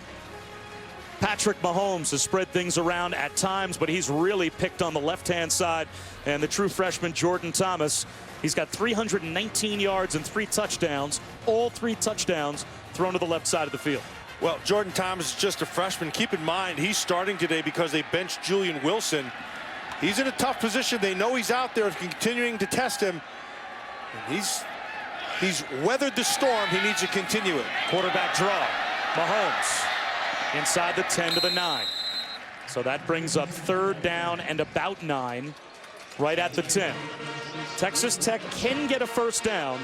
Patrick Mahomes has spread things around at times, but he's really picked on the left-hand side. And the true freshman, Jordan Thomas, he's got 319 yards and 3 touchdowns, all 3 touchdowns thrown to the left side of the field. Well, Jordan Thomas is just a freshman. Keep in mind, he's starting today because they benched Julian Wilson. He's in a tough position. They know he's out there continuing to test him. And he's weathered the storm. He needs to continue it. Quarterback draw. Mahomes inside the 10 to the 9. So that brings up 3rd down and about 9, right at the 10. Texas Tech can get a first down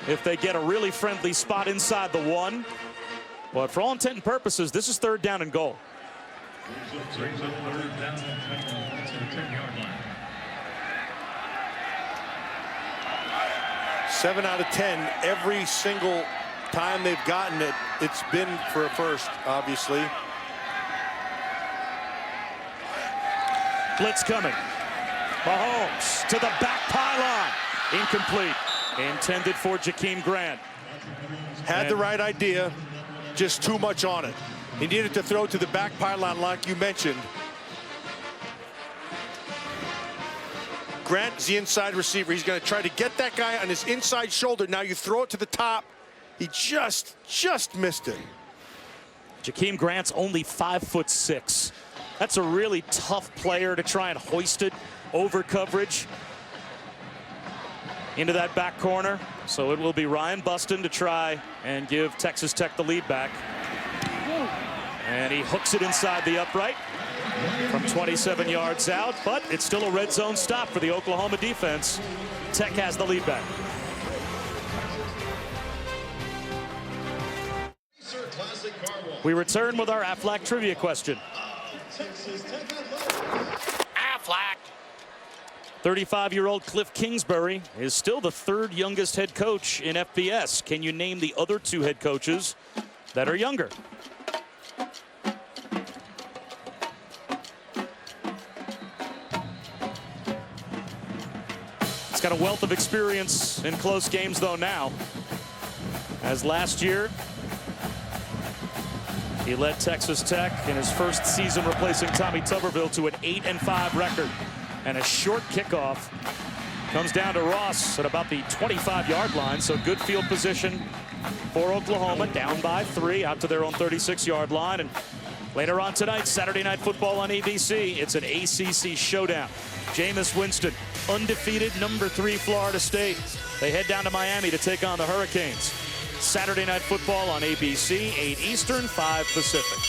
if they get a really friendly spot inside the 1. But for all intent and purposes, this is 3rd down and goal. Brings up 3rd down to the 10-yard line. 7 out of 10 every single time they've gotten it. It's been for a first, obviously. Blitz coming. Mahomes to the back pylon. Incomplete. Intended for Jakeem Grant. Had the right idea, just too much on it. He needed to throw to the back pylon like you mentioned. Grant's the inside receiver. He's going to try to get that guy on his inside shoulder. Now you throw it to the top. He just missed it. Jakeem Grant's only 5'6". That's a really tough player to try and hoist it over coverage into that back corner. So it will be Ryan Buston to try and give Texas Tech the lead back. And he hooks it inside the upright from 27 yards out, but it's still a red zone stop for the Oklahoma defense. Tech has the lead back. We return with our Aflac trivia question. Aflac. 35-year-old Cliff Kingsbury is still the 3rd youngest head coach in FBS. Can you name the other 2 head coaches that are younger? He's got a wealth of experience in close games, though, now. As last year, he led Texas Tech in his first season replacing Tommy Tuberville to an 8-5 record. And a short kickoff comes down to Ross at about the 25-yard line. So good field position for Oklahoma, down by 3 out to their own 36-yard line. And later on tonight, Saturday Night Football on ABC, it's an ACC showdown. Jameis Winston, undefeated, number 3 Florida State. They head down to Miami to take on the Hurricanes. Saturday Night Football on ABC, 8 Eastern, 5 Pacific.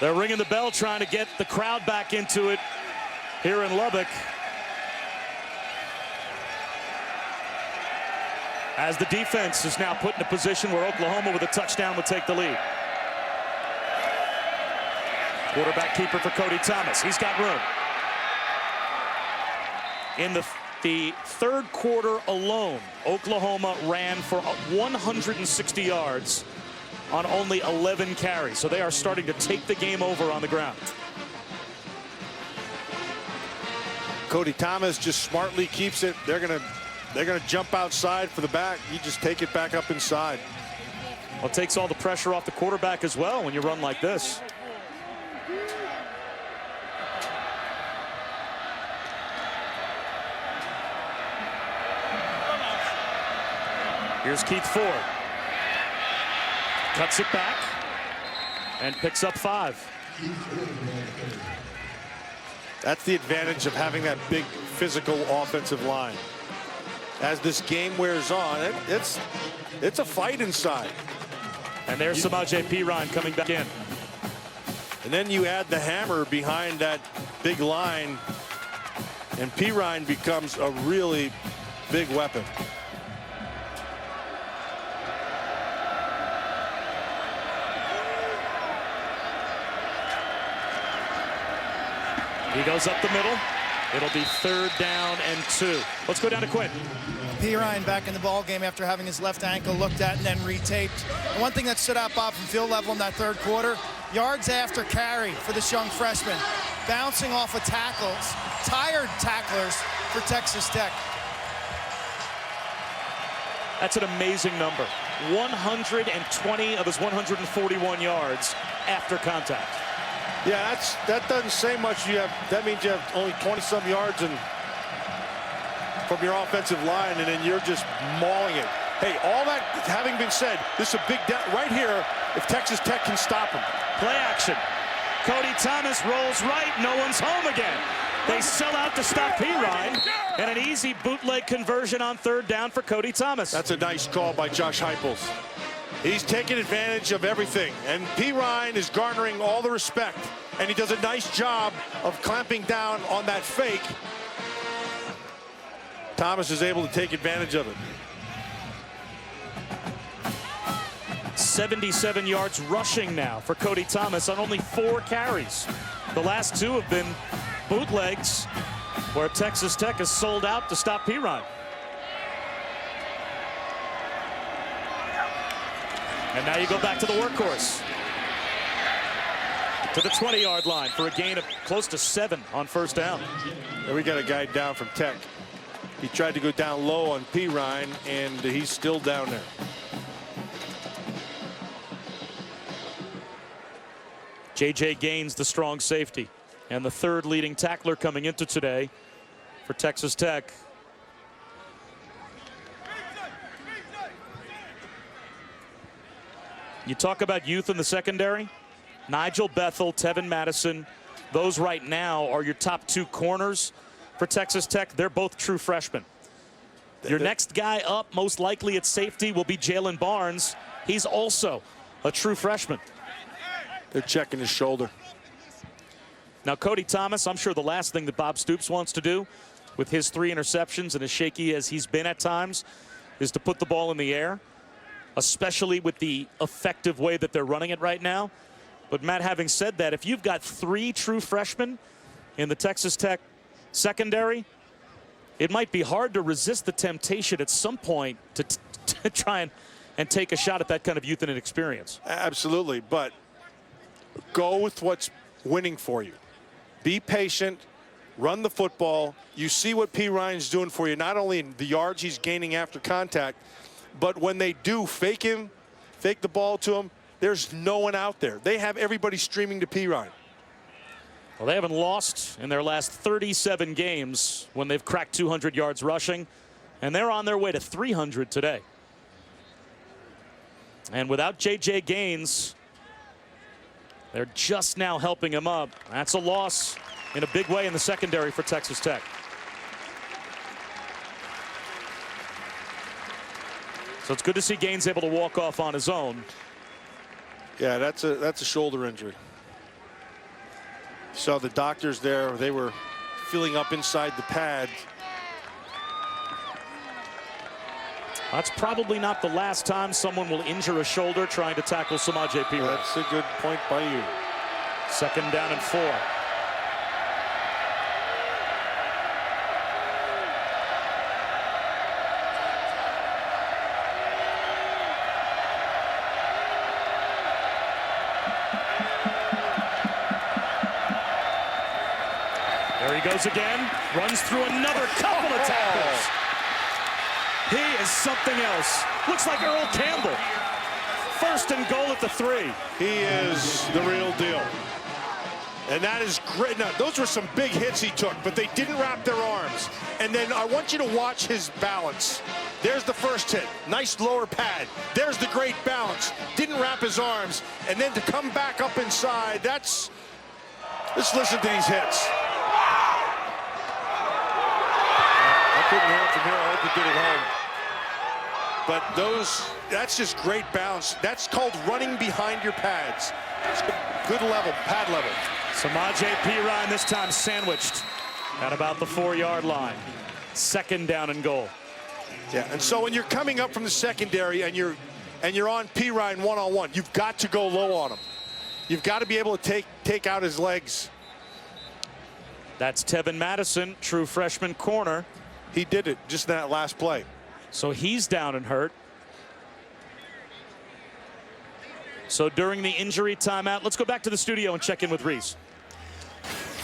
They're ringing the bell, trying to get the crowd back into it here in Lubbock. As the defense is now put in a position where Oklahoma with a touchdown would take the lead. Quarterback keeper for Cody Thomas. He's got room. In the 3rd quarter alone, Oklahoma ran for 160 yards on only 11 carries. So they are starting to take the game over on the ground. Cody Thomas just smartly keeps it. They're gonna jump outside for the back. You just take it back up inside. Well, it takes all the pressure off the quarterback as well when you run like this. Here's Keith Ford. Cuts it back and picks up 5. That's the advantage of having that big physical offensive line. As this game wears on, it's a fight inside. And there's Samaje Perine coming back in. And then you add the hammer behind that big line, and Perine becomes a really big weapon. He goes up the middle. It'll be 3rd down and 2. Let's go down to Quinn. Perine back in the ball game after having his left ankle looked at and then retaped. And one thing that stood out, Bob, from field level in that 3rd quarter, yards after carry for this young freshman, bouncing off of tackles, tired tacklers for Texas Tech. That's an amazing number. 120 of his 141 yards after contact. Yeah, that doesn't say much. That means you have only 20-some yards from your offensive line, and then you're just mauling it. Hey, all that having been said, this is a big right here if Texas Tech can stop him. Play action. Cody Thomas rolls right. No one's home again. They sell out to stop Perine, and an easy bootleg conversion on 3rd down for Cody Thomas. That's a nice call by Josh Heupels. He's taking advantage of everything, and Perine is garnering all the respect, and he does a nice job of clamping down on that fake. Thomas is able to take advantage of it. 77 yards rushing now for Cody Thomas on only 4 carries. The last 2 have been bootlegs where Texas Tech has sold out to stop Perine. And now you go back to the workhorse. To the 20-yard line for a gain of close to 7 on 1st down. And we got a guy down from Tech. He tried to go down low on Perine, and he's still down there. J.J. Gaines, the strong safety, and the 3rd leading tackler coming into today for Texas Tech. You talk about youth in the secondary. Nigel Bethel, Tevin Madison, those right now are your top 2 corners for Texas Tech. They're both true freshmen. Your next guy up, most likely at safety, will be Jalen Barnes. He's also a true freshman. They're checking his shoulder. Now, Cody Thomas, I'm sure the last thing that Bob Stoops wants to do with his 3 interceptions and as shaky as he's been at times is to put the ball in the air, especially with the effective way that they're running it right now. But, Matt, having said that, if you've got 3 true freshmen in the Texas Tech secondary, it might be hard to resist the temptation at some point to try and take a shot at that kind of youth and experience. Absolutely, but go with what's winning for you. Be patient, run the football. You see what Perine's doing for you, not only in the yards he's gaining after contact, but when they do fake him, fake the ball to him, there's no one out there. They have everybody streaming to Perine. Well, they haven't lost in their last 37 games when they've cracked 200 yards rushing, and they're on their way to 300 today. And without J.J. Gaines, they're just now helping him up. That's a loss in a big way in the secondary for Texas Tech. So it's good to see Gaines able to walk off on his own. Yeah, that's a shoulder injury. So the doctors there, they were filling up inside the pad. That's probably not the last time someone will injure a shoulder trying to tackle Samaje Perine. That's a good point by you. 2nd down and 4. There he goes again, runs through another couple of tackles. He is something else. Looks like Earl Campbell. 1st and goal at the 3. He is the real deal. And that is great. Now, those were some big hits he took, but they didn't wrap their arms. And then I want you to watch his balance. There's the first hit. Nice lower pad. There's the great balance. Didn't wrap his arms. And then to come back up inside, that's... Let's listen to these hits. I couldn't hear it from here. I hope you did at home. But that's just great balance. That's called running behind your pads. It's good level, pad level. Samaje Perine this time sandwiched at about the 4-yard line. 2nd down and goal. Yeah, and so when you're coming up from the secondary and you're on Perine one-on-one, you've got to go low on him. You've got to be able to take out his legs. That's Tevin Madison, true freshman corner. He did it just in that last play. So he's down and hurt. So during the injury timeout, let's go back to the studio and check in with Reese.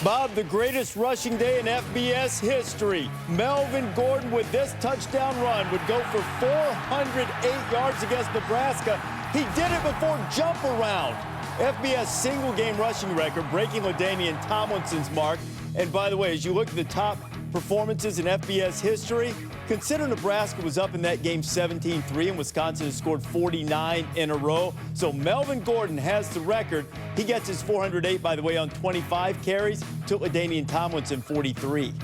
Bob, the greatest rushing day in FBS history. Melvin Gordon with this touchdown run would go for 408 yards against Nebraska. He did it before jump around. FBS single game rushing record, breaking LaDainian Tomlinson's mark. And by the way, as you look at the top performances in FBS history, consider Nebraska was up in that game 17-3 and Wisconsin has scored 49 in a row. So Melvin Gordon has the record. He gets his 408, by the way, on 25 carries. Took LaDainian Tomlinson 43.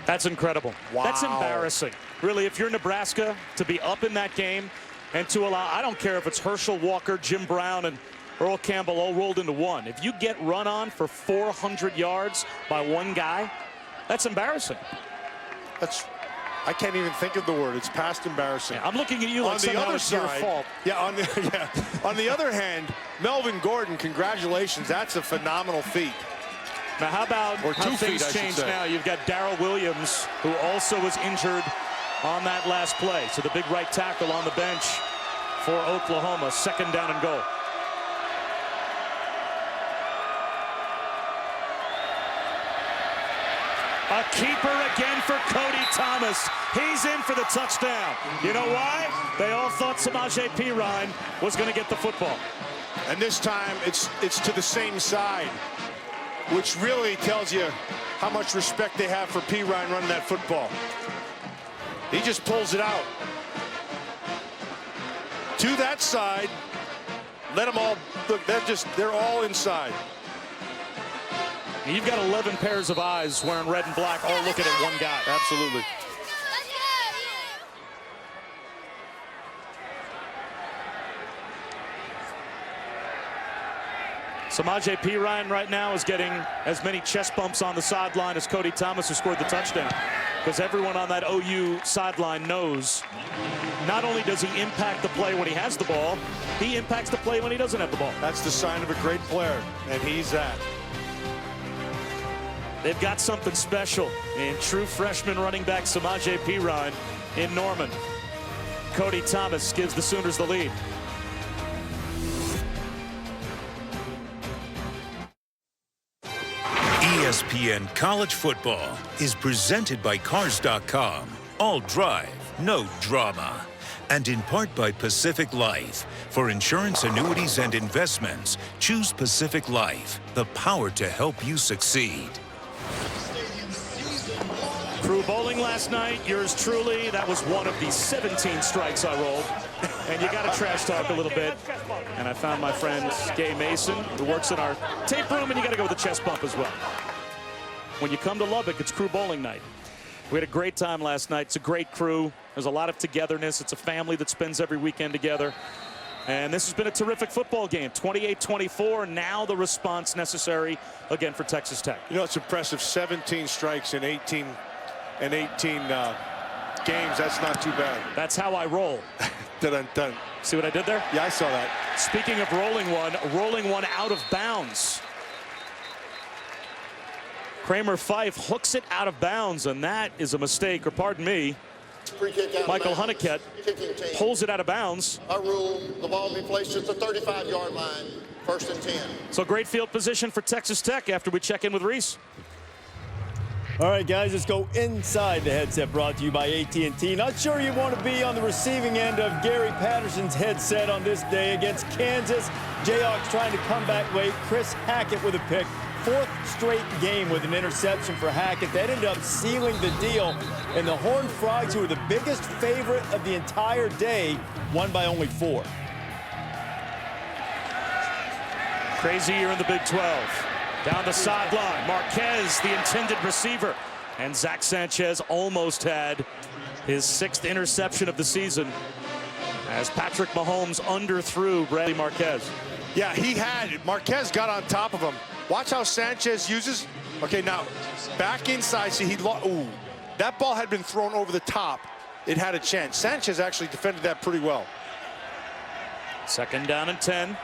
That's incredible. Wow. That's embarrassing. Really, if you're Nebraska, to be up in that game and to allow, I don't care if it's Herschel Walker, Jim Brown, and Earl Campbell all rolled into one. If you get run on for 400 yards by one guy, that's embarrassing. I can't even think of the word. It's past embarrassing. Yeah, I'm looking at you like somehow it's your fault. Yeah, on the other hand, Melvin Gordon, congratulations. That's a phenomenal feat. Now, how about how things change now? You've got Darrell Williams, who also was injured on that last play. So the big right tackle on the bench for Oklahoma. 2nd down and goal. A keeper again for Cody Thomas. He's in for the touchdown. You know why? They all thought Samaje Perine was going to get the football. And this time it's to the same side, which really tells you how much respect they have for Perine running that football. He just pulls it out. To that side. Let them all, look, they're all inside. You've got 11 pairs of eyes wearing red and black, all looking at one guy. Absolutely. Samaje Perine right now is getting as many chest bumps on the sideline as Cody Thomas, who scored the touchdown. Because everyone on that OU sideline knows not only does he impact the play when he has the ball, he impacts the play when he doesn't have the ball. That's the sign of a great player, and he's that. They've got something special in true freshman running back Samaje Perine in Norman. Cody Thomas gives the Sooners the lead. ESPN College Football is presented by Cars.com. All drive, no drama. And in part by Pacific Life. For insurance, annuities, and investments, choose Pacific Life, the power to help you succeed. Crew bowling last night, yours truly. That was one of the 17 strikes I rolled. And you got to trash talk a little bit. And I found my friend Gay Mason, who works in our tape room, and you got to go with the chest bump as well. When you come to Lubbock, it's crew bowling night. We had a great time last night. It's a great crew. There's a lot of togetherness. It's a family that spends every weekend together. And this has been a terrific football game. 28-24. Now the response necessary again for Texas Tech. You know, it's impressive. 17 strikes in 18 games. That's not too bad. That's how I roll. Dun. See what I did there? Yeah, I saw that. Speaking of rolling one out of bounds. Kramer Fife hooks it out of bounds, and that is a mistake, or pardon me, Michael Honeycutt pulls it out of bounds. I rule the ball be placed at the 35-yard line, 1st and 10. So great field position for Texas Tech after we check in with Reese. All right, guys, let's go inside the headset, brought to you by AT&T. Not sure you want to be on the receiving end of Gary Patterson's headset on this day against Kansas. Jayhawks trying to come back late. Chris Hackett with a pick. Fourth straight game with an interception for Hackett. That ended up sealing the deal. And the Horned Frogs, who were the biggest favorite of the entire day, won by only 4. Crazy year in the Big 12. Down the sideline, Marquez, the intended receiver. And Zach Sanchez almost had his 6th interception of the season as Patrick Mahomes underthrew Bradley Marquez. Yeah, he had. Marquez got on top of him. Watch how Sanchez uses. Okay, now back inside. See, ooh, that ball had been thrown over the top. It had a chance. Sanchez actually defended that pretty well. 2nd down and 10.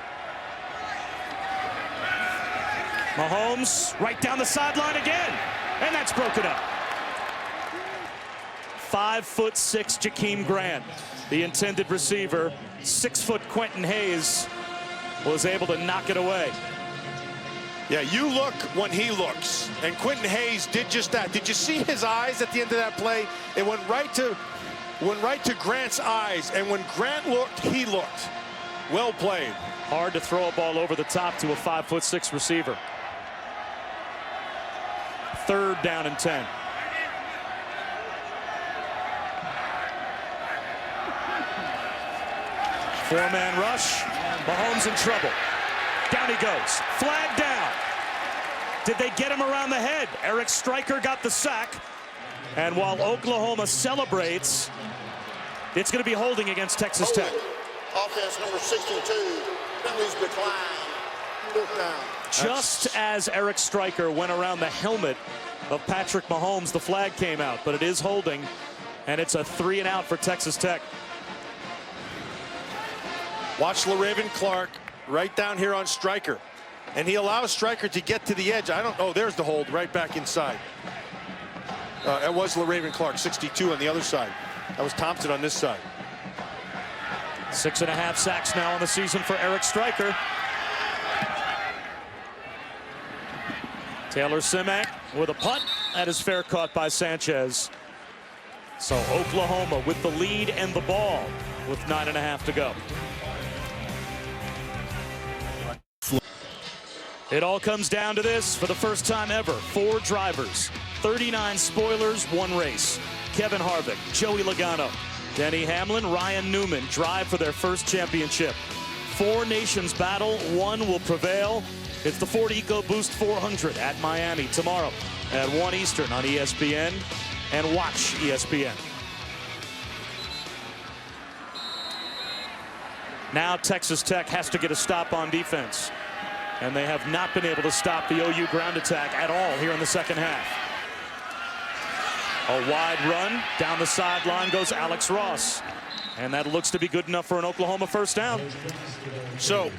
Mahomes right down the sideline again, and that's broken up. 5'6" Jakeem Grant, the intended receiver. 6' Quentin Hayes was able to knock it away. Yeah, you look when he looks, and Quentin Hayes did just that. Did you see his eyes at the end of that play? It went right to Grant's eyes, and when Grant looked, he looked. Well played. Hard to throw a ball over the top to a 5'6" receiver. 3rd down and 10. Four-man rush. Mahomes in trouble. Down he goes. Flag down. Did they get him around the head? Eric Stryker got the sack. And while Oklahoma celebrates, it's going to be holding against Texas Tech. Offense number 62. Penalties decline. 4th down. Just as Eric Stryker went around the helmet of Patrick Mahomes, the flag came out, but it is holding, and it's a 3-and-out for Texas Tech. Watch LaRaven Clark right down here on Stryker, and he allows Stryker to get to the edge. Oh, there's the hold right back inside. It was LaRaven Clark, 62 on the other side. That was Thompson on this side. 6.5 sacks now on the season for Eric Stryker. Taylor Simak with a punt. That is fair caught by Sanchez. So Oklahoma with the lead and the ball with 9.5 to go. It all comes down to this for the first time ever. 4 drivers, 39 spoilers, 1 race. Kevin Harvick, Joey Logano, Denny Hamlin, Ryan Newman drive for their first championship. 4 nations battle, 1 will prevail. It's the Ford EcoBoost 400 at Miami tomorrow at 1 Eastern on ESPN, and watch ESPN. Now Texas Tech has to get a stop on defense, and they have not been able to stop the OU ground attack at all here in the 2nd half. A wide run down the sideline goes Alex Ross, and that looks to be good enough for an Oklahoma 1st down. So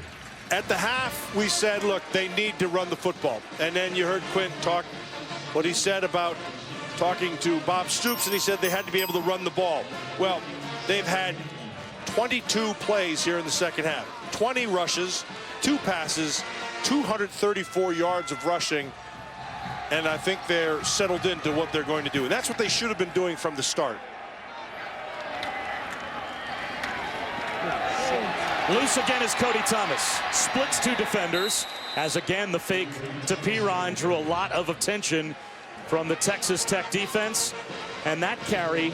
at the half, we said, look, they need to run the football. And then you heard Quint talk what he said about talking to Bob Stoops, and he said they had to be able to run the ball. Well, they've had 22 plays here in the 2nd half. 20 rushes, 2 passes, 234 yards of rushing. And I think they're settled into what they're going to do. And that's what they should have been doing from the start. Loose again is Cody Thomas. Splits 2 defenders, as again the fake to Pirine drew a lot of attention from the Texas Tech defense. And that carry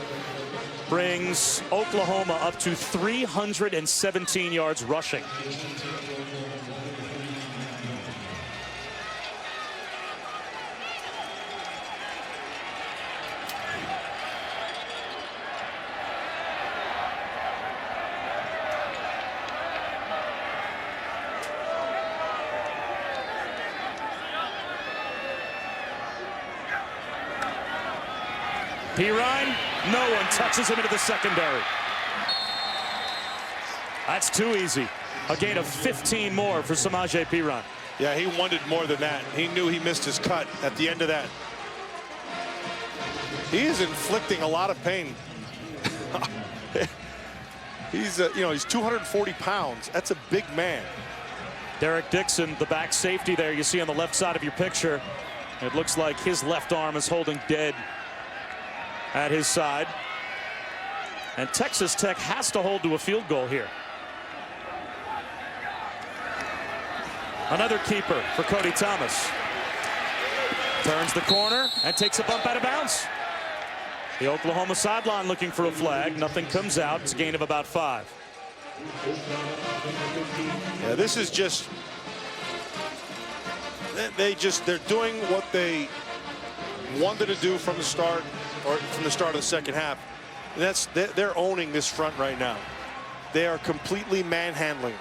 brings Oklahoma up to 317 yards rushing. Pirine, no one touches him into the secondary. That's too easy. A gain of 15 more for Samaje Pirine. Yeah, he wanted more than that. He knew he missed his cut at the end of that. He is inflicting a lot of pain. He's, he's 240 pounds. That's a big man. Derek Dixon, the back safety there you see on the left side of your picture. It looks like his left arm is holding dead at his side. And Texas Tech has to hold to a field goal here. Another keeper for Cody Thomas. Turns the corner and takes a bump out of bounds. The Oklahoma sideline looking for a flag. Nothing comes out. It's a gain of about 5. Yeah, this is just, they're doing what they wanted to do from the start, or from the start of the second half. And they're owning this front right now. They are completely manhandling.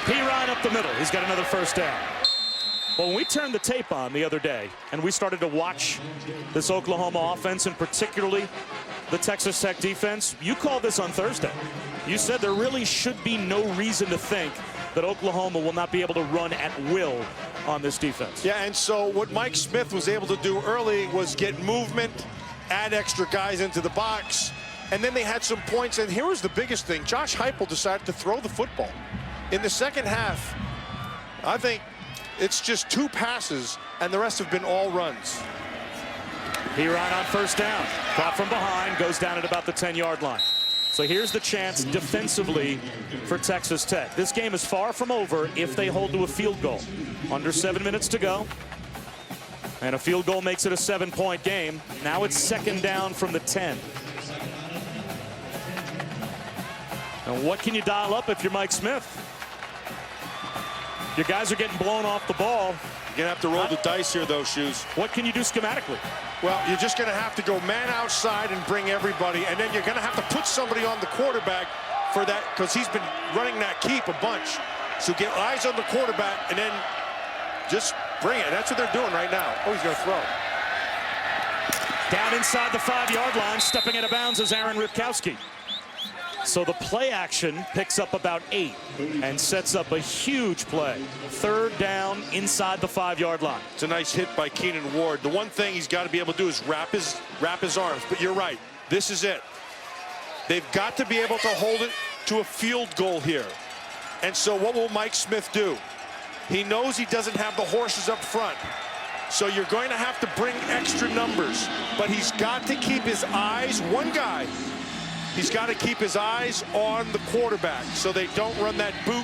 P-Ryan up the middle. He's got another first down. Well, when we turned the tape on the other day and we started to watch this Oklahoma offense, and particularly the Texas Tech defense, you called this on Thursday. You said there really should be no reason to think that Oklahoma will not be able to run at will on this defense. Yeah, and so what Mike Smith was able to do early was get movement, add extra guys into the box, and then they had some points. And here was the biggest thing. Josh Heupel decided to throw the football. In the second half, I think it's just 2 passes, and the rest have been all runs. P-Ryan on first down. Caught from behind, goes down at about the 10-yard line. So here's the chance defensively for Texas Tech. This game is far from over if they hold to a field goal. Under 7 minutes to go. And a field goal makes it a 7-point game. Now it's second down from the 10. And what can you dial up if you're Mike Smith? Your guys are getting blown off the ball. You're gonna have to roll the dice here, though, Shoes. What can you do schematically? Well, you're just gonna have to go man outside and bring everybody, and then you're gonna have to put somebody on the quarterback for that, because he's been running that keep a bunch. So get eyes on the quarterback and then just bring it. That's what they're doing right now. Oh, he's gonna throw. Down inside the 5-yard line, stepping out of bounds is Aaron Ripkowski. So the play action picks up about 8 and sets up a huge play. Third down inside the 5-yard line. It's a nice hit by Keenan Ward. The one thing he's got to be able to do is wrap his arms. But you're right. This is it. They've got to be able to hold it to a field goal here. And so what will Mike Smith do? He knows he doesn't have the horses up front. So you're going to have to bring extra numbers. But he's got to keep his eyes, one guy, he's got to keep his eyes on the quarterback so they don't run that boot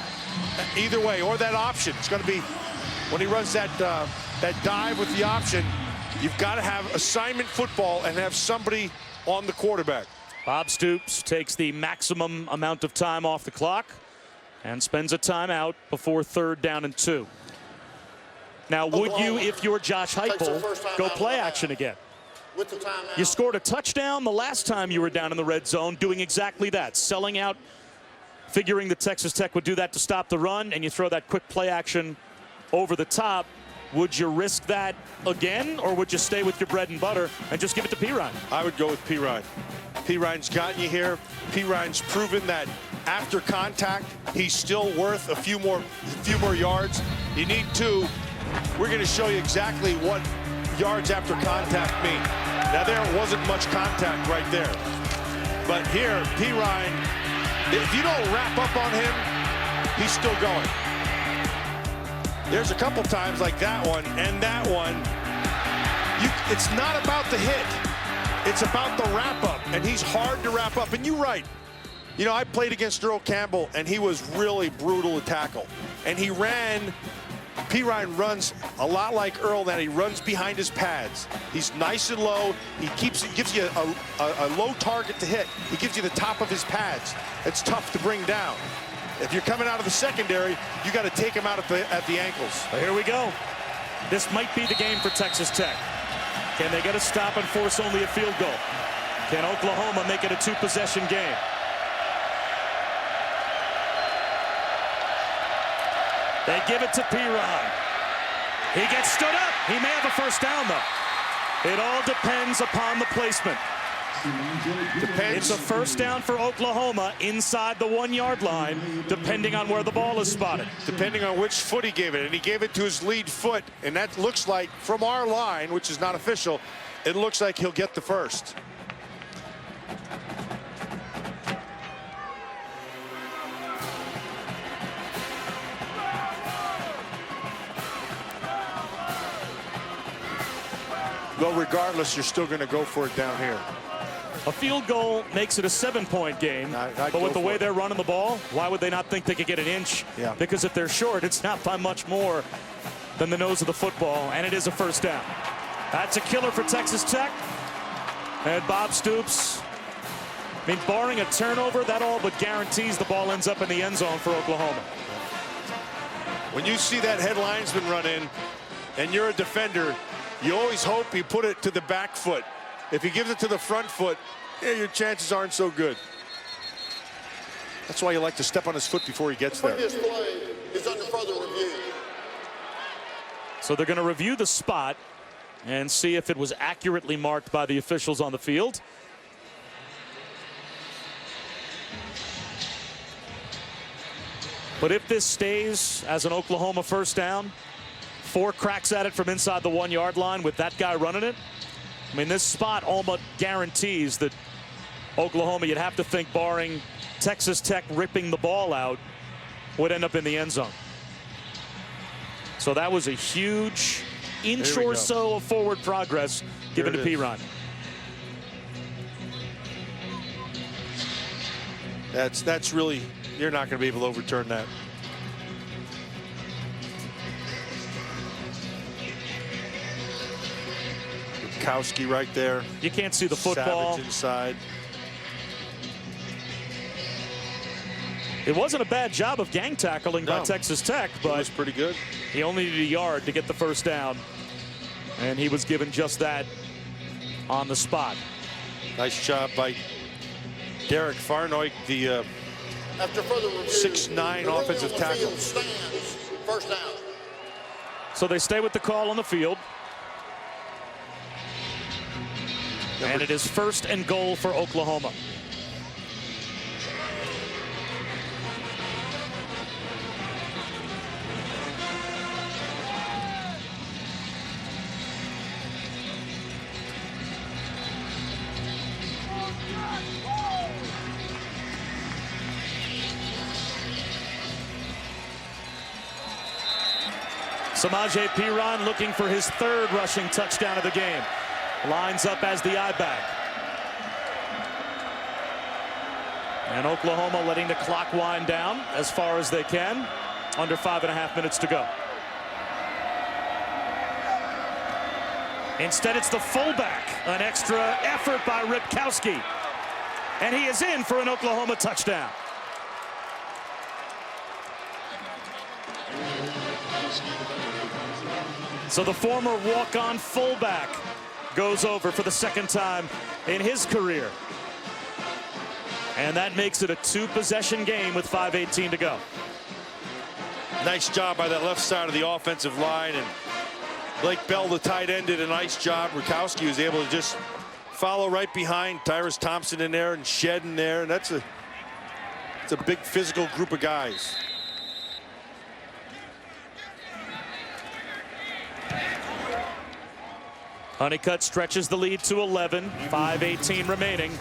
either way, or that option. It's going to be when he runs that dive with the option, you've got to have assignment football and have somebody on the quarterback. Bob Stoops takes the maximum amount of time off the clock and spends a timeout before 3rd down and 2. Now, would you, if you're Josh Heupel, go play action again? With the timeout. You scored a touchdown the last time you were down in the red zone, doing exactly that, selling out, figuring that Texas Tech would do that to stop the run, and you throw that quick play action over the top. Would you risk that again, or would you stay with your bread and butter and just give it to P-Ryan? I would go with P-Ryan. P-Ryan's gotten you here. P-Ryan's proven that after contact, he's still worth a few more yards. You need 2. We're going to show you exactly what yards after contact mean. Now, there wasn't much contact right there. But here, P-Ryan, if you don't wrap up on him, he's still going. There's a couple times like that one and that one. It's not about the hit. It's about the wrap up, and he's hard to wrap up. And you're right. You know, I played against Earl Campbell, and he was really brutal to tackle. And he ran. P-Ryan runs a lot like Earl, that he runs behind his pads. He's nice and low. He gives you a low target to hit. He gives you the top of his pads. It's tough to bring down. If you're coming out of the secondary, you got to take him out at the ankles. Well, here we go. This might be the game for Texas Tech. Can they get a stop and force only a field goal? Can Oklahoma make it a 2-possession game? They give it to P-Ryan. He gets stood up. He may have a first down, though. It all depends upon the placement. It's a first down for Oklahoma inside the 1-yard line, depending on where the ball is spotted. Depending on which foot he gave it, and he gave it to his lead foot, and that looks like, from our line, which is not official, it looks like he'll get the first. Well, regardless, you're still going to go for it down here. A field goal makes it a 7-point game, but with the way they're running the ball, why would they not think they could get an inch? Yeah. Because if they're short, it's not by much more than the nose of the football, and it is a first down. That's a killer for Texas Tech. And Bob Stoops, I mean, barring a turnover, that all but guarantees the ball ends up in the end zone for Oklahoma. When you see that head linesman run in, and you're a defender, you always hope he put it to the back foot. If he gives it to the front foot, yeah, your chances aren't so good. That's why you like to step on his foot before he gets there. Previous play is under further review. So they're going to review the spot and see if it was accurately marked by the officials on the field. But if this stays as an Oklahoma first down, 4 cracks at it from inside the 1-yard line with that guy running it, I mean, this spot almost guarantees that Oklahoma, you'd have to think, barring Texas Tech ripping the ball out, would end up in the end zone. So that was a huge inch or so of forward progress given to Piron. That's really, you're not going to be able to overturn that. Kowski right there. You can't see the football. Savage inside. It wasn't a bad job of gang tackling by Texas Tech, but it was pretty good. He only needed a yard to get the first down, and he was given just that on the spot. Nice job by Derek Farnoy, the After further review, 6'9" offensive tackle. Stands. First down. So they stay with the call on the field. And it is 1st and goal for Oklahoma. Samaje Perine looking for his 3rd rushing touchdown of the game. Lines up as the I-back. And Oklahoma letting the clock wind down as far as they can. Under 5.5 minutes to go. Instead, it's the fullback. An extra effort by Ripkowski. And he is in for an Oklahoma touchdown. So the former walk-on fullback goes over for the 2nd time in his career. And that makes it a 2-possession game with 5:18 to go. Nice job by that left side of the offensive line, and Blake Bell, the tight end, did a nice job. Rukowski was able to just follow right behind Tyrus Thompson in there and Shed in there, and it's a big physical group of guys. Honeycutt stretches the lead to 11, 5:18 remaining.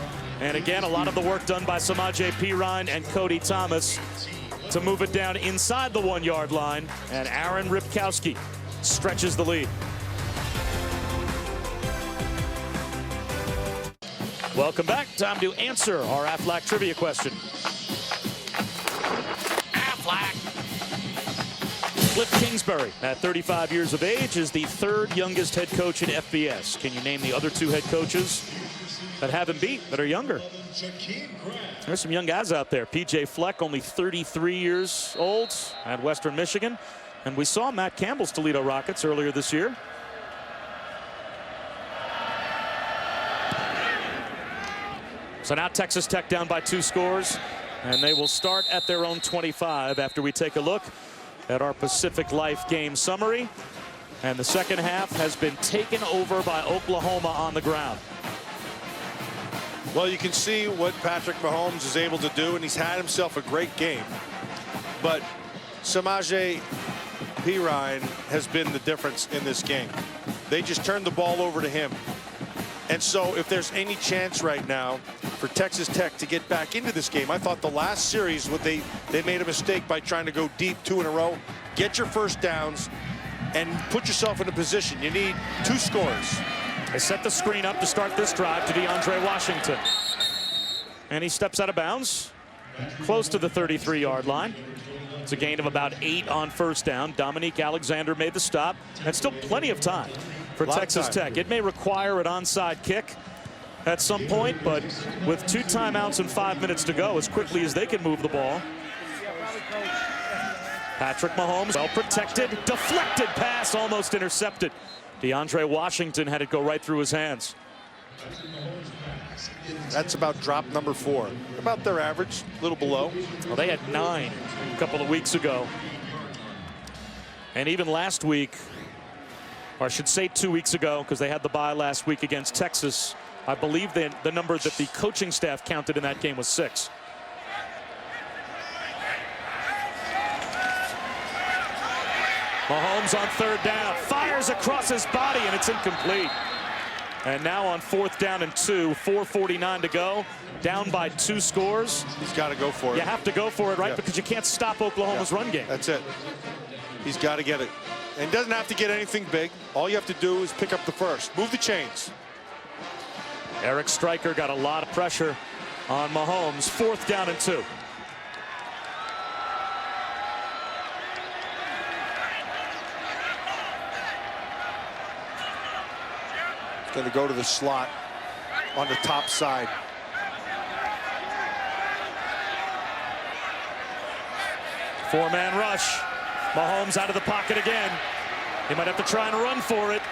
And again, a lot of the work done by Samaje Perine and Cody Thomas to move it down inside the 1-yard line. And Aaron Ripkowski stretches the lead. Welcome back. Time to answer our Aflac trivia question. Aflac. Cliff Kingsbury, at 35 years of age, is the 3rd youngest head coach in FBS. Can you name the other 2 head coaches that have him beat, that are younger? There's some young guys out there. P.J. Fleck, only 33 years old, at Western Michigan. And we saw Matt Campbell's Toledo Rockets earlier this year. So now Texas Tech down by 2 scores, and they will start at their own 25 after we take a look at our Pacific Life game summary. And the 2nd half has been taken over by Oklahoma on the ground. Well, you can see what Patrick Mahomes is able to do, and he's had himself a great game. But Samaje Perine has been the difference in this game. They just turned the ball over to him. And so if there's any chance right now for Texas Tech to get back into this game, I thought the last series, they made a mistake by trying to go deep 2 in a row. Get your first downs and put yourself in a position. You need 2 scores. They set the screen up to start this drive to DeAndre Washington. And he steps out of bounds, close to the 33-yard line. It's a gain of about 8 on first down. Dominique Alexander made the stop. And still plenty of time for Texas Tech. It may require an onside kick at some point, but with 2 timeouts and 5 minutes to go, as quickly as they can move the ball. Patrick Mahomes, well protected, deflected pass, almost intercepted. DeAndre Washington had it go right through his hands. That's about drop number 4. About their average, a little below. Well, they had 9 a couple of weeks ago. And even last week, or I should say 2 weeks ago, because they had the bye last week against Texas, I believe the number that the coaching staff counted in that game was 6. Mahomes on 3rd down, fires across his body, and it's incomplete. And now on 4th down and 2, 4:49 to go, down by 2 scores. He's got to go for it. You have to go for it, right? Yeah. Because you can't stop Oklahoma's run game. That's it. He's got to get it. And doesn't have to get anything big. All you have to do is pick up the first. Move the chains. Eric Stryker got a lot of pressure on Mahomes. 4th down and 2. Going to go to the slot on the top side. Four-man rush. Mahomes out of the pocket again. He might have to try and run for it.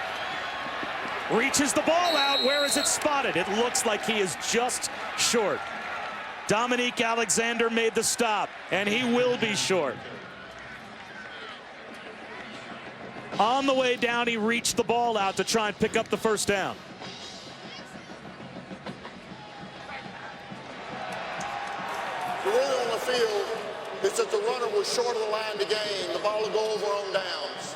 Reaches the ball out. Where is it spotted? It looks like he is just short. Dominique Alexander made the stop, and he will be short. On the way down, he reached the ball out to try and pick up the first down. The rule on the field is that the runner was short of the line to gain. The ball will go over on downs.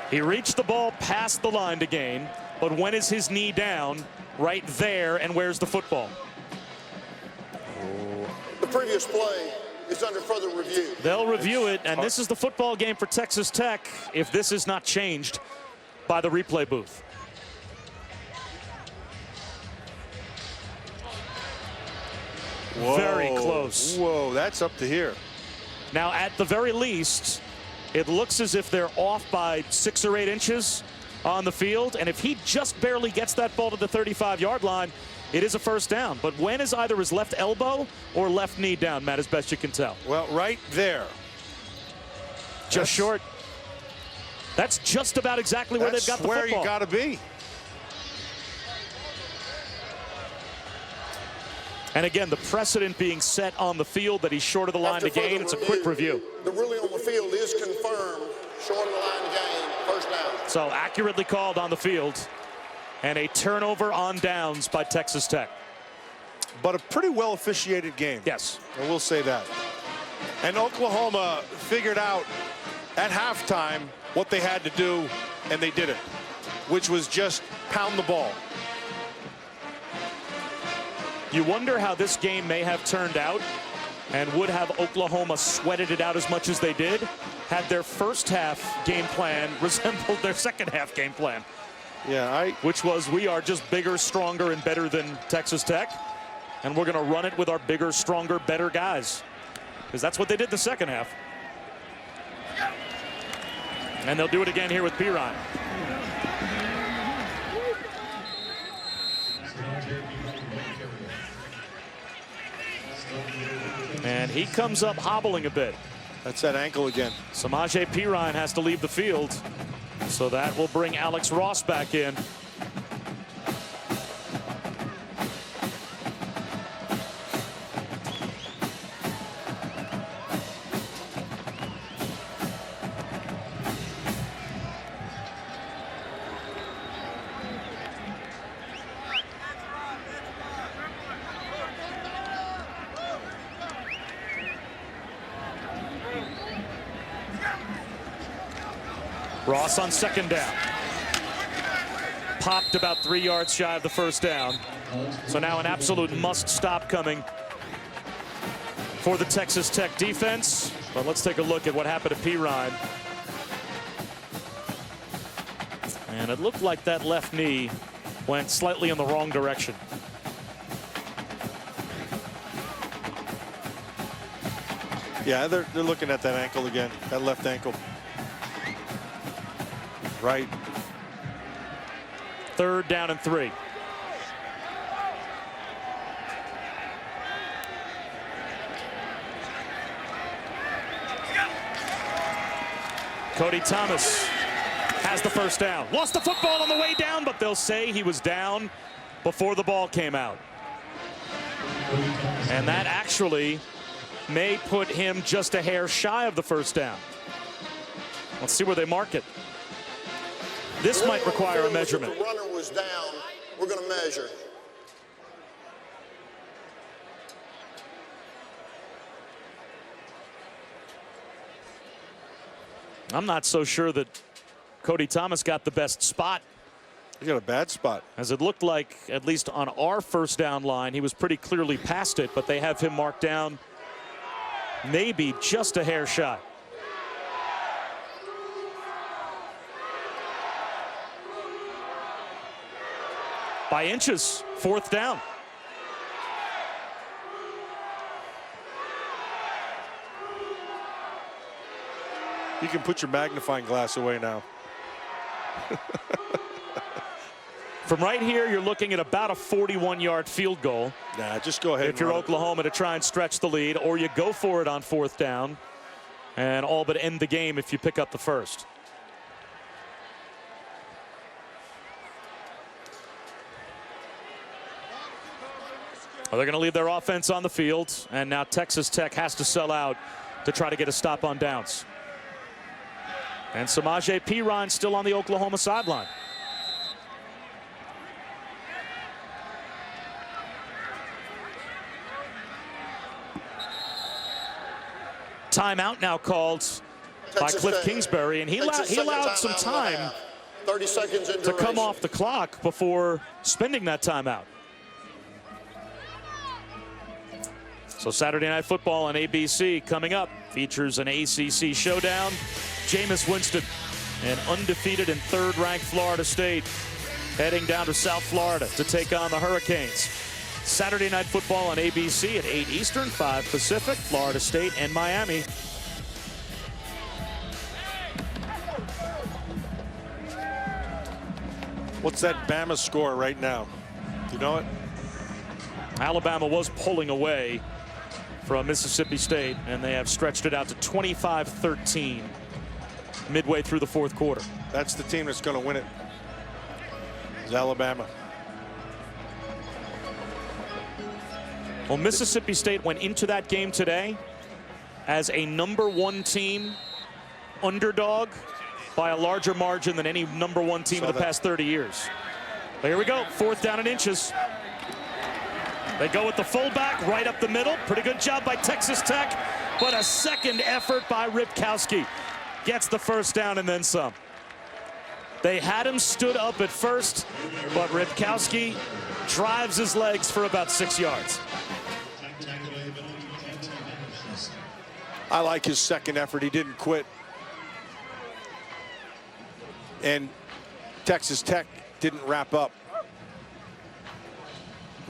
He reached the ball past the line to gain, but when is his knee down? Right there, and where's the football? The previous play is under further review. They'll review it, and this is the football game for Texas Tech if this is not changed by the replay booth. Whoa. Very close. Whoa, that's up to here. Now, at the very least, it looks as if they're off by 6 or 8 inches on the field, and if he just barely gets that ball to the 35-yard line, it is a first down. But when is either his left elbow or left knee down, Matt, as best you can tell? Well, right there. Just short. That's just about exactly where they've got the football. football. Where you got to be. And again, the precedent being set on the field that he's short of the line to gain. It's a quick review. The ruling on the field is confirmed. Short of the line to gain. First down. So accurately called on the field. And a turnover on downs by Texas Tech. But a pretty well officiated game. Yes. And we'll say that. And Oklahoma figured out at halftime what they had to do, and they did it, which was just pound the ball. You wonder how this game may have turned out, and would have Oklahoma sweated it out as much as they did had their first half game plan resembled their second half game plan. Yeah, which was, we are just bigger, stronger, and better than Texas Tech, and we're going to run it with our bigger, stronger, better guys, because that's what they did the second half. And they'll do it again here with Perine. And he comes up hobbling a bit. That's that ankle again. Samaje Perine has to leave the field. So that will bring Alex Ross back in. Ross on second down. Popped about 3 yards shy of the first down. So now an absolute must stop coming for the Texas Tech defense. But let's take a look at what happened to Pirine. And it looked like that left knee went slightly in the wrong direction. Yeah, they're looking at that ankle again, that left ankle. Right. 3rd down and 3. Cody Thomas has the first down. Lost the football on the way down, but they'll say he was down before the ball came out. And that actually may put him just a hair shy of the first down. Let's see where they mark it. This might require a measurement. If the runner was down, we're going to measure. I'm not so sure that Cody Thomas got the best spot. He got a bad spot. As it looked like, at least on our first down line, he was pretty clearly past it, but they have him marked down maybe just a hair shy. By inches, 4th down. You can put your magnifying glass away now. From right here, you're looking at about a 41-yard field goal. Nah, just go ahead. If you're Oklahoma, to try and stretch the lead, or you go for it on 4th down and all but end the game if you pick up the first. Well, they're going to leave their offense on the field, and now Texas Tech has to sell out to try to get a stop on downs. And Samaje Perine still on the Oklahoma sideline. Timeout now called by Cliff Kingsbury, and he allowed some time 30 seconds in to come off the clock before spending that timeout. So Saturday Night Football on ABC coming up features an ACC showdown. Jameis Winston, an undefeated and 3rd-ranked Florida State, heading down to South Florida to take on the Hurricanes. Saturday Night Football on ABC at 8 Eastern, 5 Pacific, Florida State and Miami. What's that Bama score right now? Do you know it? Alabama was pulling away from Mississippi State, and they have stretched it out to 25-13 midway through the 4th quarter. That's the team that's going to win it. It's Alabama. Well, Mississippi State went into that game today as a #1 team, underdog by a larger margin than any #1 team in the past 30 years. But here we go, 4th down and inches. They go with the fullback right up the middle. Pretty good job by Texas Tech, but a second effort by Ripkowski gets the first down and then some. They had him stood up at first, but Ripkowski drives his legs for about 6 yards. I like his second effort. He didn't quit. And Texas Tech didn't wrap up.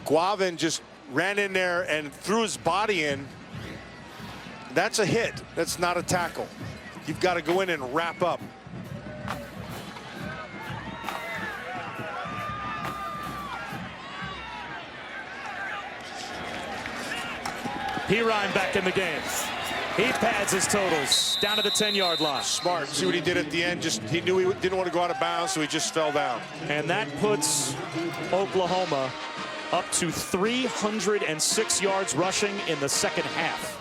Guavin just ran in there and threw his body in. That's a hit. That's not a tackle. You've got to go in and wrap up. Perine back in the game. He pads his totals down to the 10-yard line. Smart. See what he did at the end? Just he knew he didn't want to go out of bounds, so he just fell down. And that puts Oklahoma up to 306 yards rushing in the second half.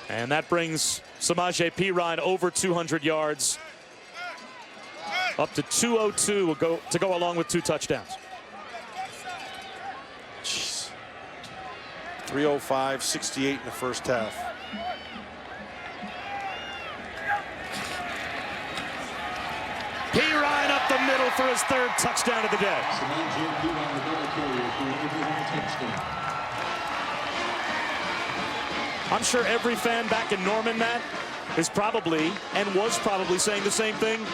And that brings Samaje Perine over 200 yards, up to 202 to go along with 2 touchdowns. Jeez. 305, 68 in the first half. for his third touchdown of the day. I'm sure every fan back in Norman, Matt, is probably and was probably saying the same thing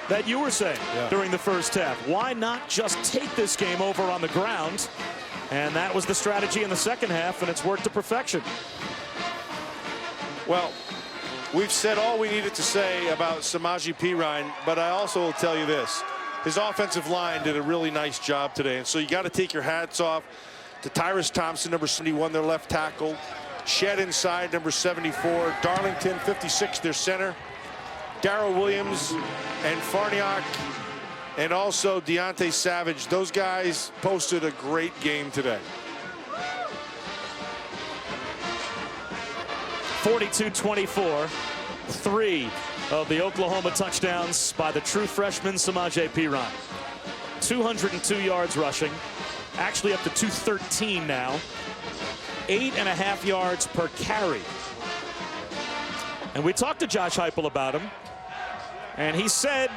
that you were saying during the first half. Why not just take this game over on the ground? And that was the strategy in the second half, and it's worked to perfection. Well, we've said all we needed to say about Samaje Perine, but I also will tell you this. His offensive line did a really nice job today, and so you got to take your hats off to Tyrus Thompson, number 71, their left tackle. Shed inside, number 74. Darlington, 56, their center. Darrell Williams and Farniok, and also Deontay Savage. Those guys posted a great game today. 42-24. 3 of the Oklahoma touchdowns by the true freshman Samaje Perine. 202 yards rushing, actually up to 213 now. 8.5 yards per carry. And we talked to Josh Heupel about him, and he said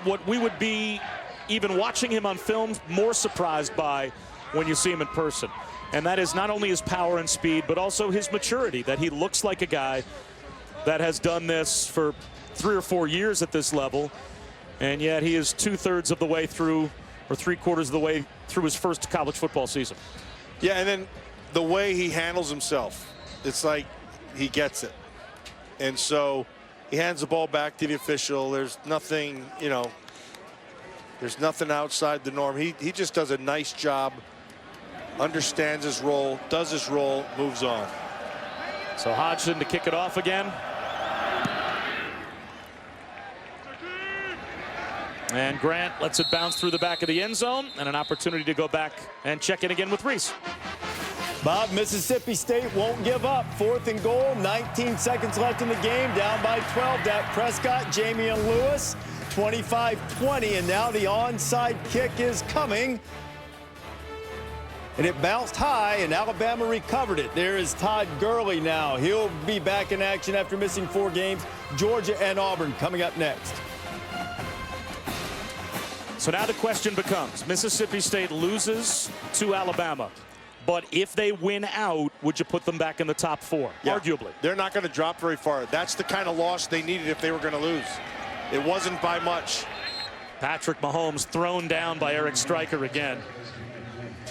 what we would be, even watching him on film, more surprised by when you see him in person. And that is not only his power and speed, but also his maturity, that he looks like a guy that has done this for 3 or 4 years at this level, and yet he is 2/3 of the way through, or 3/4 of the way through his first college football season. Yeah, and then the way he handles himself, it's like he gets it. And so he hands the ball back to the official. There's nothing, you know, there's nothing outside the norm. He just does a nice job, understands his role, does his role, moves on. So Hodgson to kick it off again. And Grant lets it bounce through the back of the end zone, and an opportunity to go back and check in again with Reese. Bob, Mississippi State won't give up. 4th and goal, 19 seconds left in the game, down by 12. Dak Prescott, Jamian Lewis, 25-20, and now the onside kick is coming. And it bounced high, and Alabama recovered it. There is Todd Gurley now. He'll be back in action after missing 4 games. Georgia and Auburn coming up next. So now the question becomes, Mississippi State loses to Alabama, but if they win out, would you put them back in the top 4? Yeah. Arguably. They're not going to drop very far. That's the kind of loss they needed if they were going to lose. It wasn't by much. Patrick Mahomes thrown down by Eric Stryker again.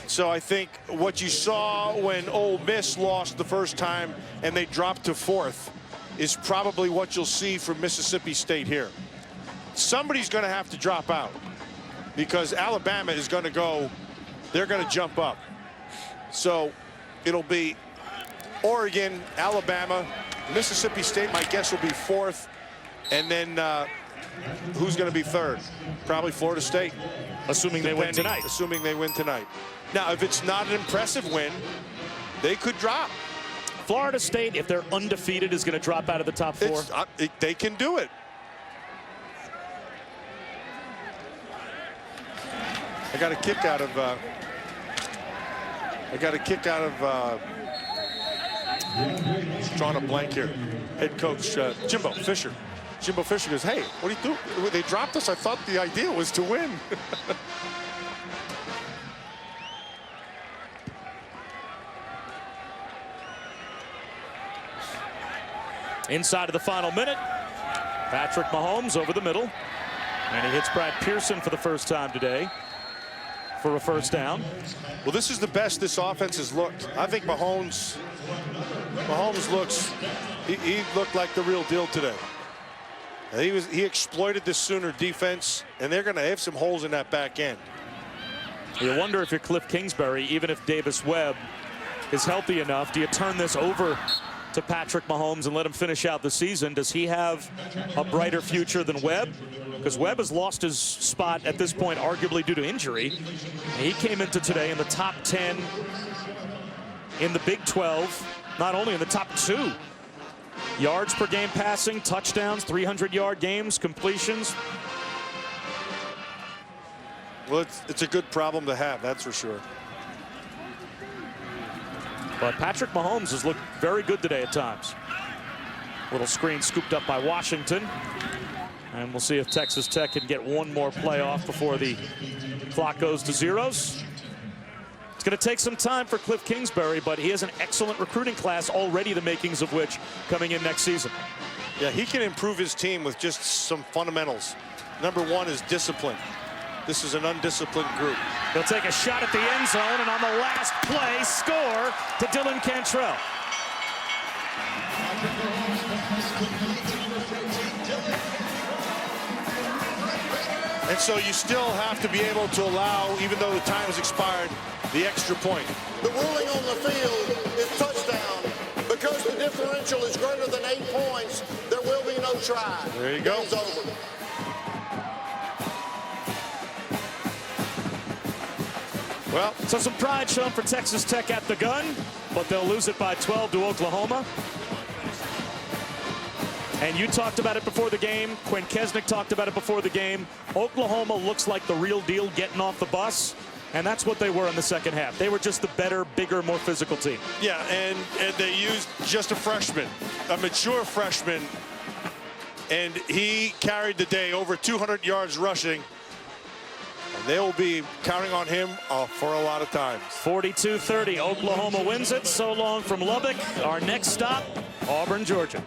So I think what you saw when Ole Miss lost the first time and they dropped to 4th is probably what you'll see from Mississippi State here. Somebody's going to have to drop out because Alabama is going to go, they're going to jump up. So it'll be Oregon, Alabama, Mississippi State, my guess will be 4th. And then who's going to be 3rd? Probably Florida State. Assuming they win tonight. Assuming they win tonight. Now, if it's not an impressive win, they could drop. Florida State, if they're undefeated, is going to drop out of the top 4. They can do it. I got a kick out of drawing a blank here. Head coach Jimbo Fisher. Jimbo Fisher goes, hey, what do you do? They dropped us. I thought the idea was to win. Inside of the final minute, Patrick Mahomes over the middle, and he hits Brad Pearson for the first time today for a first down. Well, this is the best this offense has looked. I think Mahomes looks, he looked like the real deal today. He exploited the Sooner defense, and they have some holes in that back end. You wonder if you're Cliff Kingsbury, even if Davis Webb is healthy enough, do you turn this over to Patrick Mahomes and let him finish out the season? Does he have a brighter future than Webb? Because Webb has lost his spot at this point, arguably due to injury. And he came into today in the top 10 in the Big 12, not only in the top 2. Yards per game passing, touchdowns, 300-yard games, completions. Well, it's a good problem to have, that's for sure. But Patrick Mahomes has looked very good today at times. Little screen scooped up by Washington. And we'll see if Texas Tech can get one more play off before the clock goes to zeros. It's going to take some time for Cliff Kingsbury, but he has an excellent recruiting class already, the makings of which coming in next season. Yeah, he can improve his team with just some fundamentals. Number one is discipline. This is an undisciplined group. He'll take a shot at the end zone, and on the last play, score to Dylan Cantrell. And so you still have to be able to allow, even though the time has expired, the extra point. The ruling on the field is touchdown. Because the differential is greater than 8 points, there will be no try. There you go. Game's over. Well, so some pride shown for Texas Tech at the gun, but they'll lose it by 12 to Oklahoma. And you talked about it before the game. Quinn Kesnick talked about it before the game. Oklahoma looks like the real deal getting off the bus. And that's what they were in the second half. They were just the better, bigger, more physical team. Yeah, and they used just a freshman, a mature freshman, and he carried the day, over 200 yards rushing. And they will be counting on him for a lot of times. 42-30, Oklahoma wins it. So long from Lubbock. Our next stop, Auburn, Georgia.